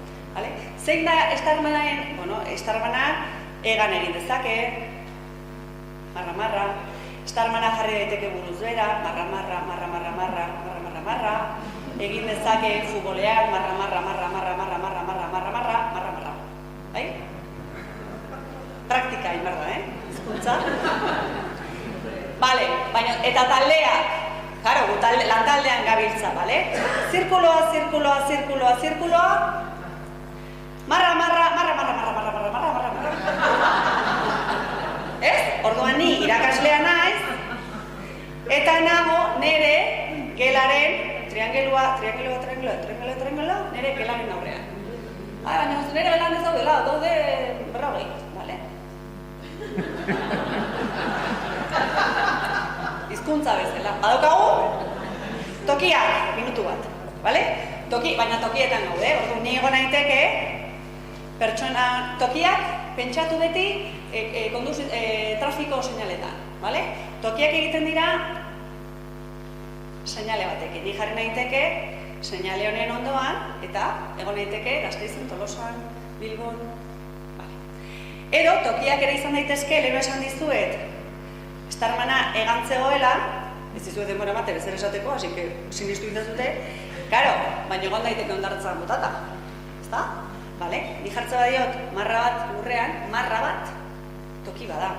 Zein da Starmanaren, Starmanak egan egin dezake, marra, Starmana jarri daiteke buruz bera, marra, egin dezake futbolean, marra. Bai? Praktika egin behar da, hizkuntza. Bale, baina, eta taldeak, karo, lantaldean gabiltza, bale? Zirkuloa, marra. Ez? Orduan ni irakaslea naiz, eta nago nere gelaren, triangelua, nere gelaren aurrean. Baina, nere gelan ez daude berrogei, bale? Hizkuntza bezala. Badaukagu, tokiak, minutu bat, bale? Baina tokietan gaude, orduan ni egon naiteke, pertsona tokiak pentsatu beti trafiko seinaletan, bale? Tokiak egiten dira seinale batekin. Ni jarri naiteke seinale honen ondoan eta egon naiteke Gasteizen, Tolosan, Bilbon, bale. Edo tokiak ere izan daitezke, leheno esan dizuet, Starmana egantzegoela, ez dizuet denbora ematen ezer esateko, así que sinistu indazute, karo, baina egon daiteke ondartzan botata, ezta? Bale? Ni jartze badiot marra bat lurrean, marra bat toki bada.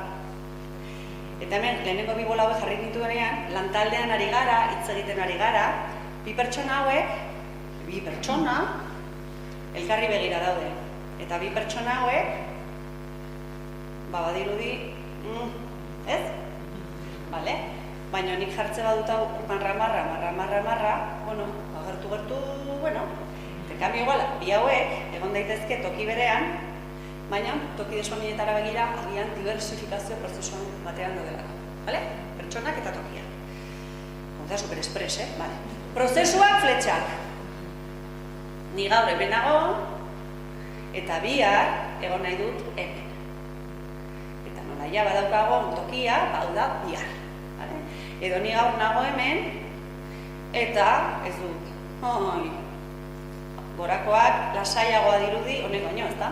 Eta hemen, lehenengo bi bola hauek jarri nituenean, lantaldean ari gara, hitz egiten ari gara, bi pertsona elkarri begira daude. Eta bi pertsona hauek, badirudi, ez? Bale? Baina nik jartze badut hau marra, gertu, Kambio igual, bi hauek, egon daitezke toki berean, baina toki desberdinetara begira agian diversifikazio prozesuan batean daudelako. Bale? Pertsonak eta tokiak. Hau da, super espres, Bale. Prozesuak fletxak. Ni gaur hemen nago, eta bihar egon nahi dut hemen. Eta nola ja badaukago tokia, hau da bihar. Edo ni gaur nago hemen, eta ez dut. Gorakoak lasaiagoa dirudi honek baino, ezta?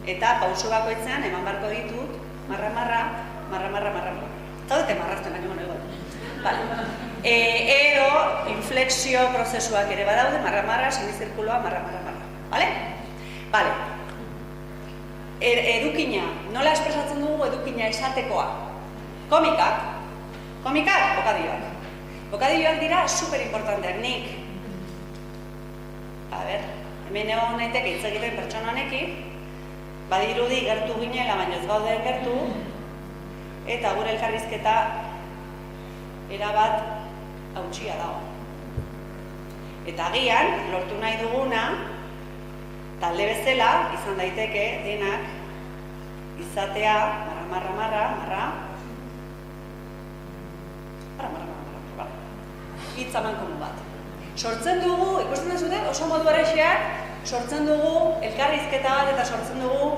Eta pauso bakoitzean eman beharko ditut marra. Eta dute marrazten baino honek baino. Vale. Edo inflexio prozesuak ere badaude, marra, semizirkuloa, marra. Vale? Vale. Edukina, nola espresatzen dugu edukina esatekoa? Komikak, bokadioak. Bokadioak dira superimportanteak nik. Hemen egon naiteke hitz egiten pertsona honekin, badirudi gertu ginela, baina ez gauden gertu, eta gure elkarrizketa erabat hautsia dago. Eta agian, lortu nahi duguna, talde bezala, izan daiteke denak izatea, marra, hitz amankomun bat. Sortzen dugu, ikusten duzute, oso modu errexeak, sortzen dugu elkarrizketa bat eta sortzen dugu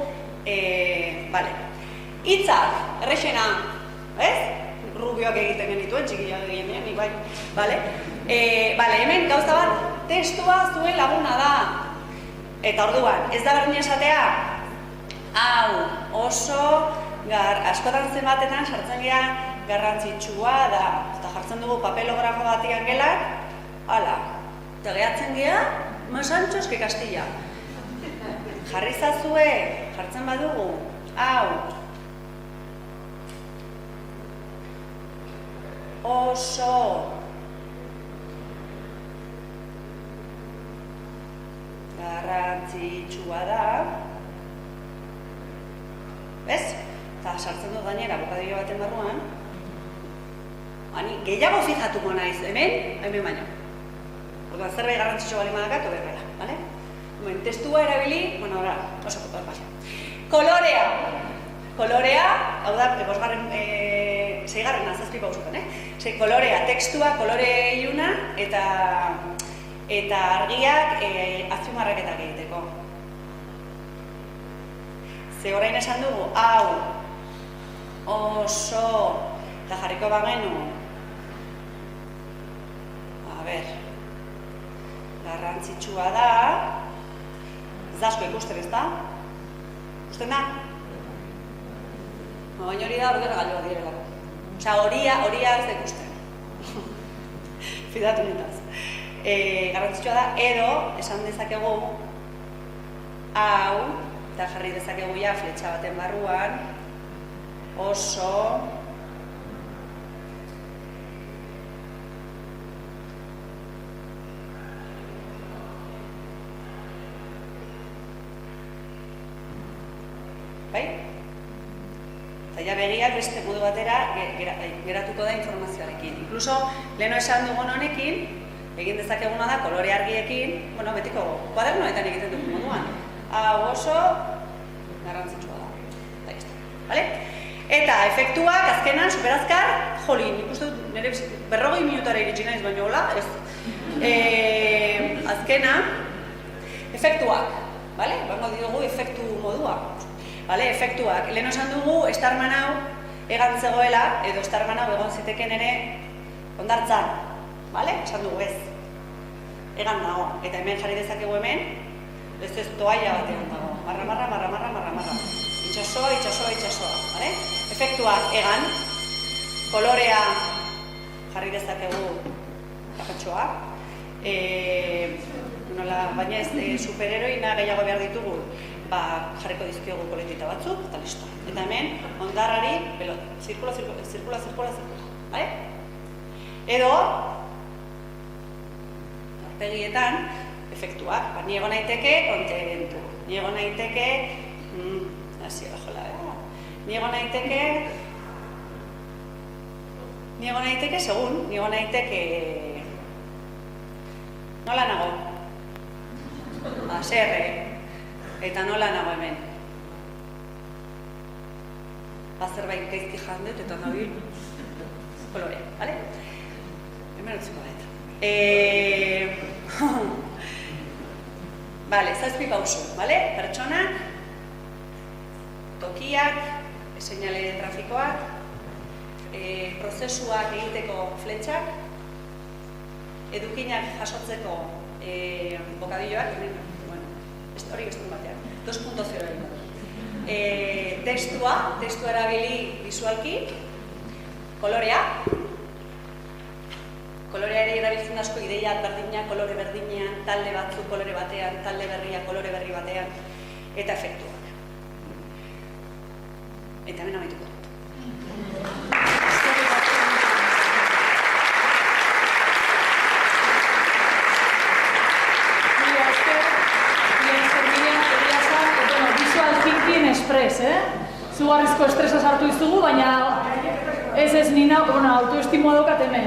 hitzak, errexena, ez? rubioak egiten genituen, txikiak egiten nik bai, bale? Bale, hemen gauza bat, testua zuen laguna da. Eta orduan, ez da berdin esatea, hau oso, askotan zenbatetan sartzen gira garrantzitsua da. Eta jartzen dugu papelografo batian gelan, hala, eta gehatzen gira, más anchos que Castilla. Jarri zazue, jartzen badugu, hau, oso garrantzitsua da, bez? Eta sartzen dut gainera bokadillo baten barruan, gehiago fijatuko naiz, hemen baino. Orduan zerbait garrantzitsua bali madakatu berbera, bale? Testua erabili, bueno, oso kotoak pasia. Kolorea, hau da, seigarren azazpi pausutan, kolorea, tekstua, kolore iluna eta argiak azpimarraketak egiteko. Ze orain esan dugu, hau, oso, eta jarriko bagenu, garrantzitsua da, ez da asko ikusten, ez da? Ikusten da? Baina hori da ordena galdu bat direla. Osea, horia ez da ikusten. Fidatu nitaz. Garrantzitsua da, edo, esan dezakegu, hau, eta jarri dezakegu ja fletxa baten barruan, oso, bai? Eta ja begiak beste modu batera geratuko da informazioarekin. Inkluso, leheno esan dugun honekin, egin dezakeguna da kolore argiekin, bueno, betiko kuadernoetan egiten dugu moduan. Hau oso garrantzitsua da. Bale? Eta efektuak azkenan, superazkar, jolin, ikustu nire 40 minutara iritsi naiz baino hola, ez. Azkena, efektuak, bale? Bango diogu efektu modua. Bale, efektuak. Lehen esan dugu, Starman hau egan zegoela, edo Starman hau egon ziteken ere ondartzan. Bale? Esan dugu ez. Egan dago. Eta hemen jarri dezakegu hemen, ez toalla batean dago. Marra. Itxasoa. Bale? Efektuak egan, kolorea jarri dezakegu kapatxoa. Baina ez superheroina gehiago behar ditugu, jarriko dizkiogu koletita batzuk, eta listo. Eta hemen, ondarrari, zirkula, bale? Edo, arpegietan, efektuak, ni egon naiteke, kontentu. Ni egon naiteke, ni egon naiteke, segun, ni egon naiteke, nola nago? Serre. Eta nola nago hemen. Zerbait gaizki jandet eta nabil kolorea, bale? Hemen utziko dut. Bale, zazpi pausu, bale? Pertsonak, tokiak, seinale de trafikoak, prozesuak egiteko fletxak, edukinak jasotzeko bokadilloak, hori gestun batean, 2.0 egin. Testua erabili bizualki, kolorea ere erabiltzen asko ideia berdina, kolore berdinean, talde batzu kolore batean, talde berria kolore berri batean, eta efektuak. Eta hemen amaituko dut. Estres, zugarrizko estresa sartu izugu, baina ez nina, autoestimua daukat hemen,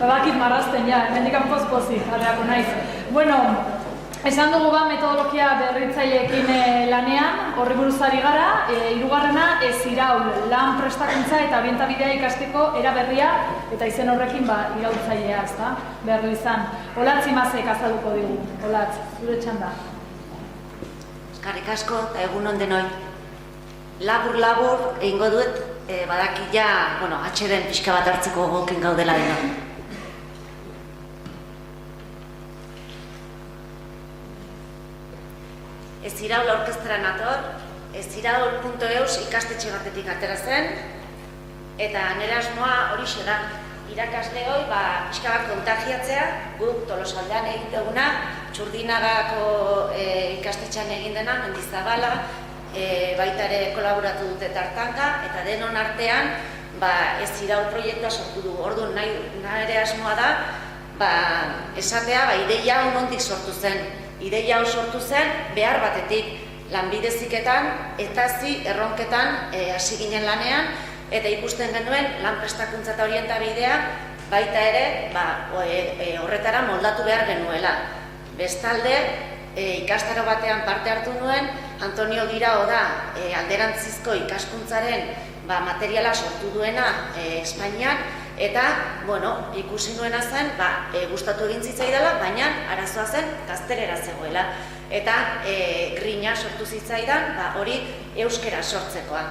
bakit marrazten, hemendik pozik, ateako naiz. Bueno, esan dugu metodologia berritzaileekin lanean, horri buruzari gara, hirugarrena iraul, lan prestakuntza eta abientabidea ikasteko era berria eta izen horrekin iraultzailea, ezta? Behar du izan. Olatz Imazek azalduko digu, Olatz, zure txanda. Eskerrik asko eta egun on denoi. Labur egingo dut badaki ja, atxeden pixka bat hartzeko gokin gaudela dena. Ez Iraul orkestara nator, Ez Iraul.eus ikastetxe batetik atera zen, eta nire asmoa horixe da. Irakasle hoi, pixka bat kontagiatzea, guk Tolosaldean egin duguna, Txurdinagako ikastetxean egin dena, Mendizabala, baita ere kolaboratu dute Tartanga, eta denon artean Ez Iraul proiektua sortu du. Orduan nire asmoa da, esatea, ideia hau nondik sortu zen. Ideia hau sortu zen, behar batetik, lanbide heziketan eta erronketan hasi ginen lanean, eta ikusten genuen lan prestakuntza eta orientabidea baita ere horretara moldatu behar genuela. Bestalde, ikastaro batean parte hartu nuen, Antonio Girao da alderantzizko ikaskuntzaren materiala sortu duena Espainian, eta ikusi nuena zen, gustatu egin zitzaidala, baina arazoa zen gaztelera zegoela. Eta grina sortu zitzaidan, hori euskera sortzekoa.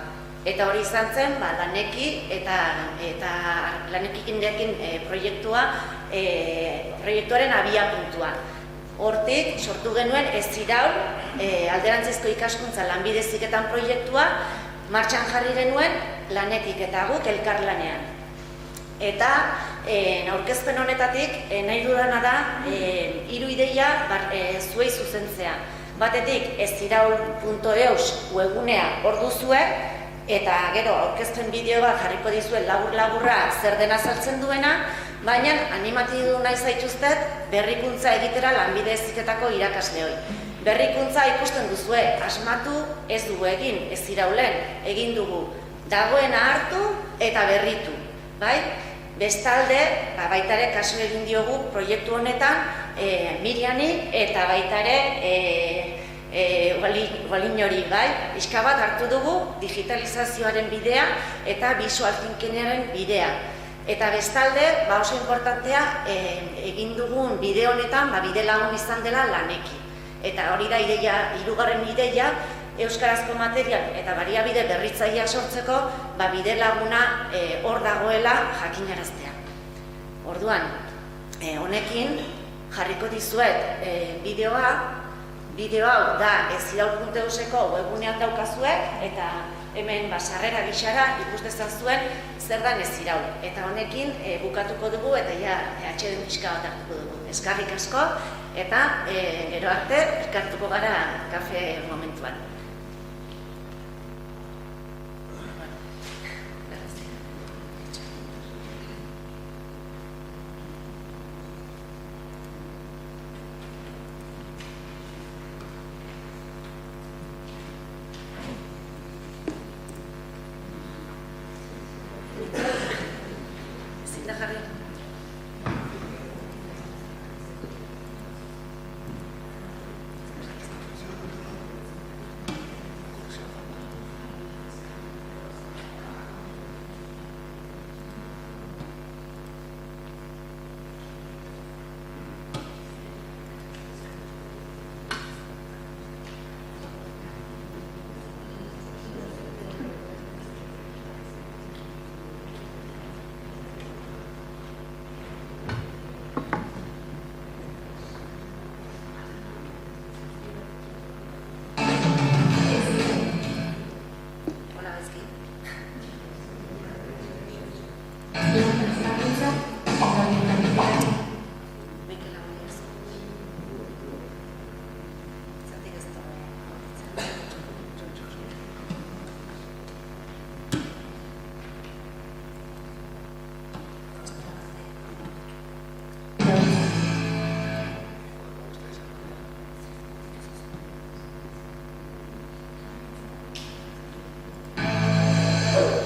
Eta hori izan zen, laneki eta lanekikin proiektuaren abiapuntua. Hortik, sortu genuen Ez Iraul, alderantzizko ikaskuntza lanbide heziketan proiektua, martxan jarri genuen lanetik eta guk elkarlanean. Eta aurkezpen honetatik nahi dudana da 3 ideia zuei zuzentzea. Batetik Ez Iraul.eus webgunea hor duzue, eta gero aurkezpen bideo bat jarriko dizuet labur-laburra zer dena azaltzen duena, baina animatidu nahi zaituztet berrikuntza egitera lanbide heziketako irakasle hoi. Berrikuntza ikusten duzue, asmatu ez dugu egin, Ez Iraulen egin dugu, dagoena hartu eta berritu. Bestalde, baita ere kasu egin diogu proiektu honetan Miriani eta baita ere Gualiñori, pixka bat hartu dugu digitalizazioaren bidea eta visual thinkingaren bidea. Eta bestalde, oso importantea egin dugun bide honetan bide lagun izan dela laneki. Eta hori da hirugarren ideia, euskarazko material eta baliabide berritzailea sortzeko bide laguna hor dagoela jakinaraztea. Orduan, honekin jarriko dizuet bideo hau da Ez Iraul.euseko webgunean daukazue, eta hemen sarrera gixara ikustezan zuen zer dan Ez Iraul. Eta honekin bukatuko dugu eta atxeden pixka bat hartuko dugu. Eskerrik asko eta gero arte elkartuko gara kafe momentuan.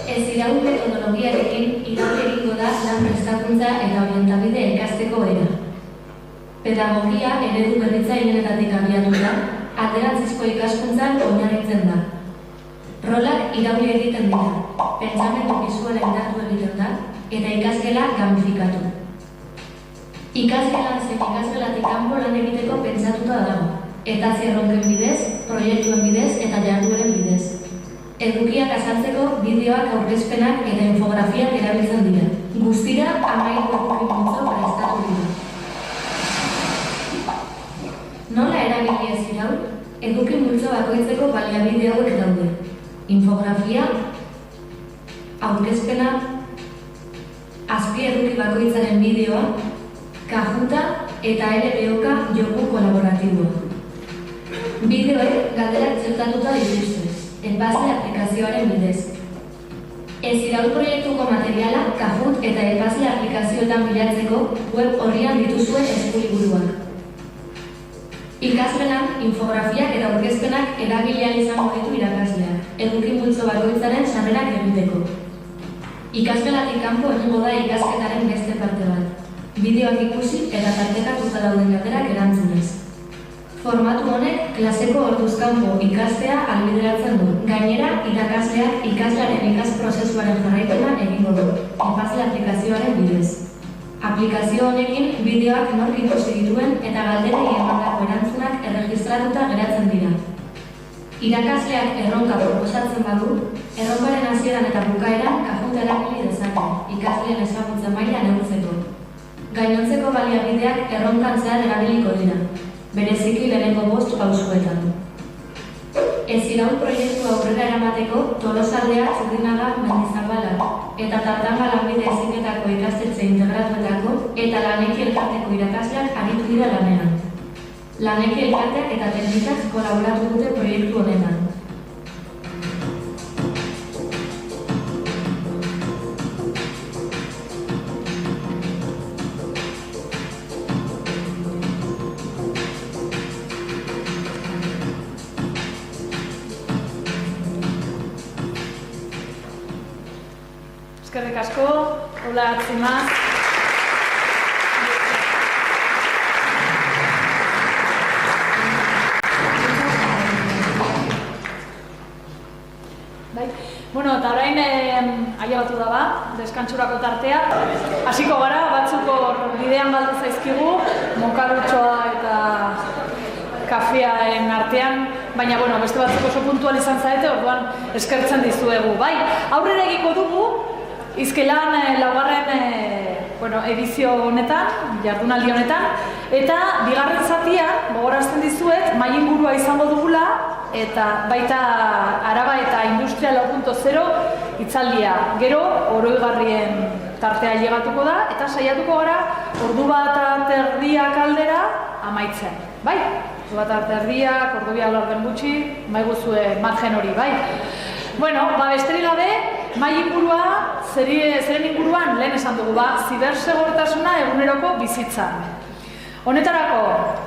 Ez Iraul metodologiarekin Iraul egingo da lan prestakuntza eta orientabide ikasteko era. Pedagogia eredu berritzaileetatik abiatuta, alderantzizko ikaskuntzan oinarritzen da. Rolak Irauli egiten dira, pentsamendu bisualen datu egiten da, eta ikasgela gamifikatu. Ikasgelan zein ikasgelatik kanpo lan egiteko pentsatuta dago, eta zerronken bidez, proiektuen bidez eta jardueren bidez. Edukiak azaltzeko bideoak, aurkezpenak eta infografiak erabiltzen dira. Guztira 13 eduki multzo prestatu dira. Nola erabili ezin hau? Eduki multzo bakoitzeko baliabide hauek daude. Infografia, aurkezpena, azpi eduki bakoitzaren bideoa, kajuta eta LPOka joku kolaboratiboa. Bideoek galderak txertatuta dituzte, Enpasle aplikazioaren bidez. Ez-iraul proiektuko materiala, Kahoot eta Enpasle aplikazioetan bilatzeko web horrian dituzue eskuliburuak. Ikasgelan, infografiak eta aurkezpenak eragilean izango ditu irakasleak, eduki multzo bakoitzaren sarrerak egiteko. Ikasgelatik kanpo egingo da ikasketaren beste parte bat. Bideoak ikusi eta tartekatuta dauden galderak erantzunez. Formatu honek klaseko orduz kanpo ikastea ahalbideratzen du. Gainera, irakasleak ikaslearen ikas prozesuaren jarraipena egingo du, Enpasle aplikazioaren bidez. Aplikazio honekin bideoak nork ikusi dituen eta galderei emandako erantzunak erregistratuta geratzen dira. Irakasleak erronka proposatzen badu, erronkaren hasieran eta bukaeran Kahoot erabili dezake, ikasleen ezagutza maila neurtzeko. Gainontzeko baliabideak erronkan zehar erabiliko dira, bereziki lehenengo 5 pausuetan. Ez-iraul proiektu aurrera eramateko Tolosaldea, Txurdinaga, Mendizabala eta Tartanga lanbide heziketako ikastetxe integratuetako eta Laneki elkarteko irakasleak aritu dira lanean. Laneki elkarteak eta teknikak kolaboratu dute proiektu honetan. Eskerrik asko, hola Atzimaz. Bueno, eta orain ailegatu da ba, deskantsurako tartea. Hasiko gara, batzuk bidean galdu zaizkigu, mokarutxoa eta kafearen artean, baina bueno, beste batzuk oso puntual izan zaete, orduan eskertzen dizuegu. Bai, aurrera egiko dugu, Izkelan laugarren edizio honetan, jardunaldi honetan, eta bigarren zatian, gogorazten dizuet, mahai ingurua izango dugula, eta baita Araba eta Industria 4.0 hitzaldia. Gero, oroigarrien tartea llegatuko da, eta saiatuko gara, ordu bat erdiak aldera amaitzen. Bai? Ordu bat erdiak, ordu biak laurden gutxi, bai guzue margen hori, bai? Bueno, besterik gabe, mahai ingurua, zeren inguruan lehen esan dugu, zibersegurtasuna eguneroko bizitzan. Honetarako,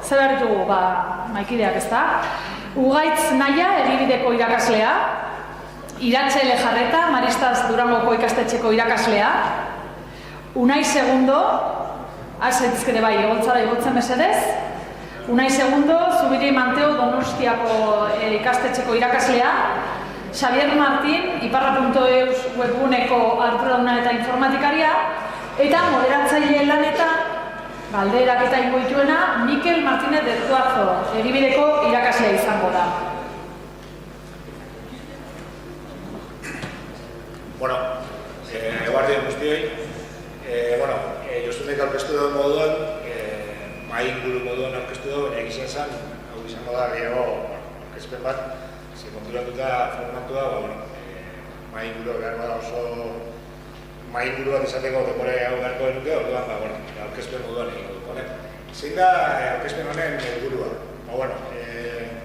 zer behar ditugu, maikideak ez da? Ugaitz Naia, Egibideko irakaslea, Iratxe Lejarreta, Maristas Durangoko ikastetxeko irakaslea, Unai Segundo, aizaitzkede bai, egoltzara igotzen mesedez, Unai Segundo, Zubiri Manteo Donostiako ikastetxeko irakaslea, Xavier Martín, iparra.eus webguneko arduraduna eta informatikaria, eta moderatzaile lanetan, galderak eta ingoituena, Mikel Martínez de Zuazo, Egibideko irakaslea izango da. Bueno, eguardian guztioi. Jostunek aurkeztu duen moduan, mahai inguru moduan aurkeztu duen, egizien zen, hau izango da, gehiago aurkezpen bat, konturatuta formatua, mahai inguru behar bada oso mahai inguru bat izateko denbora hau beharko denuke, orduan, aurkezpen moduan egingo dut. Zein da aurkezpen honen helburua?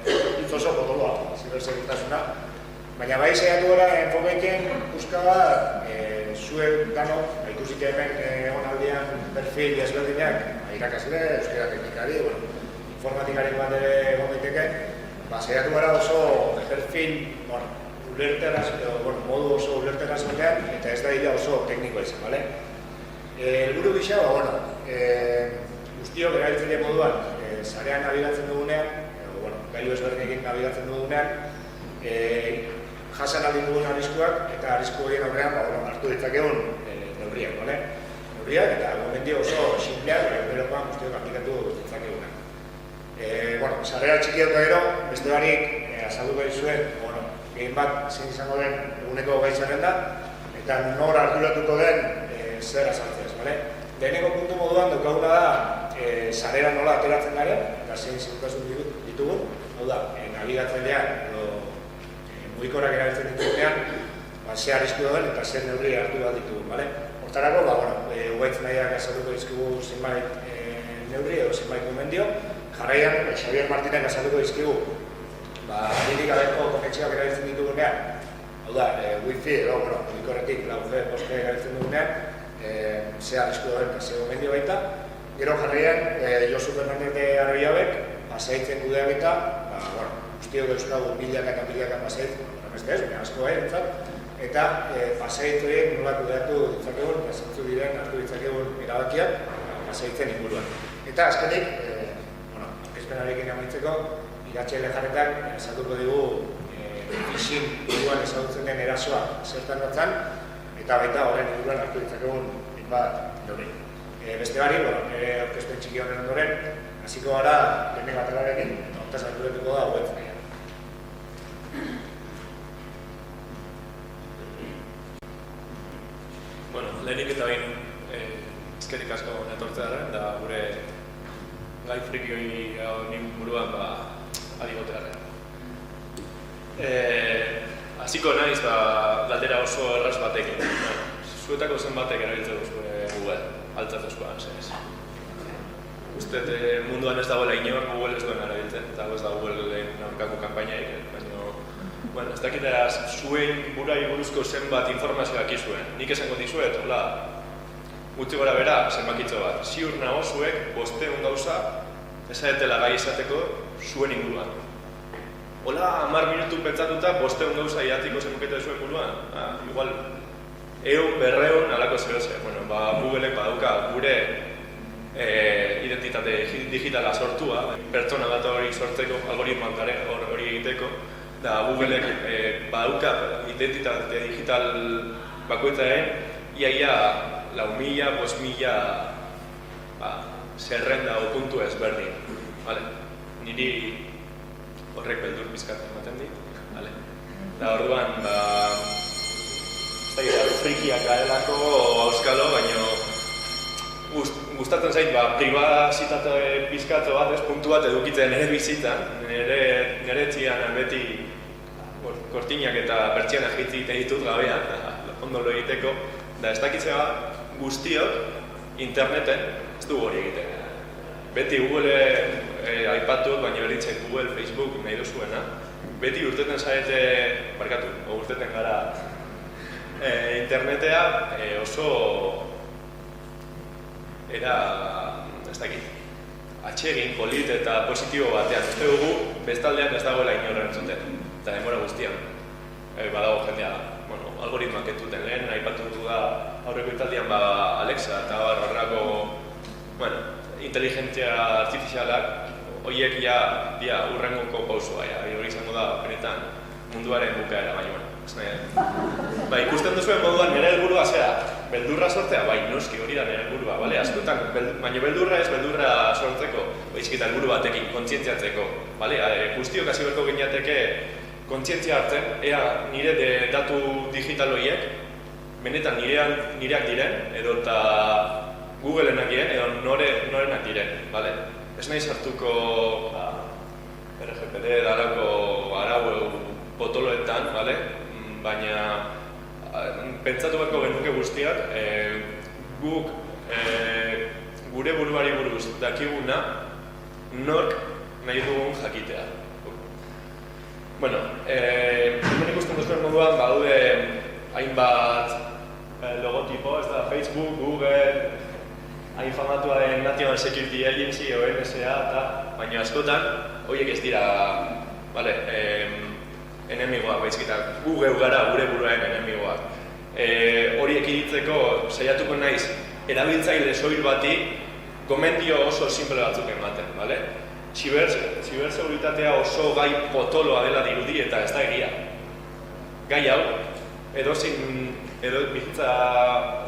Hitz oso potoloa, zibersegurtasuna, baina bai saiatu gara enfokeiken buskaba zuen danok, ikusik hemen egonaldian perfil ezberdinak, irakasle, euskera teknikari, informatikari bat ere egon daiteke, saiatu gara oso perfil modu oso ulerteraz batean, eta ez da dira oso teknikoa izan, bale? Helburu gisa, guztiok erabiltzaile moduan, sarean nabigatzen dugunean, gailu ezberdinekin nabigatzen dugunean, jasan aldin dugun arriskuak, eta arrisku horien aurrean hartu ditzakegun neurriak, bale? Neurriak, eta gomendio oso simpleak, egunerokoan guztiok aplikatu ditzakegunak. Sarrera txikiak gero, beste barik azaldu behar zuen, gehien bat zein izango den eguneko gai zerrenda, eta nor arduratuko den zer azaltzez, bale? Lehenengo puntu moduan daukaguna da sarera nola ateratzen garen, eta zein ziurtasun ditugun, hau da, nabigatzailean edo mugikorrak erabiltzen ditugunean, ze arrisku dagoen eta zer neurri hartu bat ditugun, bale? Hortarako, ugaitz nahiak azalduko dizkigu zenbait neurri edo zenbait gomendio, jarraian, Xavier Martínez azalduko dizkigu, adirik gabeko konexioak erabiltzen ditugunean, hau da, wifi edo, mugikorretik 4G, 5G erabiltzen dugunean, ze arrisku dagoen eta ze gomendio baita. Gero jarraian, Josu Fernández de Arabiabek, pasaitzen kudeak eta, guztiok euskagu milaka eta milaka pasait, beste ez, asko entzat, eta pasaitzen nola kudeatu ditzakegun, zentzu diren hartu ditzakegun erabakiak pasaitzen inguruan. Eta azkenik, aurkezpenarekin amaitzeko, iratxaile jarretak azalduko digu phishing inguruan ezagutzen den erasoa zertan datzan, eta baita horren inguruan hartu ditzakegun bat neurri. Beste bari, aurkezpen txiki honen ondoren, hasiko gara lehenengo atalarekin, eta hortaz arduratuko da ugaitz nahian. Lehenik eta bain eskerik asko netortzearen, da gure gai frikioi nin buruan adigotearen. Hasiko naiz galdera oso erraz batekin. Zuetako zen batek erabiltzen duzue Google, altzatuzkoan, zez. Usted munduan ez dagoela inor, Google ez duen erabiltzen, eta ez da Google aurkako kanpainaik, baina ez dakitera zuen burai buruzko zenbat informazioak izuen. Nik esango dizuet, hola, gutxi gora bera, zenbakitzo bat. Ziur nago zuek 500 gauza ezadetela gai izateko zuen inguruan. Hola, 10 minutu pentsatuta 500 gauza idatiko zenbuketa zuen buruan. Igual, 100, 200, alako zehose. Googleek badauka gure identitate digitala sortua, pertsona bat hori sortzeko, algoritmoak hori egiteko, da Googleek badauka identitate digital bakoitzaren iaia 4.000, 5.000 zerrenda o puntu ezberdin. Niri horrek beldur bizkatzen ematen dit. Da orduan, frikiak garelako auskalo, baina gustatzen zait, pribazitate bizkatzo bat, puntu bat edukitzen nire bizitan, nire etxian beti kortinak eta pertsianak egiten ditut gabean, ondo lo egiteko, da ez dakitzea guztiok interneten ez du hori egiten. Beti Google aipatut, baina beritzen Google, Facebook nahi duzuena, beti urteten zarete, urteten gara internetea oso ez dakit, atsegin, polit eta positibo batean. Uste dugu, bestaldean ez dagoela inoren entzuten, eta denbora guztian. Badago jendea, algoritmoak entzuten lehen, aipatutu da aurreko italdian Alexa eta horrelako inteligentzia artifizialak, horiek dia urrengoko pausua, hori izango da benetan munduaren bukaera, baina ikusten duzuen moduan nire helburua zera, beldurra sortzea, noski hori da nire helburua, askotan, baina beldurra ez beldurra sortzeko, izkita helburu batekin, kontzientziatzeko, guztiok hasi berko gineateke kontzientzia hartzen, ea nire datu digital horiek, benetan nireak diren, edo eta Googlenak diren, edo norenak diren, ez nahi sartuko RGPD darako arau potoloetan, baina pentsatu beharko genuke guztiak, guk gure buruari buruz dakiguna nork nahi dugun jakitea. Hemen ikusten duzuen moduan badaude hainbat logotipo, ez da Facebook, Google, hain famatua den National Security Agency, NSA, baina askotan horiek ez dira enemigoak, baizkitak, gara gure buruaren enemigoak. Hori ekiditeko saiatuko naiz erabiltzaile soil bati gomendio oso simple batzuk ematen, Ziberseguritatea oso gai potoloa dela dirudi eta ez da egia. Gai hau,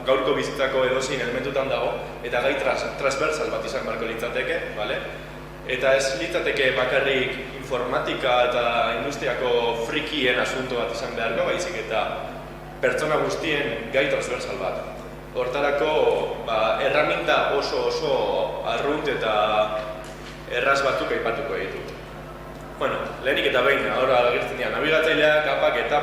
gaurko bizitzako edozein elementutan dago, eta gai transversal bat izan beharko litzateke, Eta ez litzateke bakarrik informatika eta industriako frikien asunto bat izan beharko, baizik eta pertsona guztien gai transversal bat. Hortarako erraminta oso arrunt eta erraz batzuk aipatuko ditut. Bueno, lehenik eta behin, ahora agertzen dira, nabigatzailea, kapak eta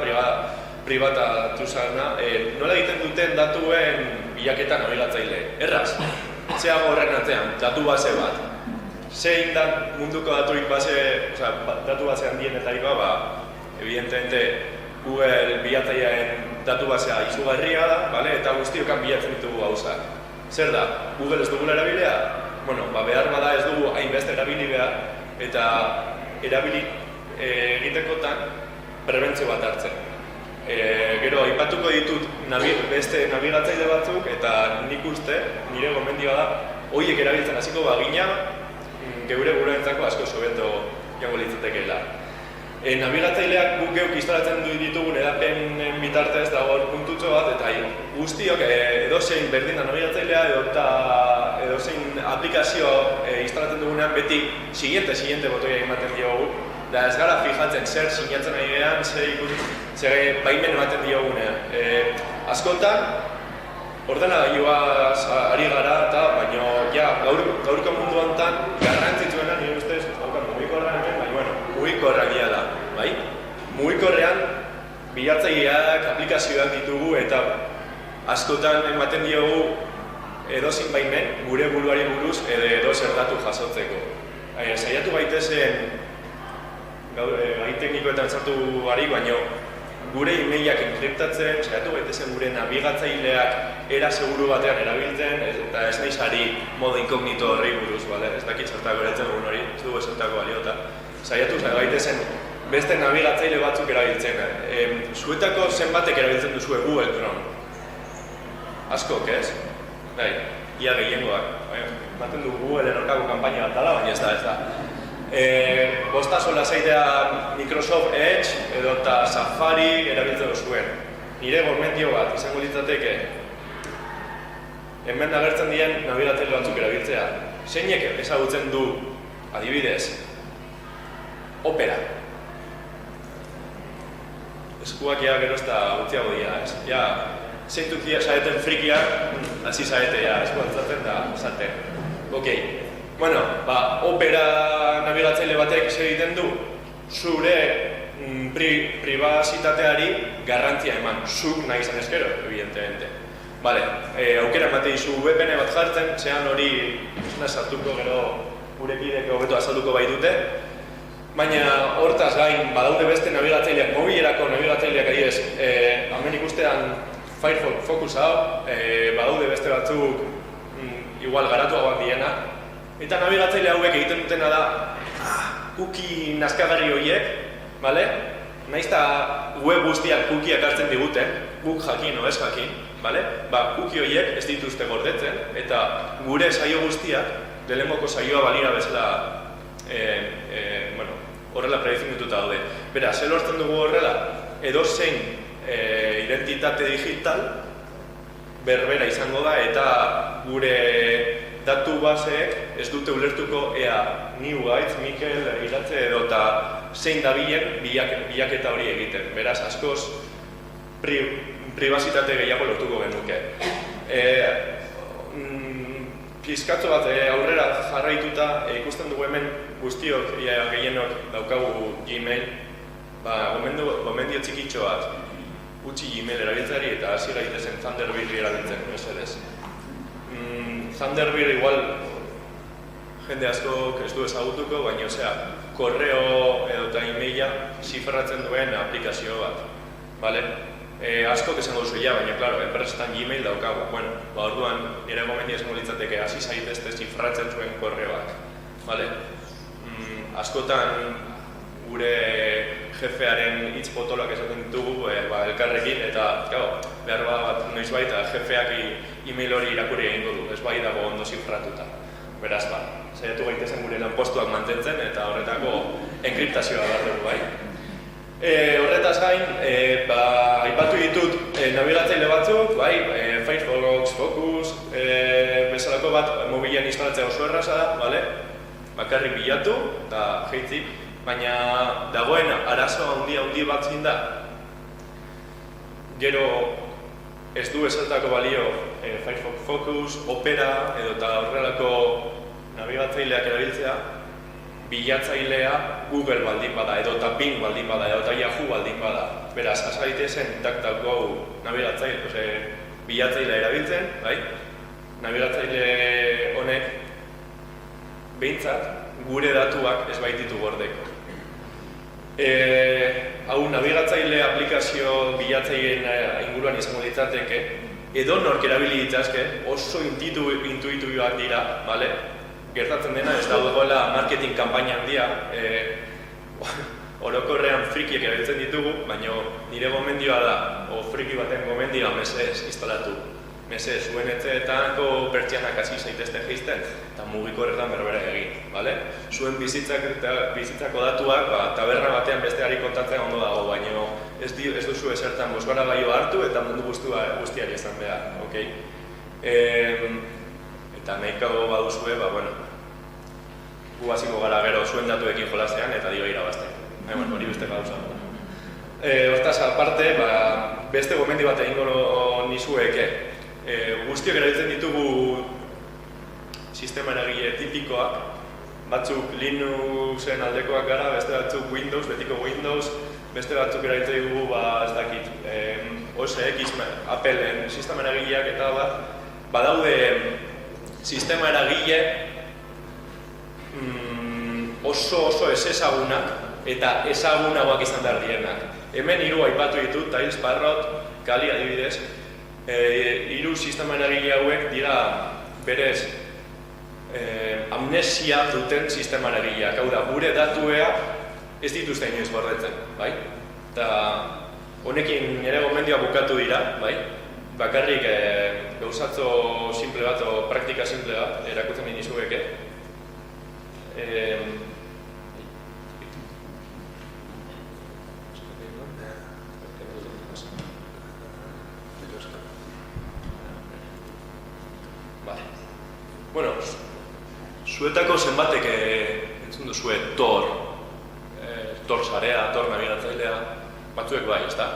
pribatatu zana, nola egiten duten datuen bilaketa nabigatzaile? Erraz, zeago horren atzean, datu base bat. Zein da munduko daturik base, datu base handienetarikoa, evidentemente Google bilatzailearen datu basea izugarria da, eta guztiokan bilatzen ditugu gauzak. Zer da? Google ez dugula erabilia? Bueno, behar bada ez dugu hainbeste erabili behar, eta erabili egitekotan prebentzio bat hartzen. Gero, aipatuko ditut beste nabigatzaile batzuk, eta nik uste, nire gomendioa da, horiek erabiltzen hasiko bagina, geure gurentzako asko sobeto jango litzatekeela. Nabigatzaileak guk geuk instalatzen ditugun edapen bitartez dago puntutxo bat, eta guztiok edozein berdin da nabigatzailea edozein aplikazio instalatzen dugunean beti siguiente botoia ematen diogu, da ez gara fijatzen zer sinatzen nahi gehan, zer baimen ematen diogunean. Askotan, ordenagailuaz ari gara, baina gaurko mundu honetan garrantzitsuena nire ustez, mugikorra hemen, baina mugikorra gira da, bai? Mugikorrean bilatzaileak, aplikazioak ditugu eta askotan ematen diogu edozein baimen gure buruari buruz edo zer datu jasotzeko. Saiatu gaitezen gai teknikoetan sartu gari, baina gure e-mailak enkriptatzen, saiatu gaitezen gure nabigatzaileak era seguru batean erabiltzen, eta ez nahiz ari modo inkognito horri buruz, ez dakit zertako erabiltzen dugun hori, ez dugu zertako baliota. Saiatu gaitezen beste nabigatzaile batzuk erabiltzen. Zuetako zenbatek erabiltzen duzue Google Chrome? Askok, ez? Bai, ia gehiengoak. Baten du Google erorkako kanpaina bat dela, baina ez da. Bosta sola zeitea Microsoft Edge edo eta Safari erabiltzen duzuen. Nire gomendio bat izango litzateke hemen agertzen diren nabigatzaile batzuk erabiltzea. Zeinek ezagutzen du, adibidez, Opera. Eskuak gero ez da gutxiago dira, ez? Zeintuk zaeten frikiak, hasi zaete, eskuak zaten da, zaten. Bueno, Opera nabigatzaile batek egiten du, zure pribazitateari garrantzia eman, zuk nahi izan ezkero, evidentemente. Aukera emate dizu VPN bat jartzen, zean hori sartuko gero gurekidek hobeto azalduko bai dute, baina hortaz gain badaude beste nabigatzaileak, mobilerako nabigatzaileak adibidez, hemen ikustean Firefox Focus hau, badaude beste batzuk igual garatuagoak diena, eta nabigatzaile hauek egiten dutena da cookie nazkagarri horiek, nahiz eta web guztiak cookieak hartzen diguten, guk jakin o ez jakin, cookie horiek ez dituzte gordetzen, eta gure saio guztiak, lehenengoko saioa balira bezala horrela predefinitua daude. Beraz, lortzen dugu horrela, edozein identitate digital berbera izango da eta gure datu baseek ez dute ulertuko ea New Gaitz, Mikel, Iratze edo eta zein dabilen bilaketa hori egiten. Beraz, askoz pribazitate gehiago lortuko genuke. Pizkatxo bat aurrera jarraituta ikusten dugu hemen guztiok gehienok daukagu Gmail. Gomendio txikitxo bat utzi Gmail erabiltzari eta hasi gaitezen Thunderbird erabiltzen, mesedez. Thunderbird igual jende asko ez du ezagutuko, baina korreo edo eta e-maila zifratzen duen aplikazio bat. Askok esango duzu baina, enpresetan Gmail daukagu. Orduan, nire gomendia esango litzateke hasi zaitezte zifratzen zuen korreoak. Askotan gure jefearen hitz potolak esaten ditugu elkarrekin, eta behar bat noizbait jefeak e-mail hori irakurri egingo du, ez bai dago ondo zifratuta. Beraz, saiatu gaitezen gure lanpostuak mantentzen eta horretako enkriptazioa behar dugu, bai. Horretaz gain, aipatu ditut nabigatzaile batzuk, Firefox, Focus, bezalako bat mobilean instalatzea oso erraza da, bakarrik bilatu eta jeitzi, baina dagoen arazo handi bat zein da. Gero ez du esaltako balio Firefox Focus, Opera edo eta horrelako nabigatzaileak erabiltzea, bilatzailea Google baldin bada, edo eta Bing baldin bada, edo eta Yahoo baldin bada. Beraz, azaitezen tak-tak hau nabigatzaile, bilatzailea erabiltzen, bai? Nabigatzaile honek behintzat gure datuak ez baititu gordeko. Hau nabigatzaile aplikazio bilatzaileen inguruan izango ditzateke, edo nork erabili ditzazke oso intuitibioak dira, bale? Gertatzen dena ez dagoela marketing kanpaina handia, orokorrean frikiek erabiltzen ditugu, baina nire gomendioa da, o friki baten gomendioa mesedez instalatu. Mesedez, zuen etxeetako pertsianak hasi zaitezte jeizten, eta mugikorretan berbera egin, bale? Zuen bizitzako datuak, taberna batean besteari kontatzen ondo dago, baina ez duzu esertan bosgara gaioa hartu eta mundu guztiari izan behar, ok? Eta nahiko baduzue, gu hasiko gara gero zuen datuekin jolasean eta dio irabazten. Hori beste gauza. Hortaz, aparte, beste gomendi bat egingo nizueke. Guztiok erabiltzen ditugu sistema eragile tipikoak, batzuk Linuxen aldekoak gara, beste batzuk Windows, betiko Windows, beste batzuk erabiltzen dugu, ez dakit, OS X, Appleen sistema eragileak eta badaude sistema eragile oso ez ezagunak eta ezagunagoak izan behar dienak. Hemen 3 aipatu ditut, Tails, Parrot, Kali adibidez. 3 sistema eragile hauek dira berez amnesia duten sistema eragileak. Hau da, gure datuea ez dituzte inoiz gordetzen, bai? Eta honekin nire gomendioa bukatu dira, bai? Bakarrik gauzatzo simple bat o praktika simple bat erakutzen dinizueke. Bueno, zuetako zenbatek entzun duzue Tor sarea, Tor nabigatzailea, batzuek bai, ezta?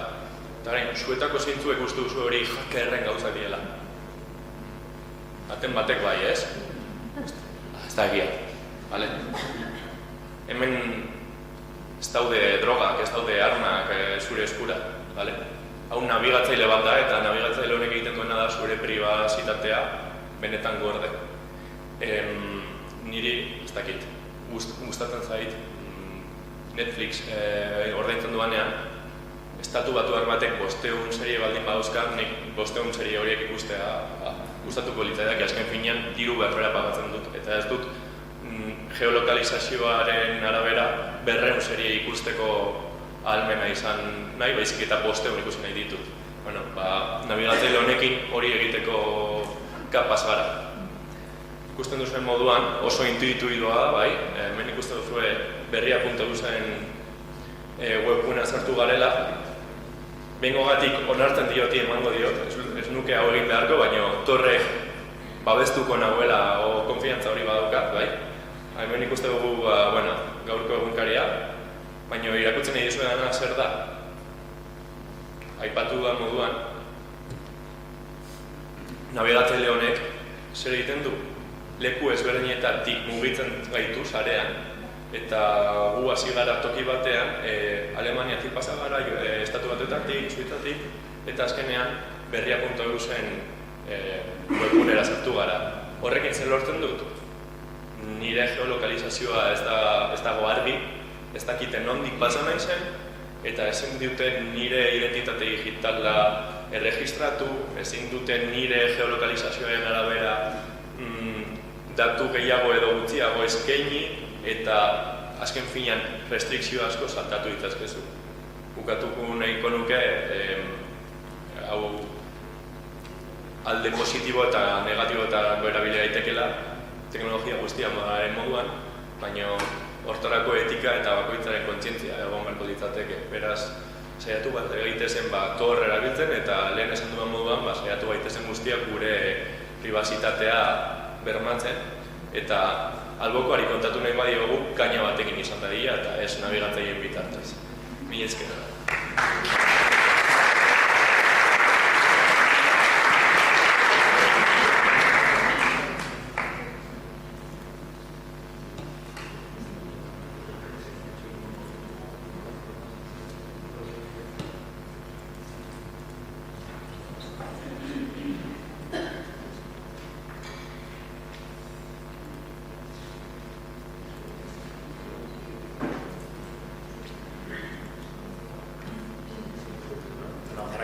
Eta gain, zuetako zeintzuek uste duzu hori hackerren gauzak diela. Baten batek bai, ez? Ez da egia, bale? Hemen ez daude drogak, ez daude armak zure eskura, bale? Hau nabigatzaile bat da, eta nabigatzaile honek egiten duena da zure pribazitatea benetan gorde. Niri, ez dakit, gustatzen zait Netflix ordaintzen duanean, estatu batuak batek 500 serie baldin badauzka, nik 500 serie horiek ikustea gustatuko litzaidak, azken finean diru berbera pagatzen dut, eta ez dut geolokalizazioaren arabera 200 serie ikusteko ahalmena izan nahi, baizik eta 500 ikusi nahi ditut. Nabigatzaile honekin hori egiteko kapaz gara. Ikusten duzuen moduan oso intuitiboa da, bai? Hemen ikusten duzue berria.eusen webgunea sartu garela. Behingogatik onartzen dioti emango diot, ez nuke hau egin beharko, baina Torre babestuko nahuela o konfiantza hori badaukat, bai? Hemen ikusten dugu gaurko egunkaria, baina irakutzen nahi dizuedana zer da? Aipatu da moduan, nabigatzaile honek zer egiten du? Leku ezberdinetatik mugitzen gaitu sarean, eta gu hasi gara toki batean, Alemaniatik pasa gara, estatu batetatik, Suizatik, eta azkenean berria.eusen webgunera sartu gara. Horrekin zer lortzen dut? Nire geolokalizazioa ez dago argi, ez dakiten nondik pasa nahi zen, eta ezin duten nire identitate digitala erregistratu, ezin duten nire geolokalizazioaren arabera datu gehiago edo gutxiago eskaini, eta azken finean restrikzio asko saltatu ditzazkezu. Bukatuko nahiko nuke, hau alde positibo eta negatibo eta erabili daitekela teknologia guztiaren moduan, baina hortarako etika eta bakoitzaren kontzientzia egon beharko ditzateke. Beraz, saiatu bat egitezen Tor erabiltzen eta lehen esan duan moduan saiatu gaitezen guztiak gure pribazitatea bermatzen, eta albokoari kontatu nahi badiogu kaina batekin izan dadila eta ez nabigatzaileen bitartez. Mila esker.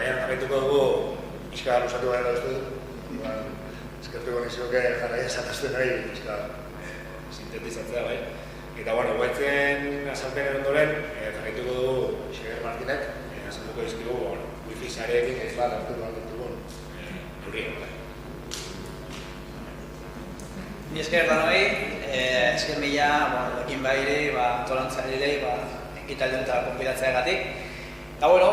Jarraituko dugu, pixka lusatu gara uste dut. Eskertuko nizioke jarraia esatazten nahi, pixka sintetizatzea bai. Eta, bueno, guaitzen azalpen ondoren, jarraituko dugu Xabier Martinek, azalduko dizkigu, wifi sareekin ez bat hartu behar ditugun neurrien. Ni esker danoi, esker mila, ekin bairi, antolantzailei, ekitaldion eta konbidatzeagatik. Eta, bueno,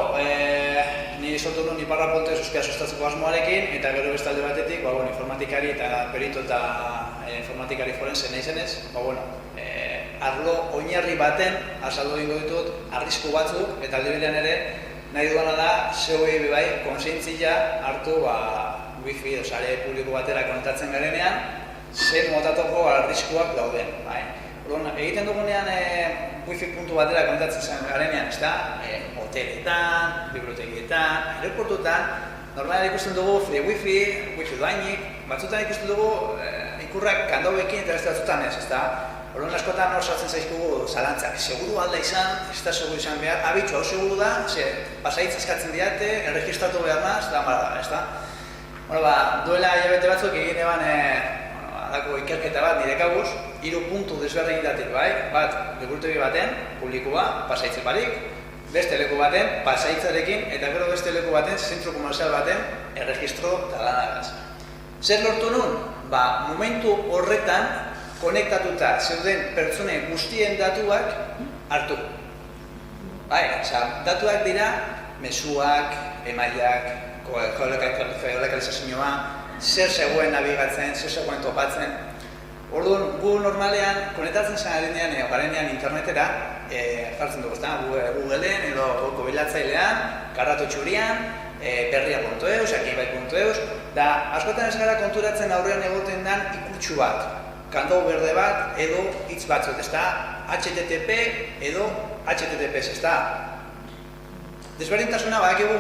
ni sortu nuen Iparra Pontez euskara sustatzeko asmoarekin, eta gero bestalde batetik, informatikari eta perito eta informatikari forense nahi zenez, arlo oinarri baten azaldu egingo ditut arrisku batzuk, eta aldi berean ere nahi duana da zeuei bai konsientzia hartu wifi edo sare publiko batera konektatzen garenean, zen motatoko arriskuak dauden. Egiten dugunean wifi puntu batera konektatzen garenean, hoteletan, bibliotekietan, aeroportutan, normalan ikusten dugu free wifi doainik, batzutan ikusten dugu ikurrak kandauekin eta beste batzutan ez, Orduan askotan hor sartzen zaizkugu zalantzak, seguru alda izan, ez da seguru izan behar, abitxo hau seguru da, pasaitz eskatzen diate, erregistratu behar naz, da mara da, ez da? Duela hilabete batzuk egin eban alako ikerketa bat nire kabuz, 3 puntu desberdin datik bai, bat liburutegi baten, publikoa, pasaitze barik, beste leku baten, pasaitzarekin, eta gero beste leku baten, zentro komerzial baten, erregistro talanagaz. Zer lortu nun? Momentu horretan, konektatuta zeuden pertsonen guztien datuak hartu. Datuak dira mezuak, emailak, geolokalizazioa, zer zegoen nabigatzen, zer zegoen topatzen. Orduan, gu normalean, konektatzen garenean internetera, jartzen dugu, Googleen edo bilatzailean, karratu txurian, berria.eus, akibai.eus, da askotan ez gara konturatzen aurrean egoten den ikutsu bat. Kandau berde bat edo hitz batzuk, ez da? HTTP edo HTTPS, ez da? Desberdintasuna badakigu?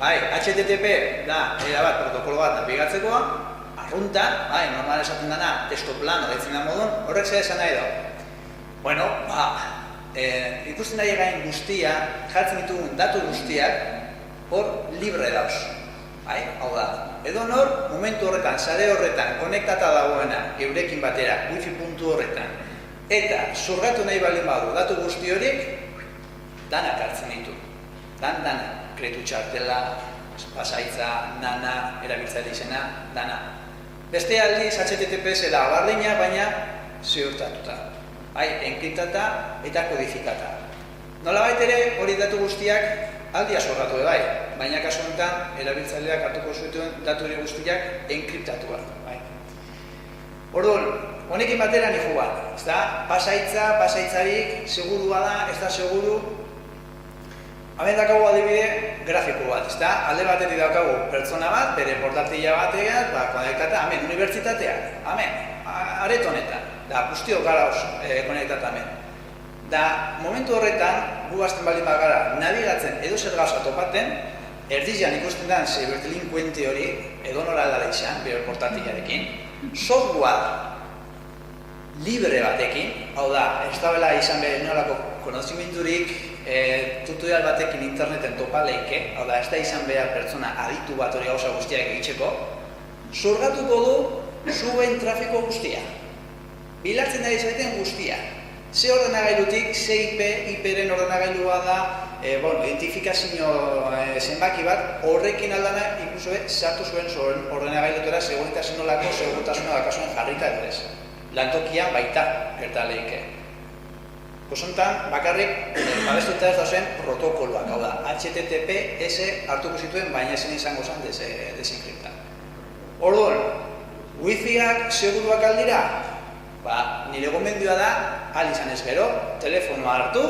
HTTP da, erabat protokolo bat nabigatzekoa, arruntan, normal esaten dena, testo plano deitzen da modun, horrek zer esan nahi da? Ikusten nahi gain guztia, jartzen ditugun datu guztiak, hor libre dauz. Hau da, edo nor, momentu horretan, sare horretan, konektata dagoena, eurekin batera, wifi puntu horretan, eta zurgatu nahi baldin badu datu guzti horiek, danak hartzen ditu. Dana, kretu txartela, pasaitza, nana, erabiltzaile izena, dana. Beste aldiz, HTTPS da bardina, baina ziurtatuta. Enkriptata eta kodifikata. Nolabait ere, hori datu guztiak aldia zurgatu bai, baina kasu honetan erabiltzaileak hartuko zituen datu hori guztiak enkriptatuak. Orduan, honekin batera nifu bat, ez da? Pasaitzarik, segurua da, ez da seguru. Hemen dakagu adibide grafiko bat, ez da? Alde batetik daukagu pertsona bat, bere portatila batean, konektata, hemen, unibertsitateak, hemen, aretonetan, da, guztiok gara konektata hemen. Da, momentu horretan, gu bazten baldin bagara nabigatzen edo zer gauza topaten, erdizian ikusten den ziberdelinkuente hori, edo nora aldala izan, bere portatilarekin, software libre batekin, hau da, ez da bela izan behar nolako konozimenturik, tutorial batekin interneten topa leike, hau da, ez da izan behar pertsona aditu bat hori gauza guztiak egiteko, zurgatuko du zuen trafiko guztia. Bilatzen da izaten guztia. Ze ordenagailutik, ze IP-ren ordenagailua da, identifikazio zenbaki bat, horrekin aldana inkluso sartu zuen ordenagailutera seguritasun nolako segurtasuna bakasuen jarrita edo ez. Lantokian baita gerta leike. Kosontan, bakarrik, babestuta ez dauzen protokoloak, hau da, HTTPS hartuko zituen, baina ezin izango zen desenkripta. Orduan, wifiak seguruak aldira? Nire gomendioa da, izan ez gero, telefonoa hartu,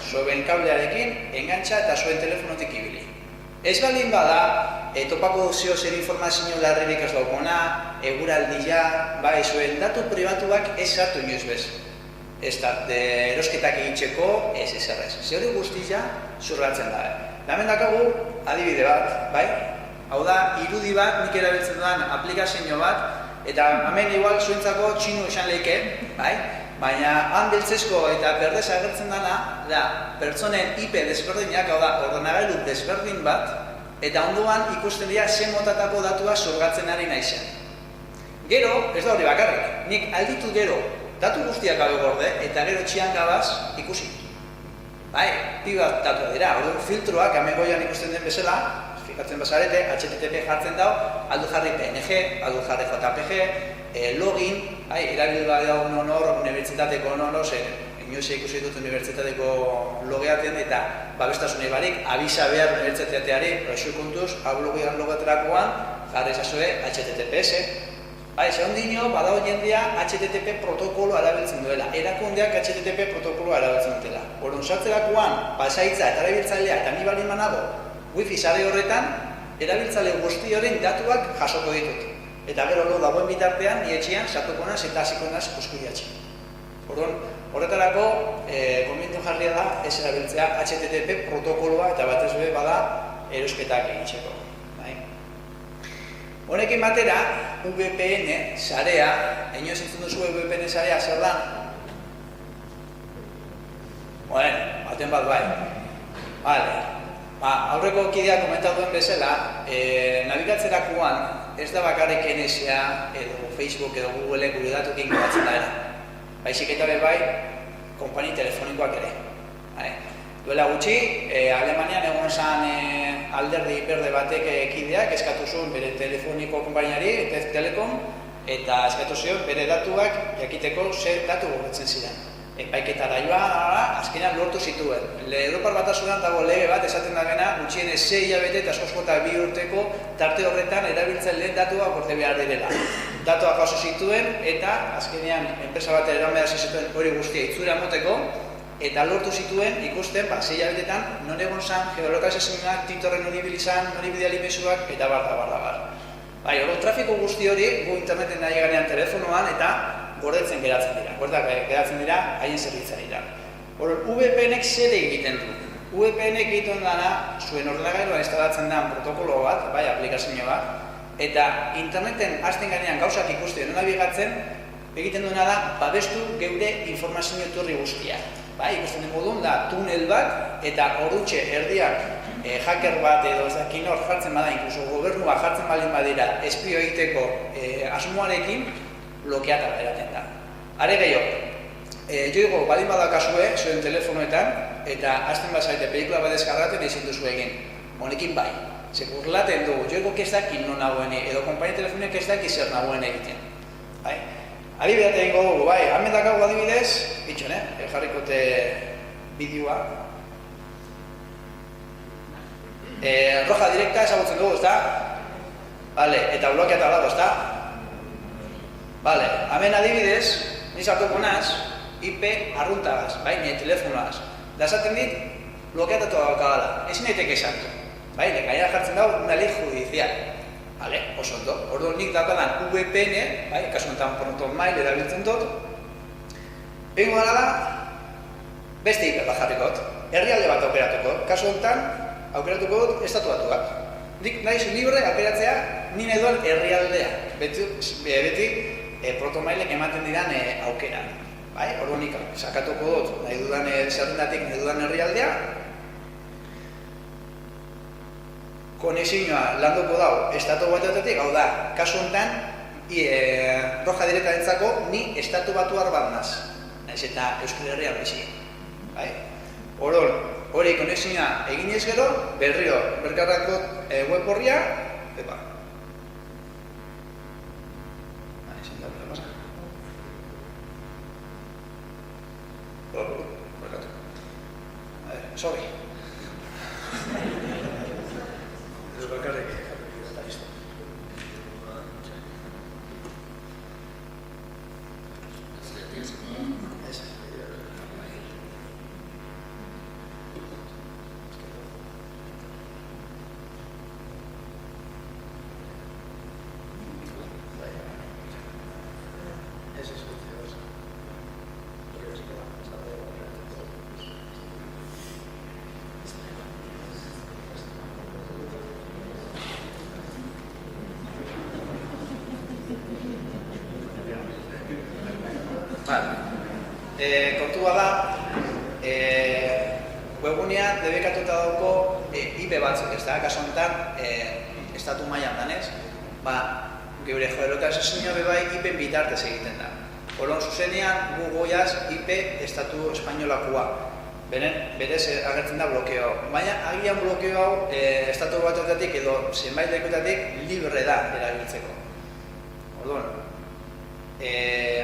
zuen kablearekin, engantxa eta zuen telefonotik ibili. Ez baldin bada, topako zeo zer informazio larririk ez daukona, eguraldia, zuen datu pribatuak ez sartu inoiz bez. Ez da, erosketak egitxeko, ez errez. Ze hori guztia zurratzen da. Hemen dakagu, adibide bat, hau da, irudi bat, nik erabiltzen dudan aplikazio bat, eta hemen igual zuentzako txinu esan lehike, baina han beltzezko eta berdez agertzen dana, da, pertsonen IP desberdinak, hau da, ordenagailu desberdin bat, eta ondoan ikusten dira zen motatako datua zurgatzen ari naizen. Gero, ez da hori bakarrik, nik alditu gero, datu guztiak gabe gorde, eta gero txian gabaz ikusi. Bi bat datu dira, orduan filtroak, hemen goian ikusten den bezala, fikatzen bazarete, HTTP jartzen dau, aldu jarri PNG, aldu jarri JPG, login, erabilba dago nonor, unibertsitateko nonor, inoiz ikusi dut unibertsitateko logeatzen, eta babestasunei barik, abisa behar unibertsitateari, proxu kontuz, hau logean logeterakoan, jarri ezazue HTTPS. Ze ondino, badao jendea HTTP protokolo erabiltzen duela. Erakundeak HTTP protokolo erabiltzen dutela. Orduan, sartzerakoan, pasaitza eta erabiltzailea eta ni baldin banago, wifi sare horretan, erabiltzaile guzti horren datuak jasoko ditut. Eta gero lo dagoen bitartean, ni etxean, sartuko naz eta hasiko naz kuskudiatxe. Orduan, horretarako, konbientu jarria da, ez erabiltzea HTTP protokoloa eta batez be bada erosketak egitxeko. Honekin batera, VPN sarea, inoiz entzun duzu VPN sarea zer da? Baten bat bai. Aurreko kideak komentatu duen bezala, nabigatzerakoan ez da bakarrik NSA edo Facebook edo Google gure datukin gabatzen da era. Baizik eta bai, konpani telefonikoak ere. Duela gutxi, Alemanian egon zan alderdi berde batek kideak eskatu zuen bere telefoniko konpainiari, Telekom, eta eskatu zion bere datuak jakiteko zer datu gorretzen ziren. Epaiketara joan, azkenean lortu zituen. Europar Batasunan dago lege bat esaten da gena, gutxienez 6 hilabete eta askoz jota 2 urteko tarte horretan erabiltzen lehen datua gorde behar direla. Datuak jaso zituen eta azkenean enpresa bat eran behar zituen hori guztia itzura moteko, eta lortu zituen ikusten, 6 hilabetetan, non egon zan, geolokalizazioak, titorren hori bilizan, hori bideali mezuak, eta bar. Trafiko guzti hori, gu interneten nahi ganean telefonoan, eta gordetzen geratzen dira. Geratzen dira, haien zerbitzan dira. VPNek zer egiten du? VPNek egiten dana, zuen ordenagailuan instalatzen den protokolo bat, aplikazio bat, eta interneten hasten ganean gauzak ikusten nabigatzen, egiten duena da, babestu geure informazio etorri guztia. Ikusten den modun da tunel bat eta horutxe erdiak hacker bat edo kinor jartzen bada, inkluso gobernua jartzen baldin badira espio egiteko asmoarekin blokeata beraten da. Are gehiago, joigo baldin badakazue zuen telefonoetan eta hasten bazaite pelikula bat deskargaten ezin duzu egin. Honekin bai, burlaten dugu, joigo ez dakit non nagoen edo konpainia telefonek ez dakit zer nagoen egiten. Adibidea egingo dugu, hemen dakagu adibidez, itxon, jarrikote bideoa. Roja direkta ezagutzen dugu, ezta? Eta blokeata dago, ezta? Hemen adibidez, niz hartuko naz, IP arruntagaz, nire telefonoaz. Da esaten dit, blokeatatu daukagala, ezin daiteke sartu. Gainera jartzen dago, una ley judicial. Oso ondo. Orduan nik daukadan VPN, kasu honetan ProtonMail erabiltzen dut, bengo gara da, beste IP bat jarrikot, herrialde bat aukeratuko. Kasu honetan, aukeratuko dut estatu batuak. Nik nahiz libre aukeratzea, nire duen herrialdea. Beti ProtonMailek ematen diran aukera. Orduan nik sakatuko dut, nahi dudan zerrendatik nahi dudan herrialdea, konexioa landuko dau estatu batuetatik, hau da, kasu honetan, roja direktarentzako ni estatu batuar bat naz. Naiz eta Euskal Herrian bizi. Orduan, hori konexioa egin ez gero, berriro, berkarrako web horria, sorry. kontua da, webgunean debekatuta dauko IP batzuk, ez da, kasu honetan, estatu mailan danez, geure geolokalizazioa bebai IP bitartez egiten da. Orduan zuzenean gu goiaz IP estatu espainolakoa. Berez agertzen da blokeo hau. Baina agian blokeo hau estatu batuetatik edo zenbait lekutatik libre da erabiltzeko. Orduan,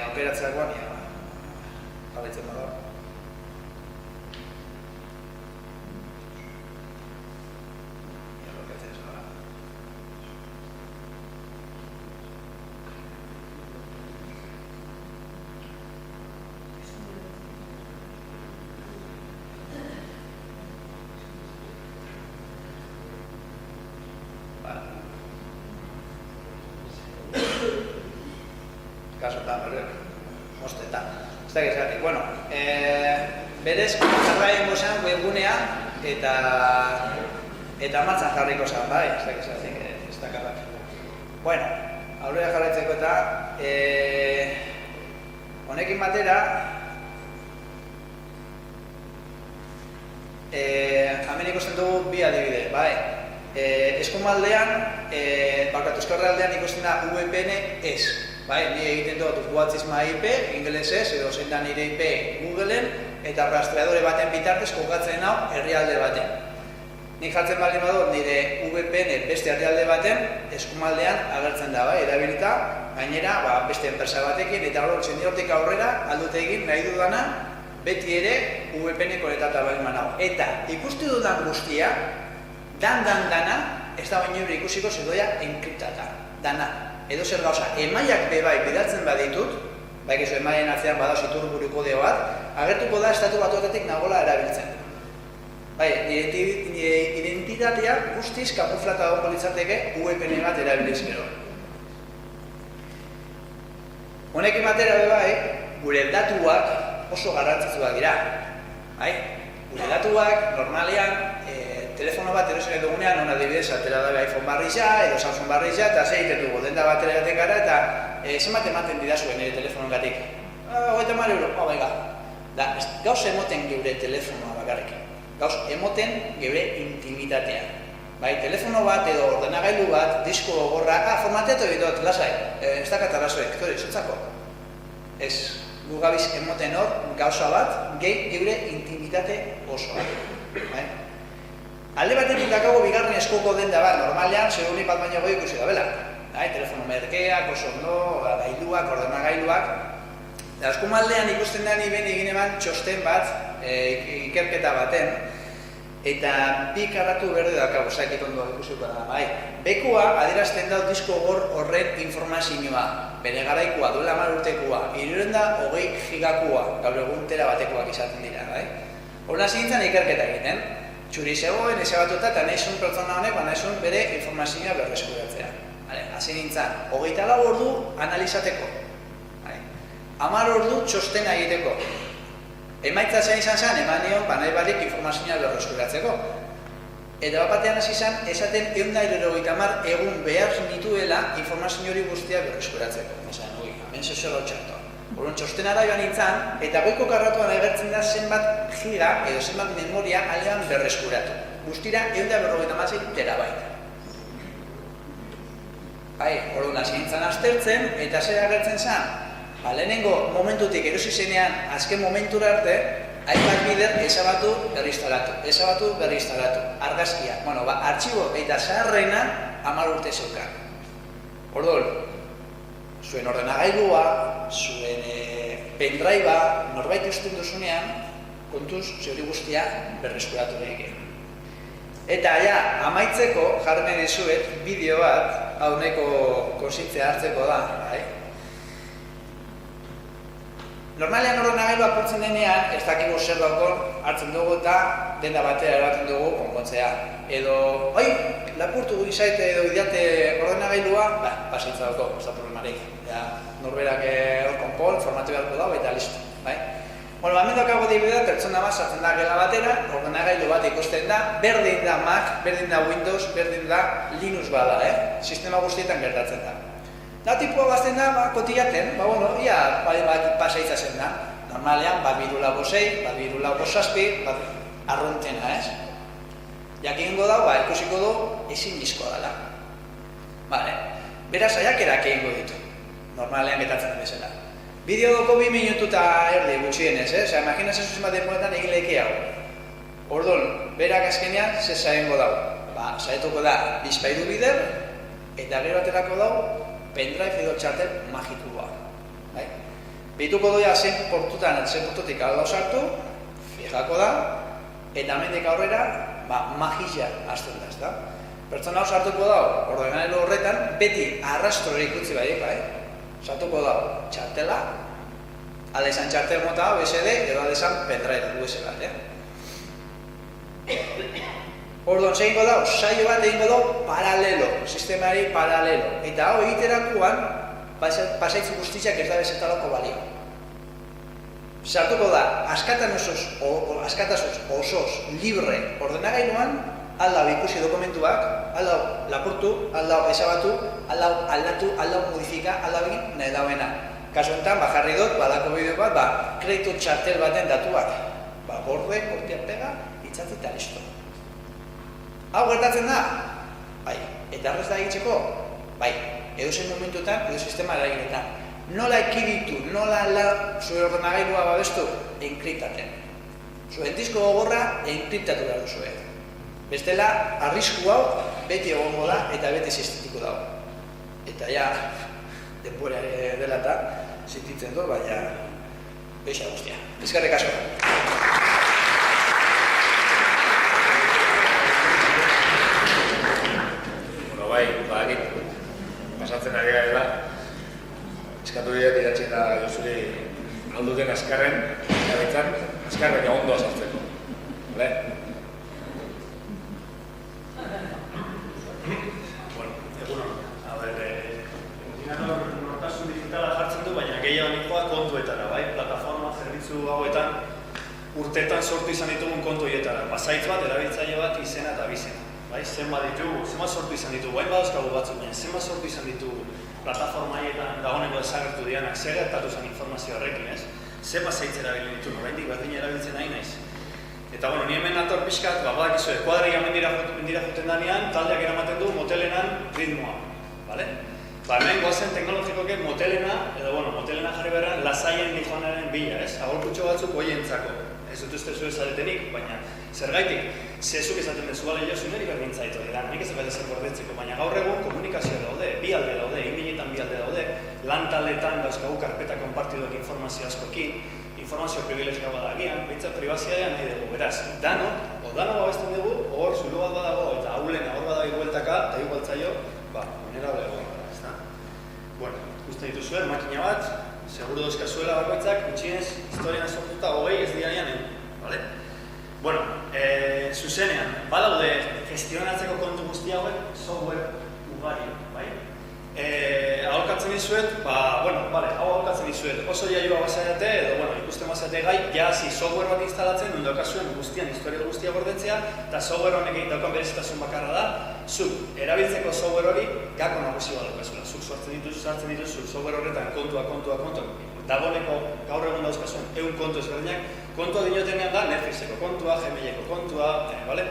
aukeratzeakoan, jarraitzen da. Kasotan, mostetan. Ez da gizatik. Bueno, berez, jarraien gozan webgunea eta martzan jarriko zan, bai? Ez da gizatik, ez da karrak. Bueno, aurrera jarraitzeko eta honekin batera hemen ikusten dugu bi adibide, bai? Eskumaldean, Euskarraldean ikusten da VPN ez. Ni egiten dut WhatsApp IP, ingelesez, edo zein da nire IP Googleen, eta rastreadore baten bitartez kokatzen hau herrialde baten. Nik jartzen baldin badut nire VPN beste herrialde baten, eskumaldean agertzen da, erabilita, gainera beste enpresa batekin, eta horretzen hortik aurrera aldute egin nahi dudana, beti ere VPN konektata baldin manau. Eta ikusti dudan guztia, dana, ez da baino ikusiko zedoia enkriptata, dana. Edo zer gauza, emaiak bebai bidaltzen baditut, baikizu emaien atzean badauz iturburu kodeo bat, agertuko da estatu batuetatik nagola erabiltzen. Nire identitatea guztiz kamuflata dago litzateke VPN bat erabiliz gero. Honekin batera bebai, gure datuak oso garrantzitsuak dira. Gure datuak normalean telefono bat erosen dugunean, hona adibidez, atera dabe iPhone barriza, edo Samsung barriza, eta ze egiten dugu, denda bat eratek gara, eta zenbat ematen didazuen nire telefonogatik. 50 euro, baiga. Gauz emoten geure telefonoa bakarrik. Gauz emoten geure intimitatea. Telefono bat edo ordenagailu bat, disko gogorra, formateatu egitot, lasai, ez dakat arazoek, zutzako. Ez, gu gabiz emoten hor, gauza bat, geure intimitate osoa. Alde batetik dakago bigarren eskoko denda bat, normalean, segurik bat baino goi ikusi da bela. Telefono merkeak, oso ondo, gailuak, ordenagailuak. Eskumaldean ikusten da niben egin eman txosten bat, ikerketa baten, eta bi karratu berde dakago, zaikit ondo ikusiko da. Bekoa adierazten dut disko horren informazioa, bere garaikoa, duela 10 urtekoa, 320 gigakoa, gaur egun tera batekoak izaten dira. Horren zintzen ikerketa egiten. Txuri zegoen, ezabatuta, eta nahizun pertsona honek, nahizun bere informazioa berreskuratzea. Hasi nintzen, 24 ordu analizateko. 10 ordu txostena egiteko. Emaitza zein izan zen, eman nion, nahi barik informazioa berreskuratzeko. Eta batean hasi zen, esaten 150 egun behar nituela informazio hori guztia berreskuratzeko. Hemen zezero txarto. Horren txostenara joan nintzen, eta goiko karratuan agertzen da zenbat giga edo zenbat memoria aldean berreskuratu. Guztira, 156 terabaita. Horren hasi nintzen aztertzen, eta zer agertzen zen? Lehenengo momentutik erosi zenean, azken momentura arte, hainbat bider ezabatu berriztalatu. Argazkia. Artxibo eta zaharrena 10 urte zeukan. Orduan, zuen ordenagailua, zuen pendrive-a, norbait usten duzunean, kontuz zeuri guztia berreskuratu egin. Eta amaitzeko jarri nahi dizuet bideo bat, hau neko konsitzea hartzeko da. Normalean ordenagailua apurtzen denean, ez dakigu zer daukon hartzen dugu eta denda batera erabaten dugu konpontzea. Edo, lapurtu izait edo idate ordenagailua, pasaitza dauko, ez da problemarik. Norberak hor konpon, formatu beharko dago eta listo. Hemen daukago dibidea, pertsona bat sartzen da gela batera, ordenagailu bat ikusten da, berdin da Mac, berdin da Windows, berdin da Linux bada, sistema guztietan gertatzen da. Da tipua bazten da, kotiaten, ia pasaitza zen da. normalean, birulau bosei, birulau bosazpi, arruntena, ez? Jakingo dau, ikusiko du, ezin dizkoa dela. Bale, beraz, saiakerak egingo ditu, normalean getatzen bezala. Bideo doko 2 minutu eta erdi gutxienez, ez? Imagina zezuzen bat denboretan egin lehiki hau. Orduan, berak azkenean, ze zaingo dau. Saietuko da, bizpairu bider, eta gero aterako dau, pendrive edo txartel magikoa. Bituko doia zen portutik aldau sartu, fijako da, eta hemendik aurrera, magia hasten da, ezta? Pertsona hau sartuko dau, ordenagailu horretan, beti arrastrorik utzi sartuko dau txartela, alde izan txartel mota USB edo alde izan pendrive USB bat, Orduan, segingo dau, saio bat egingo dau paralelo, sistemari paralelo. Eta hau egiterakoan, pasaitzu guztiak ez da bezetalako balio. Sartuko da, askatasuz osoz, libre ordenagailuan, aldau ikusi dokumentuak, aldau lapurtu, aldau ezabatu, aldau aldatu, aldau modifika, aldau egin nahi dauena. Kasu enten, jarri dut, badako bideo bat, kreditu txartel baten datuak. Gorde, kortiak pega, itzatzi eta listo. Hau gertatzen da? Bai. Eta arrez da egitxeko? Bai. Edo zen momentuetan, edo sistema eragiletan. Nola ekiditu, nola zure ordenagailua babestu? Enkriptaten. Zuen disko gogorra enkriptatu behar duzue. Bestela, arrisku hau beti egongo da eta beti existituko dago. Eta ja, denbora dela eta sentitzen du, baina beixa guztia. Eskerrik asko. Bai, pasatzen ari garela, eskatu dira idatzi eta Josuri alduten azkarren, azkarren ondo azaltzeko. Bale? Bueno, egunon. Koordinador nortasun digitala jartzen du, baina gehiago nikoa kontuetara, bai? Plataforma, zerbitzu hauetan urtetan sortu izan ditugun kontu horietara. Pasaitz bat, erabiltzaile bat, izena eta bizena. Zenbat ditugu, zenbat sortu izan ditugu, bain badauzkagu batzuk, baina zenbat sortu izan ditugu plataforma haietan dagoeneko desagertu dianak, zer gertatu zen informazio horrekin, ez? Zer pasaitz erabiltzen ditu, oraindik berdin erabiltzen nahi naiz. Eta, ni hemen nator pixkat, badakizue, kuadria mendira juten danean, taldeak eramaten du motelenan ritmoa, bale? Hemen goazen teknologikoke motelena, edo, motelena jarri berran, lasaien dijoanaren bila, ez? Agorkutxo batzuk hoientzako. Ez dut uste zuen zaretenik, baina zergaitik, zezuk esaten dezu bale jozu niri berdintzaitu dira, nik ez zen gordetzeko, baina gaur egun komunikazioa daude, bi alde daude, e-mailetan bi alde daude, lan taletan dauzkagu karpeta konpartiduak informazio askokin, informazio privilegioa badagian, behintzat privaziadean nahi dugu, beraz, danok babesten dugu, hor zulu bat badago, eta haulen hor badagi bueltaka, eta igualtzaio, vulnerable egon gara, ez da? Ikusten dituzuen, makina bat, seguru dozkazuela bakoitzak, gutxienez, historian sortuta, 20 ez dianian egin, bale? Zuzenean, badaude gestionatzeko kontu guzti hauek, software ugari, bai? Aholkatzen dizuet, hau aholkatzen dizuet, oso jaioa bazaiate, edo, ikusten bazaiate gai, jazi software bat instalatzen, non daukazuen guztian, historia guztia gordetzea, eta software honek daukan berezitasun bakarra da, zuk erabiltzeko software hori gako nagusi bat daukazula, zuk sartzen dituzu software horretan kontua, dagoeneko gaur egun dauzkazuen, 100 kontu ezberdinak, kontua dinotenean da Netflixeko kontua, Gmaileko kontua, bale?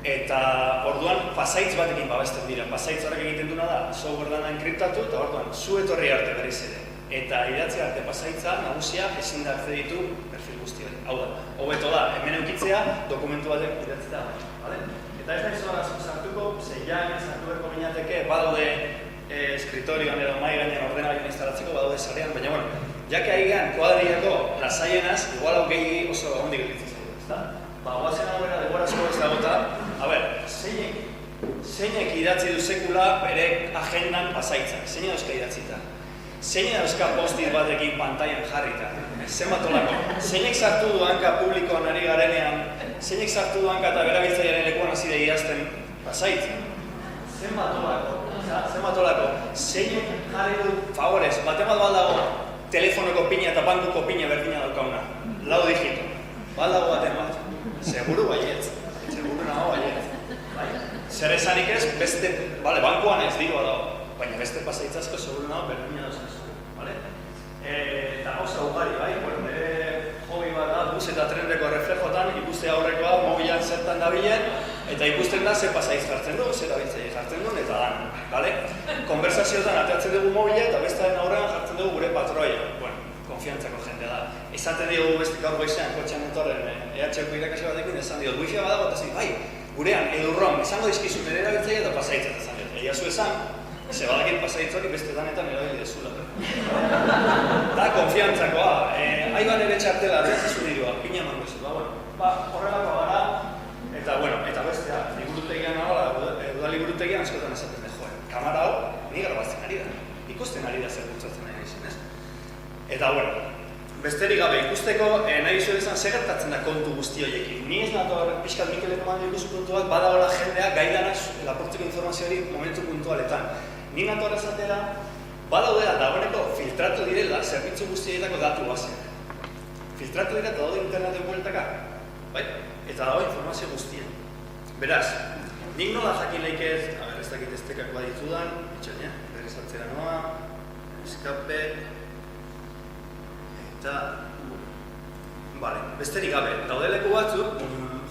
Eta orduan pasaitz batekin babesten dira. Pasaitz horrek egiten duna da, software dana enkriptatu, eta orduan zu etorri arte berriz ere. Eta idatzi arte pasaitza nagusia ezin da ditu perfil guzti hori. Hau da, hobeto da, hemen eukitzea dokumentu batek idatzita, bale? Eta ez da izan asko sartuko, zeian sartu berko binateke, badaude escritorioan edo mai gainean ordenagailuan instalatzeko, badaude sarean, baina jake aigean kuadriako lasaienaz, igual hau gehi oso ondik egiten zaitu, ezta? Guazen aurrera degorazko ez dagota, zeinek idatzi du sekula bere agendan pasaitzak, zeinek dauzka idatzita, zeinek dauzka post-it batekin pantailan jarrita, zenbat olako, zeinek sartu du hanka publikoan ari garenean, zeinek sartu du hanka eta berabiltzailearen lekuan hasi da idazten pasaitza, zenbat olako, zeinek jarri du, favorez, baten bat baldago, telefonoko pina eta bankuko pina berdina daukauna, 4 digito, baldago baten bat. Seguru baietz, seguru nago baietz. Zer esanik ez, beste, bankuan ez dirua dago, baina beste pasaitzazko seguru nago berdina dauzkazu. eta gauza ugari, bai? Bueno, nire hobi bat da, bus eta trenreko reflejotan, ikuste aurrekoa mobilan zertan dabilen, eta ikusten da ze pasaiz jartzen du, zer abiltzaile jartzen duen, eta dan, bale? Konversazioetan ateatzen dugu mobila eta bestaren aurrean jartzen dugu gure patroia. Bueno, konfiantzako jendea da. Esaten diogu beste gaur goizean, kotxean etorren EHko irakasle batekin, esan dio, wifi badago eta zin, bai, gurean, edurron, esango dizkizu nire erabiltzaile eta pasaitzat esan dut. Egia zu esan, ze badakit pasaitz hori beste danetan erabili dezula. Da, konfiantzakoa. Aiban ere txartela, ez dirua, pina eman duzu. Horrelako gara, eta, bueno, eta bestea, liburutegian udal liburutegian askotan esaten da, joe, kamara hau, ni grabatzen ari da. Ikusten ari da zer bultzatzen nahi izan, ez? Eta, bueno, besterik gabe ikusteko, nahi zuen esan segertatzen da kontu guzti horiekin. Ni ez nato pixkat Mikeleko mandu ikusu puntuak, badagoela jendea gaidanaz laportzeko informazio hori momentu puntualetan. Ni nato arrezatera, badaudela dagoeneko filtratu direla zerbitzu guztietako datu baseak. Filtratu dira eta daude interneten bueltaka, bai? Eta dago informazio guztien. Beraz, nik nola jakin leikez, ez dakit estekakoa ditudan, itxaina, berriz atzera noa, eskape, eta, bale, besterik gabe, daude leku batzuk,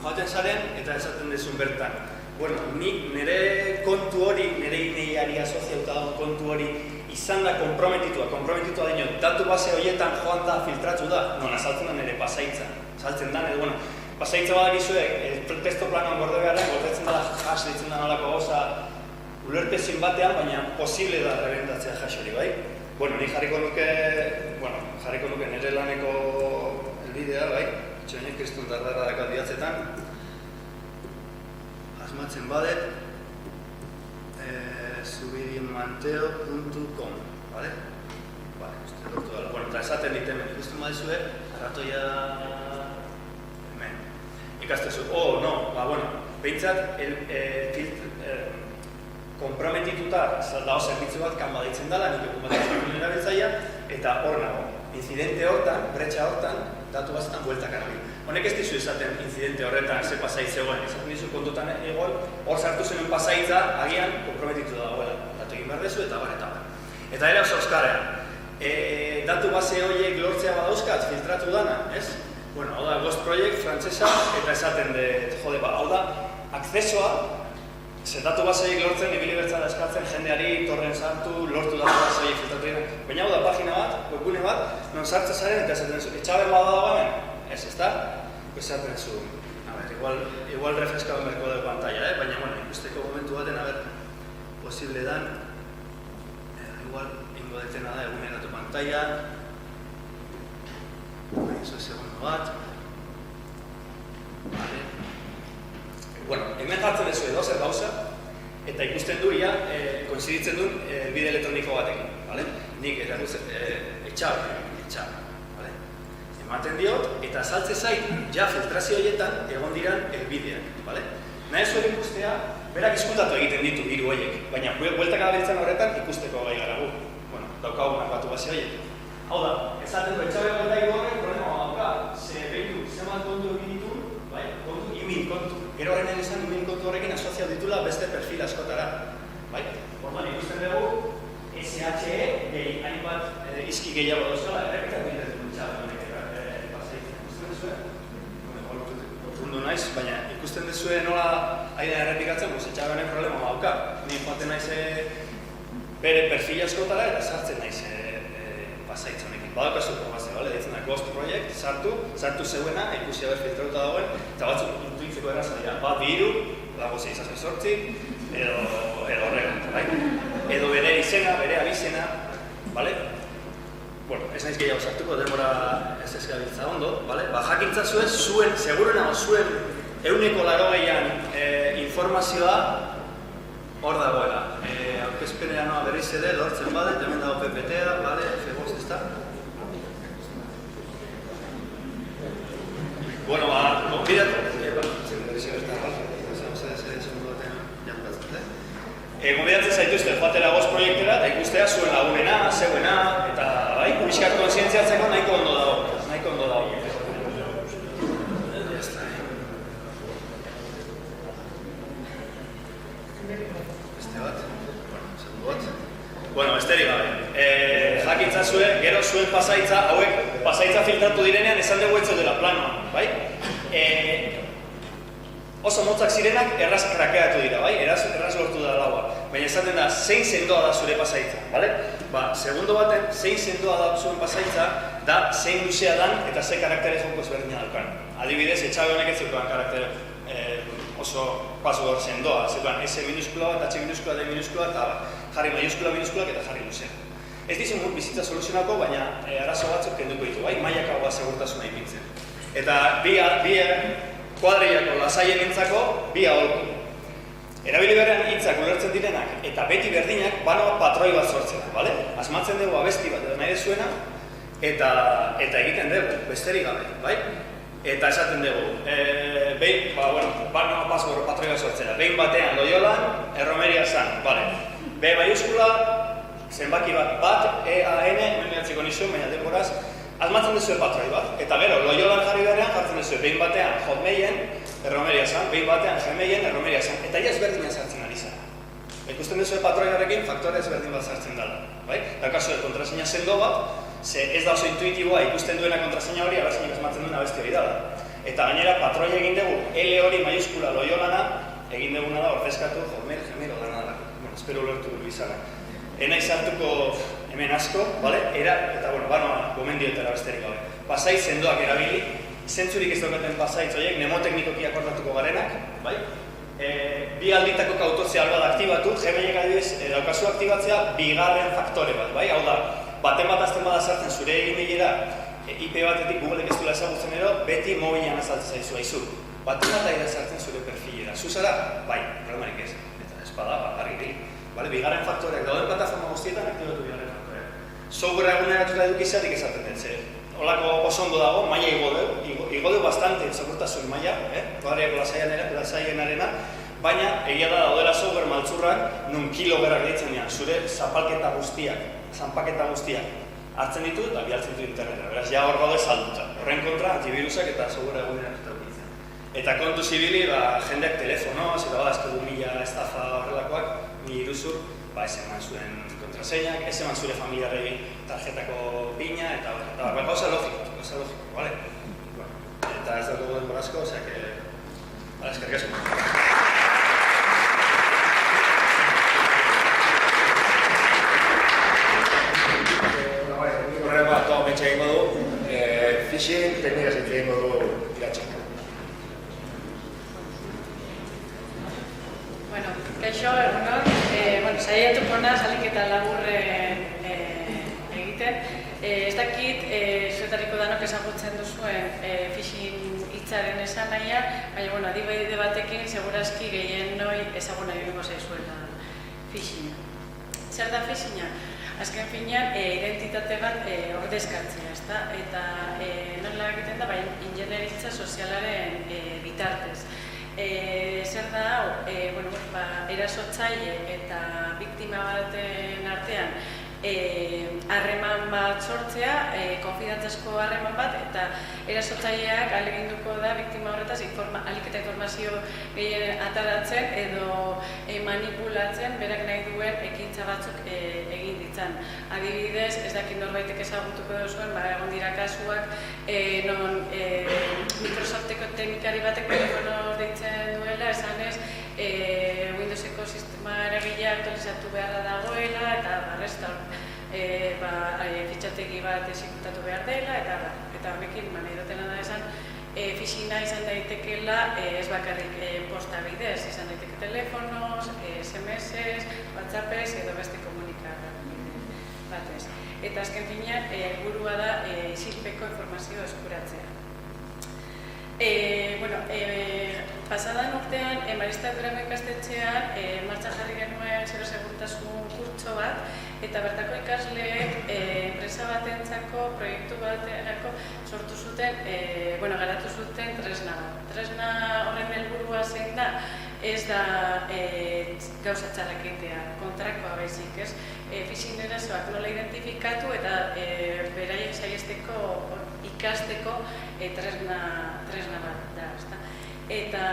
joaten zaren eta esaten dezun bertan. Bueno, nik nire kontu hori, nire ineiari asoziauta dago kontu hori, izan da komprometitua dino, datu base horietan joan da, filtratu da, non azaltzen da nire pasaitza. Saltzen da, edo, bueno, pasaitza badakizuek, testo planoan gorde beharren, gordetzen da jas ditzen da nolako goza, ulertezin batean, baina posible da rebentatzea jas hori, bai? Bueno, ni jarriko nuke nire laneko elbidea, bai? Txoinek kristun darrara dakat bihatzetan, asmatzen badet, subidinmanteo.com, bale? Bale, uste lortu dela. Bueno, eta esaten dit hemen, ikusten badizue, arratoia hemen. Ikastezu, no, bueno, behintzat, komprometituta dago zerbitzu bat kanba deitzen dela, nik okupatzen erabiltzaia, eta hor nago. Incidente hortan, bretxa hortan, datu bazetan bueltak arabil. Honek ez dizu esaten incidente horretan ze pasaitz zegoen, esaten dizu kontutan egon, hor sartu zenuen pasaitza, agian komprometitu dagoela. Datu egin behar dezu eta bar. Eta era oso euskarean. Datu base horiek lortzea badauzkat, filtratu dana, ez? Bueno, hau da Ghost Project, frantzesa, eta esaten dut, jode, hau da, akzesoa, ze datu base horiek lortzen, ibili bertzan eskatzen, jendeari, torren sartu, lortu datu base horiek filtratu dira. Baina hau da pagina bat, webgune bat, non sartzen zaren eta esaten zu, etxaben bada dago hemen? Ez, ez da? Esaten zu, igual refreskado merko de pantalla, baina, bueno, ikusteko momentu baten, posible dan, igual, ingo detena da, eguneratu pantalla, eso segundo bat, vale. Bueno, hemen jartzen dezu edo zer gauza, eta ikusten du, koinziditzen duen bide elektroniko batekin, vale? Nik, etxar, vale? Ematen diot, eta saltze zait, ja filtrazio horietan egon diran elbideak, vale? Nahi zuen ikustea, berak izkuntatu egiten ditu hiru horiek, baina bueltaka gabiltzen horretan ikusteko gai garagu. Bueno, daukagunak batu base horiek. Hau da, esaten du, etxabe bueltak horrek problema dauka, ze behitu, zemat kontu egin ditu, bai, kontu, imin kontu. Gero horren izan imin kontu horrekin asoziatu ditula beste perfil askotara, bai? Orduan ikusten dugu, SHE, hainbat izki gehiago dauzela, errepitzatu egiten etxabe honek pasaitzen. Ikusten duzue? Urrundu naiz, baina ikusten duzue nola aidan errepikatzen, etxabe honek problema dauka. Ni joaten naiz bere perfil askotara eta sartzen naiz pasaitz honekin. Badaukazu programazio, deitzen da Ghost Project, sartu zeuena, ikusi haber filtrauta dagoen, eta batzuk intuitzeko erraza dira, bat biru, dago 6-8, edo horrela, bai? Edo bere izena, bere abizena, bale? Bueno, ez naiz gehiago sartuko, denbora ez eskabiltza ondo, bale? Jakintza zuen, seguruenago zuen, 180an informazioa hor dagoela. Aurkezpenera noa berriz ere, lortzen badet, hemen dago PPT-a, bale, F5, ez da? Bueno, konbidatu. Konbidatzen zaituzte joatera Ghost Proiektera eta ikustea zuen lagunena, zeuena, eta bai, pixkat kontzientziatzeko nahiko ondo dago. Nahiko ondo dago. Beste bat? Bueno, besterik gabe. jakintzazue, gero zuen pasaitza, hauek pasaitza filtratu direnean esan dugu etzo dela planoa, bai? Oso motzak zirenak erraz krakeatu dira, bai? Erraz lortu da laua. Baina esaten da, zein sendoa da zure pasaitza, bale? Segundo baten, zein sendoa da zuen pasaitza, da zein luzea dan eta ze karaktere joko ezberdina daukan. Adibidez, Etxabe honek ez zeukan karaktere oso password sendoa, zeukan S minuskula eta H minuskula, D minuskula eta jarri maiuskula eta jarri luzea. Ez dizun bizitza soluzionako, baina arazo batzuk kenduko ditu, bai? Mailakagoa segurtasuna ipintzen. Eta bi kuadriako lasaien nintzako, bi aholku. Erabili berean hitzak ulertzen direnak eta beti berdinak banoa patroi bat sortzen da, bale? Asmatzen dugu abesti bat edo nahi dezuena eta egiten dugu, besterik gabe, bai? Eta esaten dugu, banoa password patroi bat sortzen da, behin batean Loiolan, erromeria zan, bale? B maiuskula, zenbaki bat, EAN, meneratzeko nizun, baina denboraz, asmatzen duzu patroi bat, eta gero, Loiolan jarri berean jartzen duzu, behin batean Hotmailen, erromeria zan, behin batean Gmailen, erromeria zan, eta ia ezberdina sartzen ari zara. Ikusten duzu patroiarekin faktore ezberdin bat sartzen dela, bai? Daukazu kontraseina sendo bat, ze ez da oso intuitiboa ikusten duena kontraseina hori, abestinik asmatzen duena abesti hori dela. Eta gainera patroia egin dugu, L hori maiuskula Loiolana, egin duguna da ordezkatu Hotmail, Gmail dana da. Bueno, espero ulertu izana. Ena izartuko hemen asko, bale? Eta, banoa gomendiotara besterik gabe. Pasait sendoak erabili, zentzurik ez daukaten pasaitz horiek, mnemoteknikoki akordatuko garenak, bai? Bi alditako kautotzea albat aktibatu, Gmailek adibidez daukazu aktibatzea bigarren faktore bat, bai? Hau da, baten bat azten bada sartzen zure e-mailera IP batetik Googleek ez duela ezagutzen ero, beti mobilean azaltzen zaizu, aizu. Baten bat aira sartzen zure perfilera. Zuzara? Bai, problemarik ez. Eta espada, argi. Bigarren faktoreak dauden plataforma guztietan aktibatu bigarren faktoreak. Software eguneratuta edukizatik esaten den, zer. Olako oso ondo dago, maila igo deu bastante, segurtasun maila, kuadriako lasaienarena, baina egia da daudela software maltzurrak nun kilogerak deitzen dian, zure zapalketa guztiak, zanpaketa guztiak hartzen ditu eta bialtzen ditu interneta. Beraz, ja hor gaude salduta. Horren kontra, antivirusak eta software eguneratuta edukitzen. Eta kontu zibili, jendeak telefonoz, eta badazko 1000 estafa horrelakoak, ni iruzur, ez eman zuen kontraseinak, ez eman zure familiarrei tarjetako pina, eta gauza logiko, bale? Eta ez dago den borazko, osea que... eskerrik asko. Horren bat, metxe egingo du, phishing teknikaz egingo du iratxak. Kaixo, egunon, saiatuko naz, alik eta laburre egiten. Ez dakit, zuetariko danok ezagutzen duzuen phishing hitzaren esan nahia, baina, adibide batekin, segurazki gehien noi ezaguna egingo zaizuela phishinga. Zer da phishinga? Azken finean, identitate bat ordezkatzea, ezta? Eta nola egiten da, ingenieritza sozialaren bitartez. Zer da hau, erasotzaile eta biktima baten artean harreman bat sortzea, konfidantzazko harreman bat, eta erasotzaileak ahaleginduko da biktima horretaz ahalik eta informazio gehien ataratzen edo manipulatzen berak nahi duen ekintza batzuk egin ditzan. Adibidez, ez dakit norbaitek ezagutuko duzuen, egon dira kasuak non Microsofteko teknikari batek telefono deitzen duela, esanez Windowseko sistema eragilea aktualizatu beharra dagoela eta fitxategi bat exekutatu behar dela eta horrekin nahi dutena da esan phishinga izan daitekeela ez bakarrik posta bidez, izan daiteke telefonos, SMS, WhatsAppez edo beste komunikabide batez. Eta azken finean, helburua da isilpeko informazio eskuratzea. Pasadan urtean, Marista Durango ikastetxean martxan jarri genuen segurtasun kurtso bat, eta bertako ikasleek enpresa batentzako proiektu baterako sortu zuten, garatu zuten tresna bat. Tresna horren helburua zein da, ez da gauza txarrak egitea, kontrakoa baizik, ez? Phishing erasoak nola identifikatu eta beraiek saihesteko ikasteko tresna bat da, ezta? Eta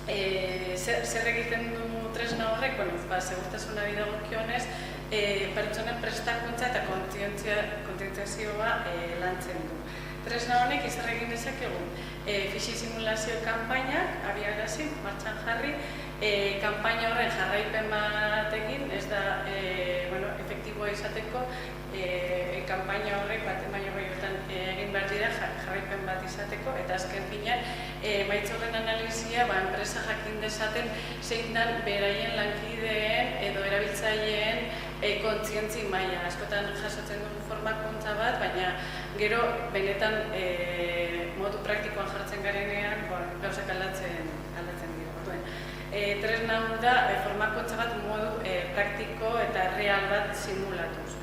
zer egiten du tresna horrek, segurtasunari dagokionez, pertsonen prestakuntza eta kontzientziazioa lantzen du. Tresna honek zer egin dezakegu, fisi simulazio kanpainak abiarazi, martxan jarri, kanpaina horren jarraipen bat egin, ez da efektiboa izateko, kanpaina horrek baina horretan egin behar dira jarraipen bat izateko, eta azken finean, maitz horren analizia, enpresa jakin dezaten zein dan beraien lankideen edo erabiltzaileen kontzientzi maila. Askotan jasotzen dugu formakuntza bat, baina gero benetan modu praktikoan jartzen garenean gauzak aldatzen dira. Tresna hau da formakuntza bat modu praktiko eta real bat simulatuz.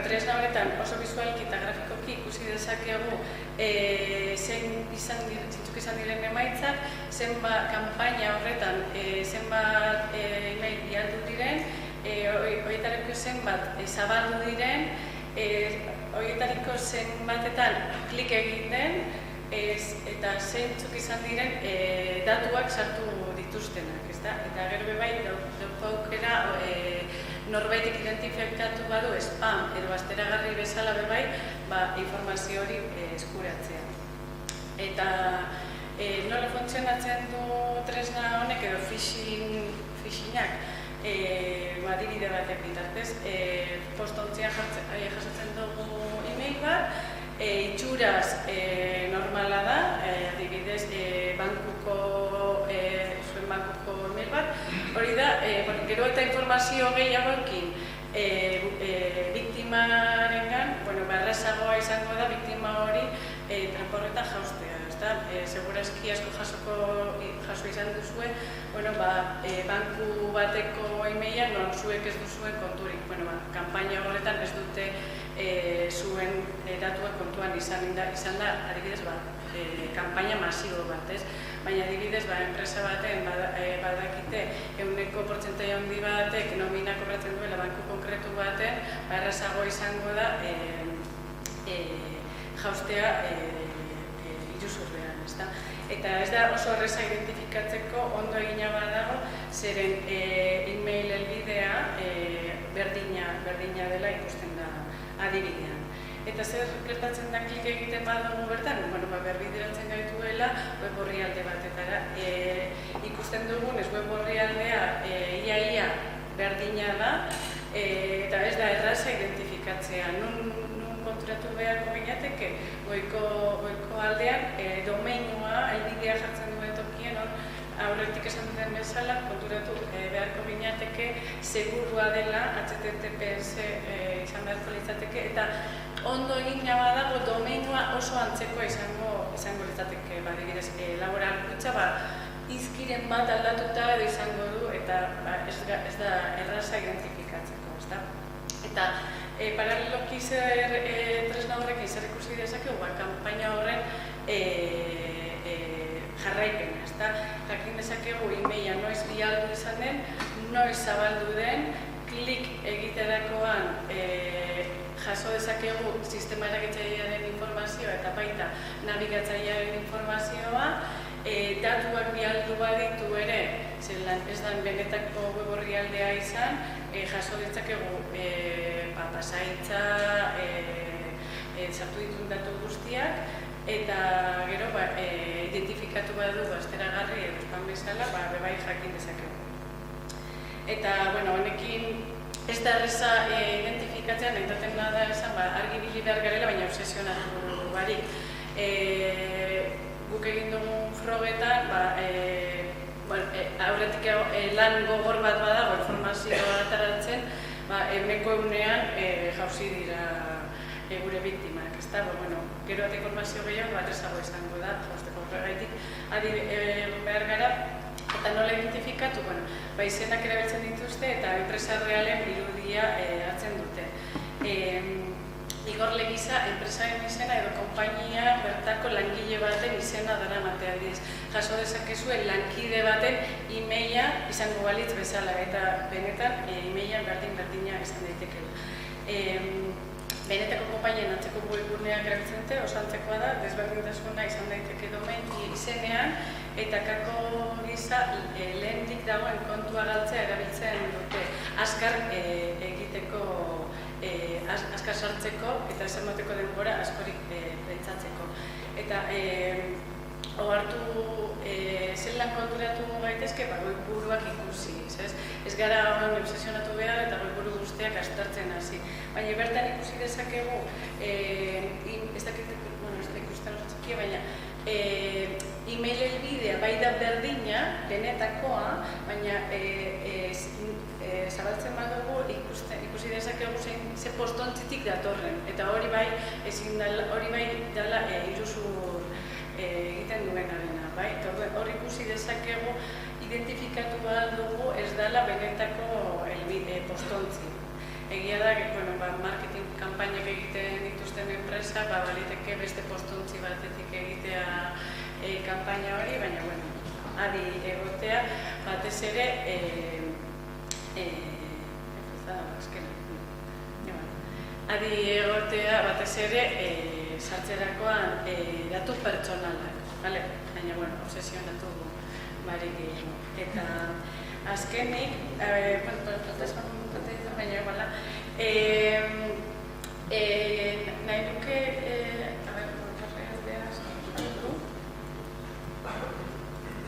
Tresna horretan oso bizualki eta grafikoki ikusi dezakegu zeintzuk izan diren emaitzak, zenbat kanpaina horretan zenbat email bialdu diren, horietariko zenbat zabaldu diren, horietariko zenbatetan klik egin den, eta zeintzuk izan diren datuak sartu dituztenak, eta gero bebai dauko aukera norbaitek identifikatu badu spam edo asteragarri bezala bebai informazio hori eskuratzea. Eta nola funtzionatzen du tresna honek edo phishingak adibide batek bitartez, postontzian jasotzen dugu e-mail bat, itxuraz normala da, adibidez zuen bankuko e-mail bat, hori da, gero eta informazio gehiagoekin biktimarengan, errazagoa izango da biktima hori tranporretan jaustea. Segurazki asko jaso izan duzue, banku bateko e-maila non zuek ez duzuen konturik. Kanpaina horretan ez dute zuen datuak kontuan izan da, adibidez, kanpaina masibo bat, ez? Baina adibidez, enpresa baten badakite ehuneko portzentai handi batek nomina kobratzen duela banku konkretu baten, errazago izango da jaustea iruzurrean, ezta? Eta ez da oso erreza identifikatzeko ondo egina badago, zeren e-mail helbidea berdina dela ikusten da adibidean. Eta zer gertatzen da klik egiten badugu bertan? Berbideratzen gaituela web orrialde batetara. Ikusten dugunez web orrialdea ia berdina da, eta ez da erraza identifikatzea. Nun konturatu beharko ginateke, goiko aldean domeinua, helbidea jartzen duen tokien, aurretik esan duten bezala, konturatu beharko ginateke segurua dela, HTTPS izan beharko litzateke, eta ondo egina badago domeinua oso antzekoa izango litzateke, adibidez, laboralkutza, izkiren bat aldatuta edo izango du, eta ez da erraza identifikatzeko, ezta? Eta paraleloki tresna horrekin zer ikusi dezakegu, kanpaina horren jarraipena, ezta? Jakin dezakegu e-maila noiz bialdu izan den, noiz zabaldu den, klik egiterakoan jaso dezakegu sistema eragitzailearen informazioa eta baita nabigatzailearen informazioa, datuak bialdu baditu ere, ez da benetako web orrialdea izan, jaso ditzakegu pasaitza, sartu dituen datu guztiak, eta gero identifikatu badu asteragarri edo spam bezala, bebai jakin dezakegu. Eta, honekin ez da erreza identifikatzea, nahitaten da esan, argi bili behar garela, baina obsesionatu barik. Guk egin dugun frogetan, aurretik lan gogor bat badago informazioa ataratzen, ehuneko ehunean jauzi dira gure biktimak, ezta? Gero eta informazio gehiago errazago izango da, jausteko horregaitik behar gara, eta nola identifikatu, izenak erabiltzen dituzte eta enpresa realen irudia hartzen dute. Igor Legiza, enpresaren izena edo konpainia bertako langile baten izena dara matea diz. Jaso dezakezue lankide baten e-maila izango balitz bezala, eta benetan e-mailan berdina izan daitekela. benetako konpainien antzeko webguneak erabiltzen dute, oso antzekoa da, desberdintasuna izan daiteke domain izenean, eta kako gisa lehendik dagoen kontua galtzea erabiltzen dute azkar egiteko, azkar sartzeko eta esamateko denbora askorik pentsatzeko. Eta ohartu zelan konturatu gaitezke, buruak ikusi, ez gara obsesionatu behar eta buru guztiak aztertzen hasi. Baina bertan ikusi dezakegu, ez dakit ikusten oso txikia, baina e-mail helbidea bai da berdina, benetakoa, baina zabaltzen badugu ikusi dezakegu ze postontzitik datorren. Eta hori bai dela iruzur egiten duenarena, bai? Hor ikusi dezakegu identifikatu behar dugu ez dela benetako postontzi. Egia da, marketing kanpainak egiten dituzten enpresa, baliteke beste postontzi batetik egitea kanpaina hori, baina, adi egotea, batez ere, adi egotea, batez ere, sartzerakoan datu pertsonalak, baina, obsesionatu barik gehiago. Eta azkenik, nahi duke,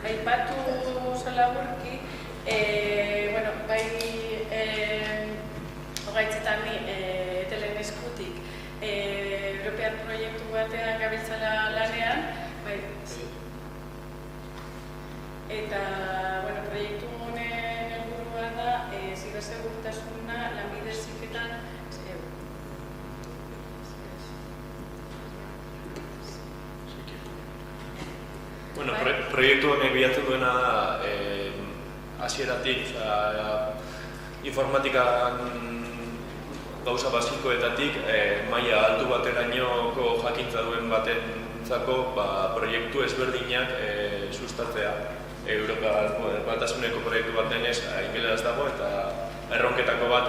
aipatu zalaburki, bai hogaitzetan etelen eskutik Europear proiektu batean gabiltzala lanean, eta proiektu honen helburua da zibersegurtasuna lanbide heziketan proiektu honek bilatzen duena hasieratik informatikan gauza basikoetatik maila altu baterainoko jakintza duen batentzako proiektu ezberdinak sustatzea. Europar Batasuneko proiektu bat denez ingeleraz dago eta erronketako bat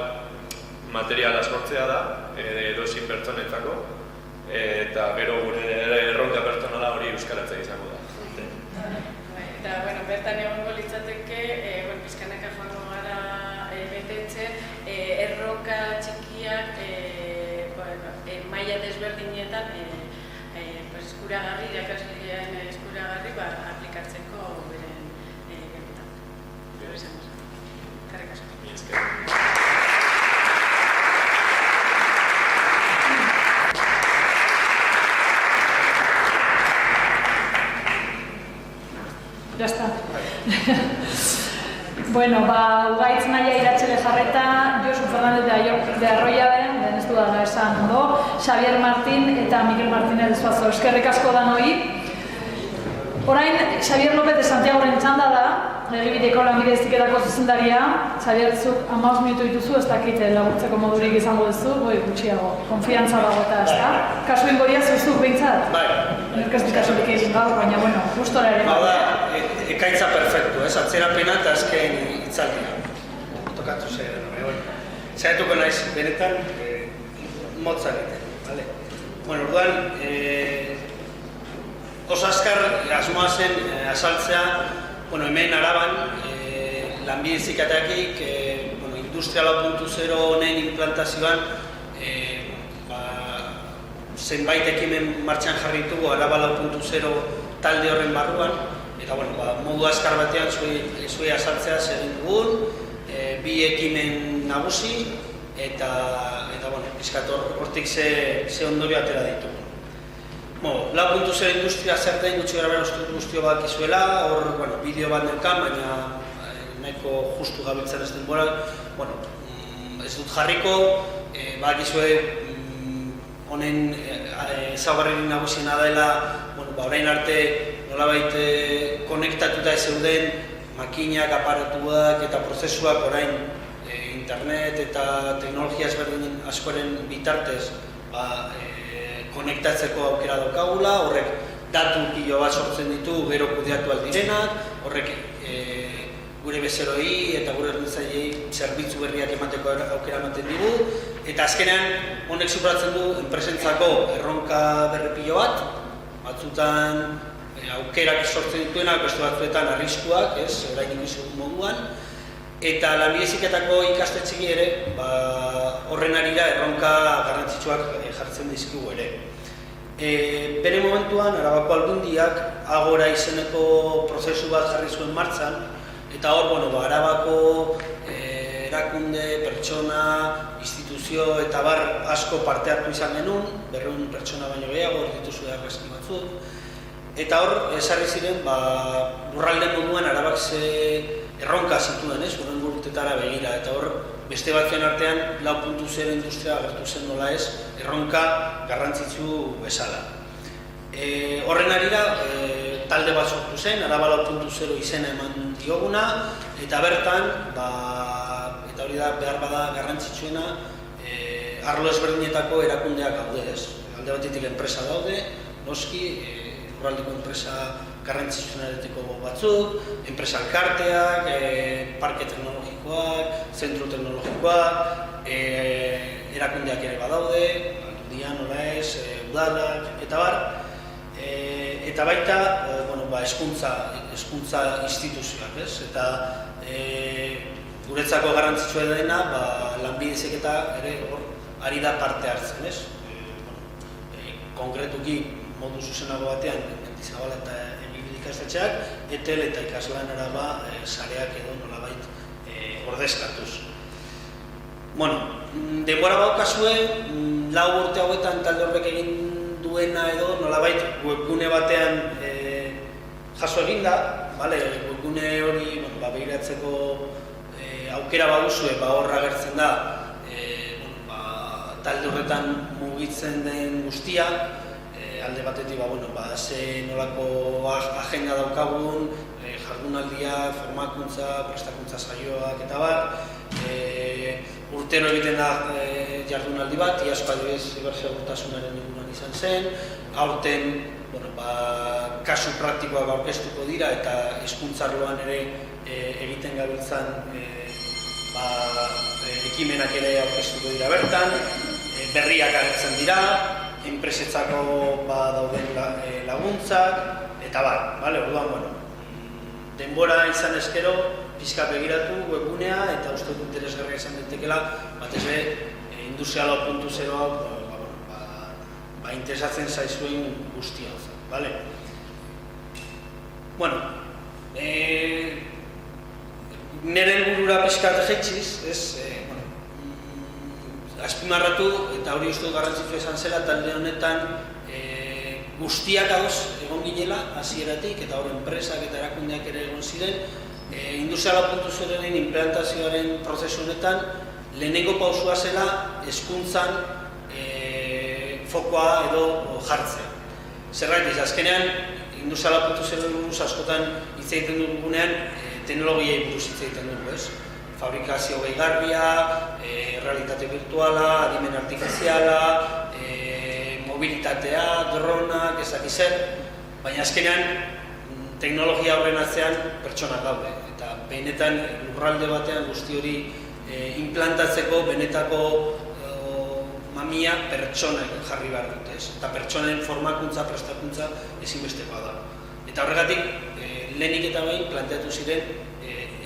materiala sortzea da edozein pertsonetzako eta gero gure erronka pertsonala hori euskaratzea izango da. Eta, bertan egongo litzateke, pizkanaka joango gara betetzen, erronka txikiak maila desberdinetan eskuragarri, irakaslean eskuragarri aplikatzeko beren gerutan. Gero izango zen. Karrik asko. Ya está. Ugaitz naia iratzele jarreta, Josu Fernández de Arroyaben, ez du dara esan ondo, Xavier Martín eta Miguel Martínez Zuazo. Eskerrik asko danoi. Orain, Xavier López de Santiagoren txanda da, Egibideko lanbide heziketako zuzendaria. Xavier, zuk 15 minutu dituzu, ez dakit laburtzeko modurik izango duzu, gutxiago, konfiantza dago eta ez da. Kasu ingo diazu zuk behintzat? Nerkeztik kasurik egin gaur, baina, gustora ere. Ekaitza perfektu, atzerapena eta azken itzaldia. Tokatu zer, zaiatuko naiz benetan motza egiten. Orduan, oso azkar asmoa zen azaltzea, hemen Araban, lanbide heziketakik, Industria 4.0 honen implantazioan zenbait ekimen martxan jarri ditugu Araba 4.0 talde horren barruan, eta modu azkar batean zuei azaltzea zer dugun, bi ekimen nagusi, eta hortik ze ondorio atera ditugu. 4.0 industria zertain gutxi gara bera guztio bat izuela, hor bideo bat neukan, baina nahiko justu gabiltzen ez denbora. Ez dut jarriko, bakizue honen ezaugarri nagusiena dela, orain arte nolabait konektatuta ez zeuden makinak, aparatuak eta prozesuak orain internet eta teknologia ezberdin askoren bitartez konektatzeko aukera daukagula, horrek datu pilo bat sortzen ditu, gero kudeatu aldirenak, horrek gure bezeroi eta gure horretzailei zerbitzu berriak emateko aukera ematen digu, eta azkenean honek superatzen du enpresentzako erronka berrepilo bat, batzutan aukerak sortzen dituenak, beste batzuetan arriskuak, orain ikusi moduan, eta lanbide heziketako ikastetxeei ere horren arira erronka garrantzitsuak jartzen dizkigu ere. Bere momentuan, Arabako Aldundiak Agora izeneko prozesu bat jarri zuen martxan, eta hor, Arabako erakunde, pertsona, instituzio eta bar asko parte hartu izan genuen, 200 pertsona baino gehiago, hor dituzu argazki batzuk. Eta hor, esarri ziren, lurralde moduan Arabak ze erronka zituen, horren urtetara begira, eta hor, beste batzuen artean 4.0 industria agertu zen nola ez, erronka garrantzitsu bezala. Horren arira, talde bat sortu zen, Araba 4.0 izena eman dioguna, eta bertan, eta hori da behar bada garrantzitsuena, arlo ezberdinetako erakundeak gaude ez. Alde batetik enpresa daude, noski, lurraldeko enpresa garrantzitsuenaretiko batzuk, enpresa elkarteak, parke teknologikoak, zentru teknologikoak, erakundeak ere badaude, Aldundia, nola ez, udalak, eta bar, eta baita hezkuntza instituzioak, ez? Eta guretzako garrantzitsua dena, lanbide heziketa ere hor ari da parte hartzen, ez? Konkretuki modu zuzenago batean, Mendizabala eta Emilio ikastetxeak, ETL eta Ikaslan Araba sareak edo nolabait ordezkatuz. Denbora baukazue, 4 urte hauetan talde horrek egin duena edo nolabait webgune batean jaso eginda, webgune hori begiratzeko aukera baduzue, hor agertzen da talde horretan mugitzen den guztia, alde batetik ze nolako agenda daukagun, jardunaldia, formakuntza, prestakuntza saioak eta bar, urtero egiten da jardunaldi bat, iazko adibidez zibersegurtasunaren inguruan izan zen, aurten kasu praktikoak aurkeztuko dira eta hezkuntza arloan ere egiten gabiltzan ekimenak ere aurkeztuko dira bertan, berriak agertzen dira, enpresetzako dauden laguntzak, eta orduan, denbora izan eskero, pixka begiratu webgunea, eta uste dut interesgarria izan daitekeela, batez ere, Industria 4.0 hau, interesatzen zaizuen guztia. Nire helburura pixkat jaitsiz, azpimarratu, eta hori uste garrantzitsua izan zela, talde honetan guztiak adoz egon ginela, hasieratik, eta hori enpresak eta erakundeak ere egon ziren, Industria 4.0-ren implantazioaren prozesu honetan, lehenengo pausua zela hezkuntzan fokoa edo jartzea. Zergatik, azkenean, Industria 4.0 buruz askotan hitz egiten dugunean, teknologiei buruz hitz egiten dugu, ez? Fabrikazio gehigarria, realitate virtuala, adimen artifiziala, mobilitatea, dronak, ezakizen, baina azkenean teknologia horren atzean pertsonak daude. Eta benetan lurralde batean guzti hori implantatzeko benetako mamia pertsonak jarri behar dute, eta pertsonen formakuntza, prestakuntza ezinbestekoa da. Eta horregatik, lehenik eta behin planteatu ziren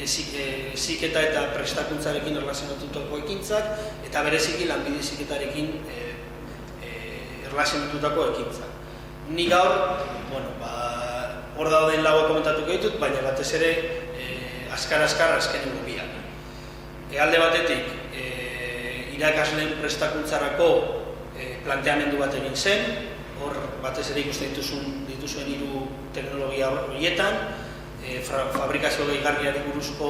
heziketa eta prestakuntzarekin erlazionatutako ekintzak, eta bereziki lanbide heziketarekin erlazionatutako ekintzak. Ni gaur, hor dauden lagoa komentatuko ditut, baina batez ere azkar azkenengo biak. Alde batetik, irakasleen prestakuntzarako planteamendu bat egin zen, hor batez ere ikusten dituzuen 3 teknologia horietan, fabrikazio gehigarriari buruzko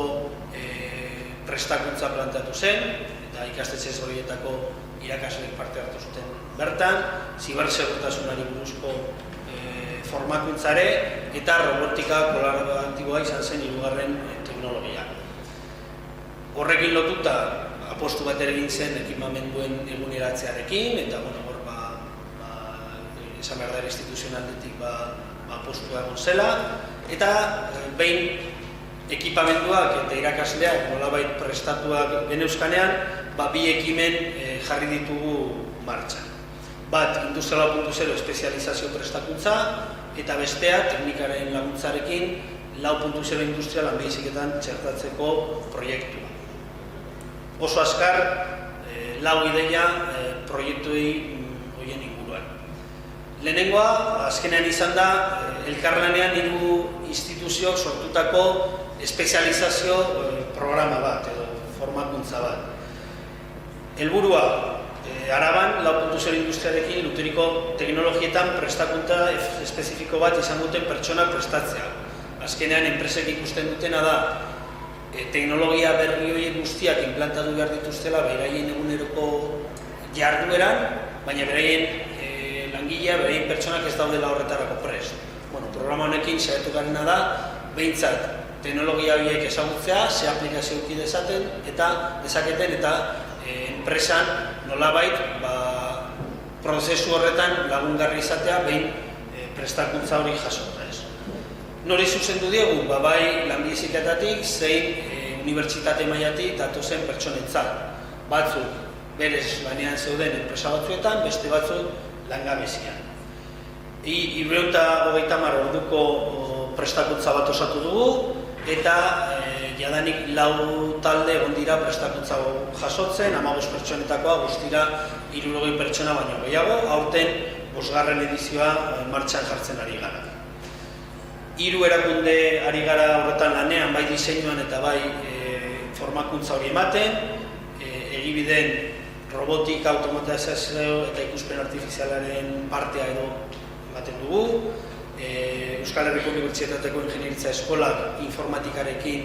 prestakuntza planteatu zen, eta ikastetxe horietako irakasleek parte hartu zuten bertan, zibersegurtasunari buruzko formakuntzare, eta robotika kolaboratiboa izan zen 3. teknologia. Horrekin lotuta, apostu bat ere egin zen ekipamenduen eguneratzearekin, eta hor esan behar da instituzionaldetik apostua egon zela, eta behin ekipamenduak eta irakasleak nolabait prestatuak geneuzkanean, bi ekimen jarri ditugu martxan. Bat, Industria 4.0 espezializazio prestakuntza, eta bestea, teknikaren laguntzarekin 4.0 industria lanbide heziketan txertatzeko proiektua. Oso azkar, 4 ideia proiektuei horien inguruan. Lehenengoa, azkenean izan da, elkarlanean 3 instituzioak sortutako espezializazio programa bat edo formakuntza bat. Helburua, Araban 4.0 industriarekin luteriko teknologietan prestakuntza espezifiko bat izan duten pertsonak prestatzea. Azkenean, enpresek ikusten dutena da, teknologia berri horiek guztiak implantatu behar dituztela beraien eguneroko jardueran, baina beraien langilea, beraien pertsonak ez daudela horretarako prest. Programa honekin saiatu garena da, behintzat teknologia horiek ezagutzea, ze aplikazio eduki dezaketen eta enpresan nolabait prozesu horretan lagungarri izatea behin prestakuntza hori jasota. Nori zuzendu diegu, bai lanbide heziketatik zein unibertsitate mailatik datozen pertsonentzat. Batzuk berez lanean zeuden enpresa batzuetan, beste batzuk langabezian. 330 orduko prestakuntza bat osatu dugu, eta jadanik 4 talde egon dira prestakuntza jasotzen, 15 pertsonetakoa guztira 60 pertsona baino gehiago, aurten 5. edizioa martxan jartzen ari gara. 3 erakunde ari gara horretan lanean, bai diseinuan eta bai formakuntza hori ematen, egibideen robotika, automatizazio eta ikuspen artifizialaren partea edo ematen dugu, Euskal Herriko Unibertsitateko Ingeniaritza Eskolak informatikarekin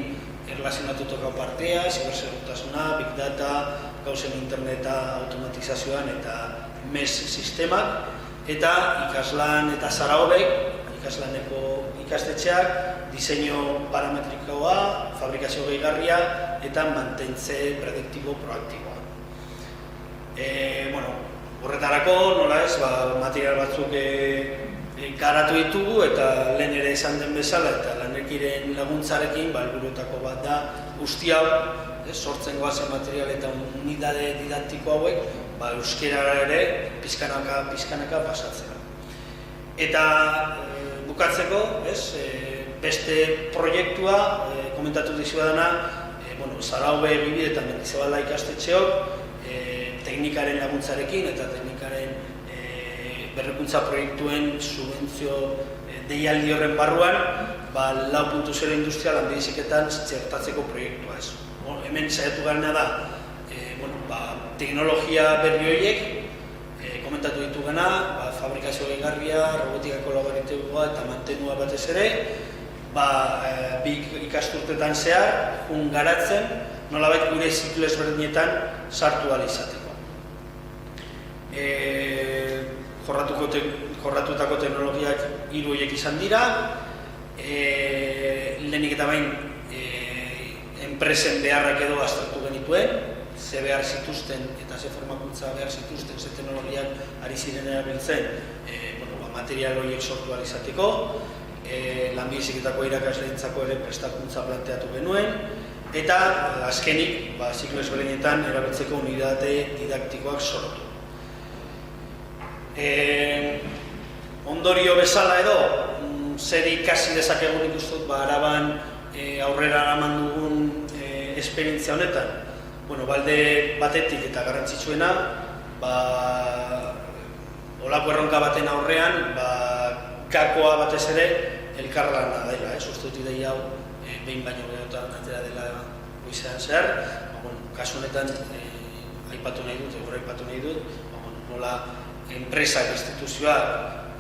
erlazionatutako partea, zibersegurtasuna, Big Data, gauzen interneta, automatizazioan eta MES sistemak, eta ikaslan eta Zarahobek, ikaslaneko ikastetxeak, diseinu parametrikoa, fabrikazio gehigarria eta mantentze prediktibo proaktiboa. Horretarako, nola ez, material batzuk garatu ditugu eta lehen ere izan den bezala eta lanekiren laguntzarekin helburuetako bat da guzti hau, sortzen goazen material eta unidade didaktiko hauek euskerara ere pizkanaka pasatzera. Eta bukatzeko, beste proiektua komentatu dizuedana, Zaraube, Bibi eta Mendizabala ikastetxeok teknikaren laguntzarekin eta teknikaren berrikuntza proiektuen subentzio deialdi horren barruan 4.0 industria lanbide heziketan txertatzeko proiektua. Hemen saiatu garena da teknologia berri horiek komentatu ditugena, fabrikazio gehigarria, robotika kolaboratiboa eta mantenua batez ere, bi ikasturtetan zehar, garatzen, nolabait gure ziklo ezberdinetan sartu ahal izateko. Jorratutako teknologiak 3 horiek izan dira, lehenik eta bain enpresen beharrak edo aztertu genituen, ze behar zituzten eta ze formakuntza behar zituzten, ze teknologiak ari ziren erabiltzen material horiek sortu ahal izateko, lanbide heziketako irakasleentzako ere prestakuntza planteatu genuen, eta azkenik ziklo ezberdinetan erabiltzeko unitate didaktikoak sortu. Ondorio bezala edo, zer ikasi dezakegun ikustut Araban aurrera eraman dugun esperientzia honetan. Balde batetik eta garrantzitsuena, olako erronka baten aurrean, gakoa batez ere elkarlana dela. Uste dut ideia hau behin baino gehiagotan atera dela goizean zehar. Kasu honetan aipatu nahi dut, nola enpresak, instituzioak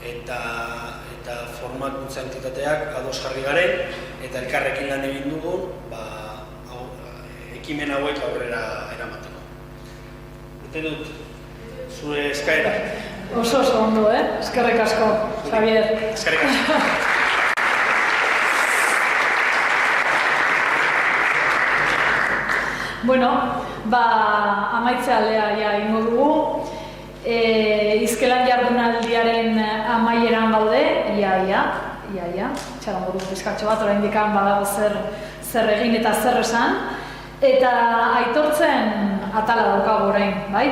eta formakuntza entitateak ados jarri garen eta elkarrekin lan egin dugu ekimen hauek aurrera eramateko. Bete dut, zure eskaera. Oso ondo, eskerrik asko, Javier. Eskerrik asko. Amaitze aldea ingo dugu. Izkelan jardunaldiaren amaieran gaude, ia, txarango dugu pizkatxo bat, oraindik badago zer zer egin eta zer esan, eta aitortzen atala daukagu orain, bai?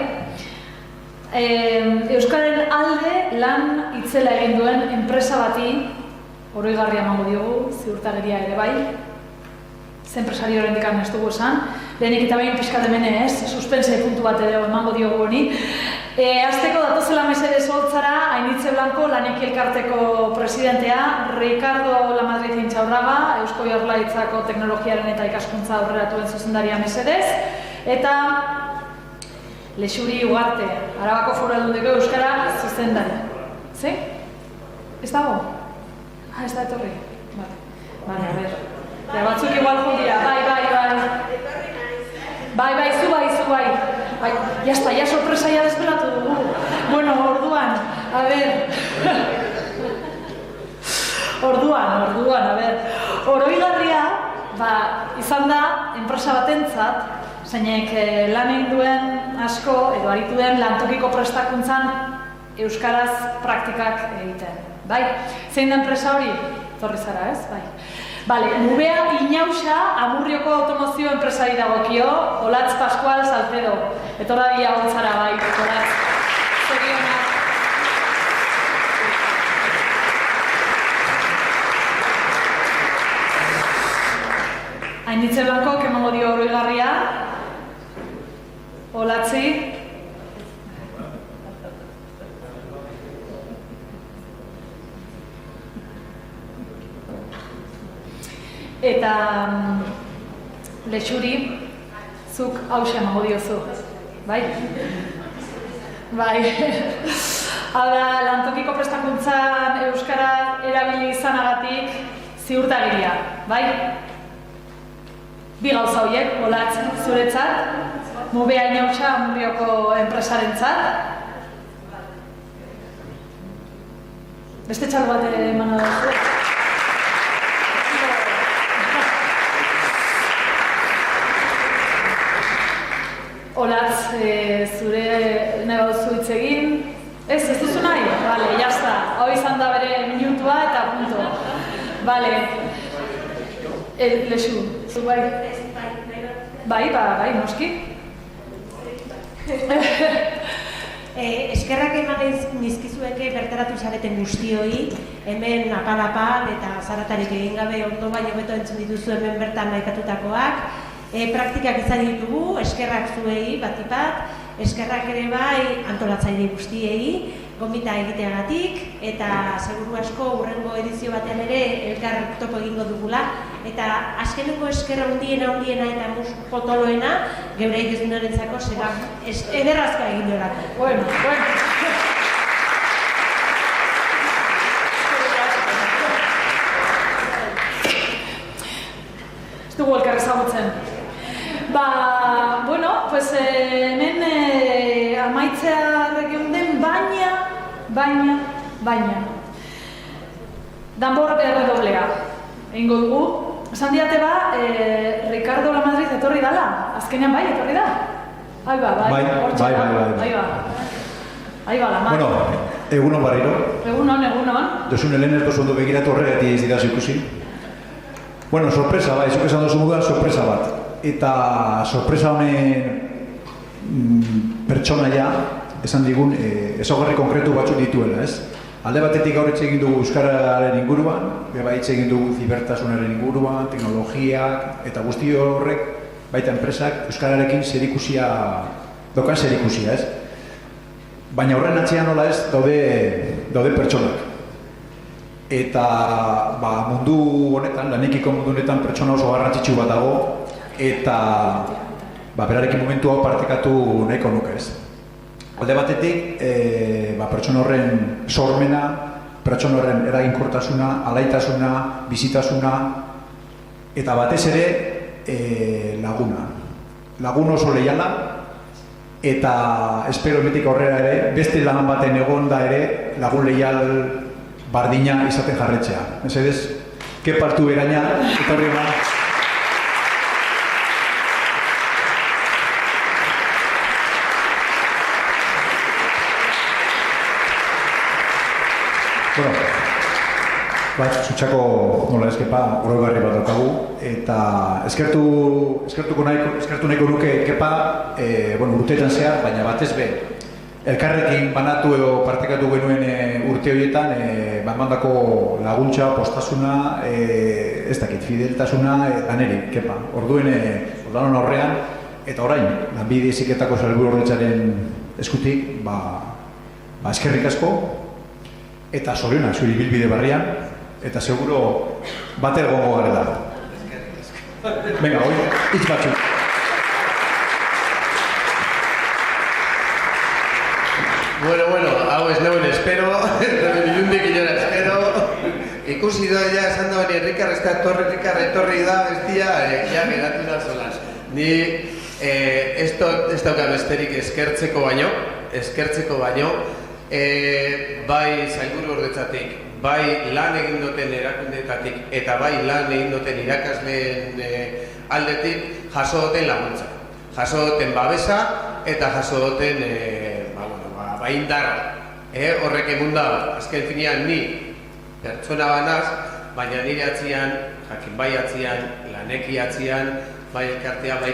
Euskararen alde lan itzela egin duen enpresa bati oroigarria emango diogu, ziurtagiria ere bai, ze enpresario oraindik ez dugu esan, lehenik eta behin pixkat hemen suspense puntu bat ere emango diogu honi. Azteko datozela mesedez holtzara, Ainitze Blanco, Laneki Elkarteko presidentea, Ricardo Lamadrid Intxaurraga, Eusko Jaurlaritzako teknologiaren eta ikaskuntza aurreratuen zuzendaria mesedez, eta Lexuri Ugarte, Arabako Foru Aldundiko Euskara zuzendari. Ze? Ez dago? Ez da etorri? Bale, a ber. Batzuk igual jundia, bai, zu bai. Ya sorpresa ya desvelatu dugu. Bueno, orduan, a ber. Orduan, a ber. Oroigarria, izan da, enpresa batentzat, zeinek lan egin duen asko, edo aritu den lantokiko prestakuntzan euskaraz praktikak egiten. Bai, zein da enpresa hori? Torri zara, ez? Bai. Bale, Nubea Inauxa Amurrioko automozio enpresari dagokio, Olatz Pascual Salcedo. Etorra dia holtzara, bai, Olatz. Zorionak. Ainitze Blanco, emango dio oroigarria. Olatzi. Eta Lexuri, zuk hauxe emango diozu, bai? Bai. Hau da, lantokiko prestakuntzan euskara erabili izanagatik ziurtagiria, bai? Bi gauza horiek, Olatz zuretzat, Nubea Inauxa Amurrioko enpresarentzat. Beste txal bat eman duzu. Olatz, zure nahi bauzu hitz egin. Ez duzu nahi? Bale, jazta. Hau izan da bere minutua eta punto. Bale. Lexu, zu bai? Bai, noski. Eskerrak eman nizkizueke bertaratu zareten guztioi, hemen apal-apal eta zaratarik egin gabe ondo baino beto entzun dituzu hemen bertan maikatutakoak. Praktikak izan ditugu, eskerrak zuei batipat, eskerrak ere bai antolatzaile guztiei, gomita egiteagatik, eta seguru asko hurrengo edizio batean ere elkar topo egingo dugula, eta azkeneko eskerra hundiena eta musu potoloena geure egizunarentzako zera ederrazkoa egin duelako. Bueno. Ez dugu elkar ezagutzen. Bueno, pues hemen amaitzea regionen baina. Danbor erredoblea. Egingo dugu. Esan diate Ricardo Lamadrid etorri dala. Azkenean bai, etorri da. Bai. Lamadrid. Bueno, egunon barriro. Egunon. Dozun helen ez ondo begiratu horregatik ez dira ikusi. Bueno, sorpresa bai, zuk esan dozu moduan sorpresa bat. Eta sorpresa honen pertsonaia, esan digun, ezaugarri konkretu batzuk dituela, ez? Alde batetik gaur hitz egin dugu euskararen inguruan, beba hitz egin dugu zibertasunaren inguruan, teknologiak, eta guzti horrek, baita enpresak, euskararekin dokan zerikusia, ez? Baina horren atzean nola ez, daude pertsonak. Eta mundu honetan, lanekiko mundu honetan pertsona oso garrantzitsu bat dago, eta berarekin momentu hau partekatu nahiko nuke ez. Alde batetik, pertsona horren sormena, pertsona horren eraginkortasuna, alaitasuna, bizitasuna, eta batez ere laguna. Lagun oso leiala, eta espero emetik aurrera ere, beste lan baten egon da ere, lagun leial bardina izaten jarretzea. Mesedez, kepartu eraina, eta horri Zutxako nola eskepa oroigarri bat daukagu, eta eskertu nahiko nuke kepa urteetan zehar, baina batez be, elkarrekin banatu edo partekatu genuen urte horietan, bandako laguntza, postasuna, ez dakit, fideltasuna, daneri, kepa. Orduen, ordanon horrean, eta orain, Lanbide Heziketako Sailburuordetzaren eskutik, eskerrik asko, eta zorionak zuri bilbide barrian, eta seguro bater gongo garela. Venga, hoi, hitz batzuk. Bueno, hau ez neuen espero, ilundik inora espero. Ikusi doa esan da hori Rikar, etorri da, bestia, ja geratu da solas. Ni ez dauka besterik eskertzeko baino, bai Sailburuordetzatik, bai lan egin duten erakundeetatik eta bai lan egin duten irakasleen aldetik jaso duten laguntza. Jaso duten babesa eta jaso duten indarra. Horrek egun da, azken finean ni pertsona banaz, baina nire atzian, jakin bai atzian, laneki atzian, bai elkartea, bai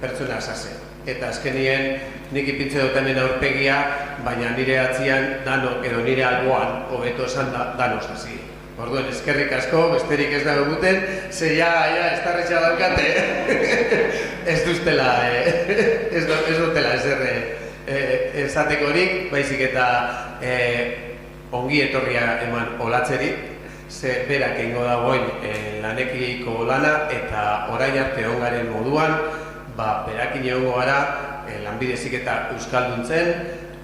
pertsona zase. Eta azkenien nik ipintze dutenen aurpegia, baina nire atzian danok edo nire alboan hobeto esan danos hasi. Orduen, eskerrik asko, besterik ez dago guten, ze ja estarretxa daukate, ez dutela ezer esatekorik, baizik eta ongi etorria eman olatzerik, ze berak egingo dagoen lanekiko lana eta orain arte ongaren moduan, berakin egongo gara Lanbide Heziketa euskalduntzen,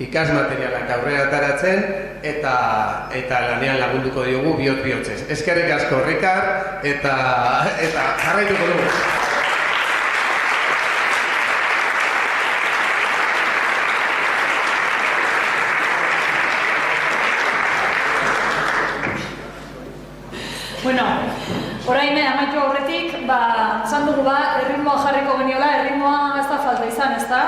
ikasmaterialak aurrera ataratzen eta lanean lagunduko diogu bihotz-bihotzez. Eskerrik asko, Rikar, eta jarraituko dugu. Bueno, orain amaitu aurretik, esan dugu erritmoa jarriko geniola, erritmoa ez da falta izan, ez da?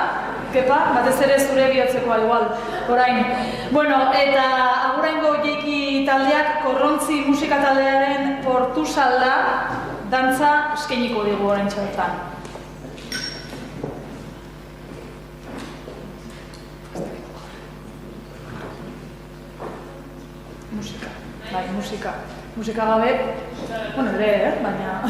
Kepa, batez ere zure bihotzekoa igual, orain. Bueno, eta aguraingo Jeiki taldeak Korrontzi musika taldearen Portusalda dantza eskainiko digu orain txertan. Musika. Musika gabe, ere, baina...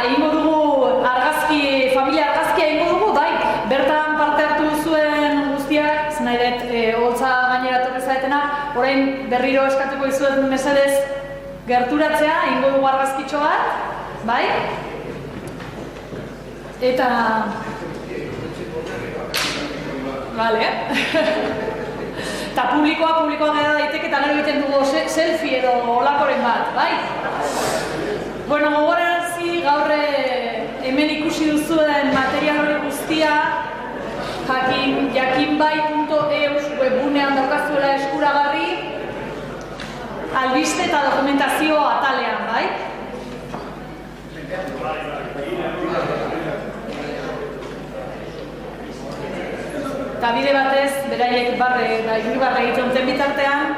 egingo dugu familia argazkia egingo dugu, bai, bertan parte hartu duzuen guztiak, nahi dut, holtza gainera etorri zaretena, orain berriro eskatuko dizuet mesedez gerturatzea, egingo dugu argazkitxo bat, bai? Eta... Vale, eta publikoa gara daiteke eta gero egiten dugu selfie edo olakoren bat, bai? Bueno, gogorarazi gaur hemen ikusi duzuen material hori guztia jakinbai.eus webgunean daukazuela eskuragarri albiste eta dokumentazio atalean, bai? Eta bide batez, beraiek irribarre egiten duten bitartean,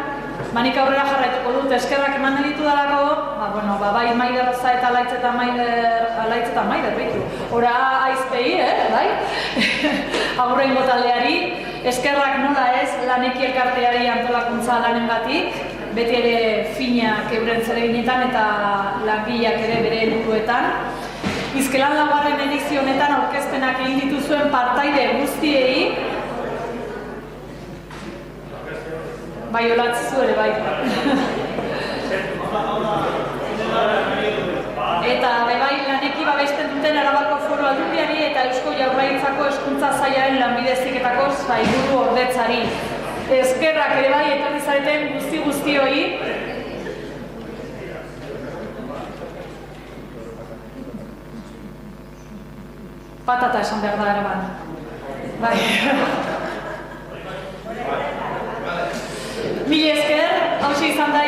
nik aurrera jarraituko dut, eskerrak eman ditu dalako, bai Maider Roza eta Alaitz eta Maider, behitu. Hora aizpei, bai? Agurrengo taldeari, eskerrak nola ez, Laneki elkarteari antolakuntza lanengatik, beti ere finak euren zereginetan eta langileak ere bere helburuetan. Izkelan laugarren edizio honetan aurkezpenak egin dituzuen partaide guztiei, bai, olatzizu ere, bai. Eta bai, Laneki babesten duten Arabako Foru Aldundiari eta Eusko Jaurlaritzako Hezkuntza Sailaren lanbide heziketako sailburu ordetzari. Eskerrak ere bai, etorri zareten guztioi. Patata esan behar da eraban. Bai. Mila esker, hauxe izan da.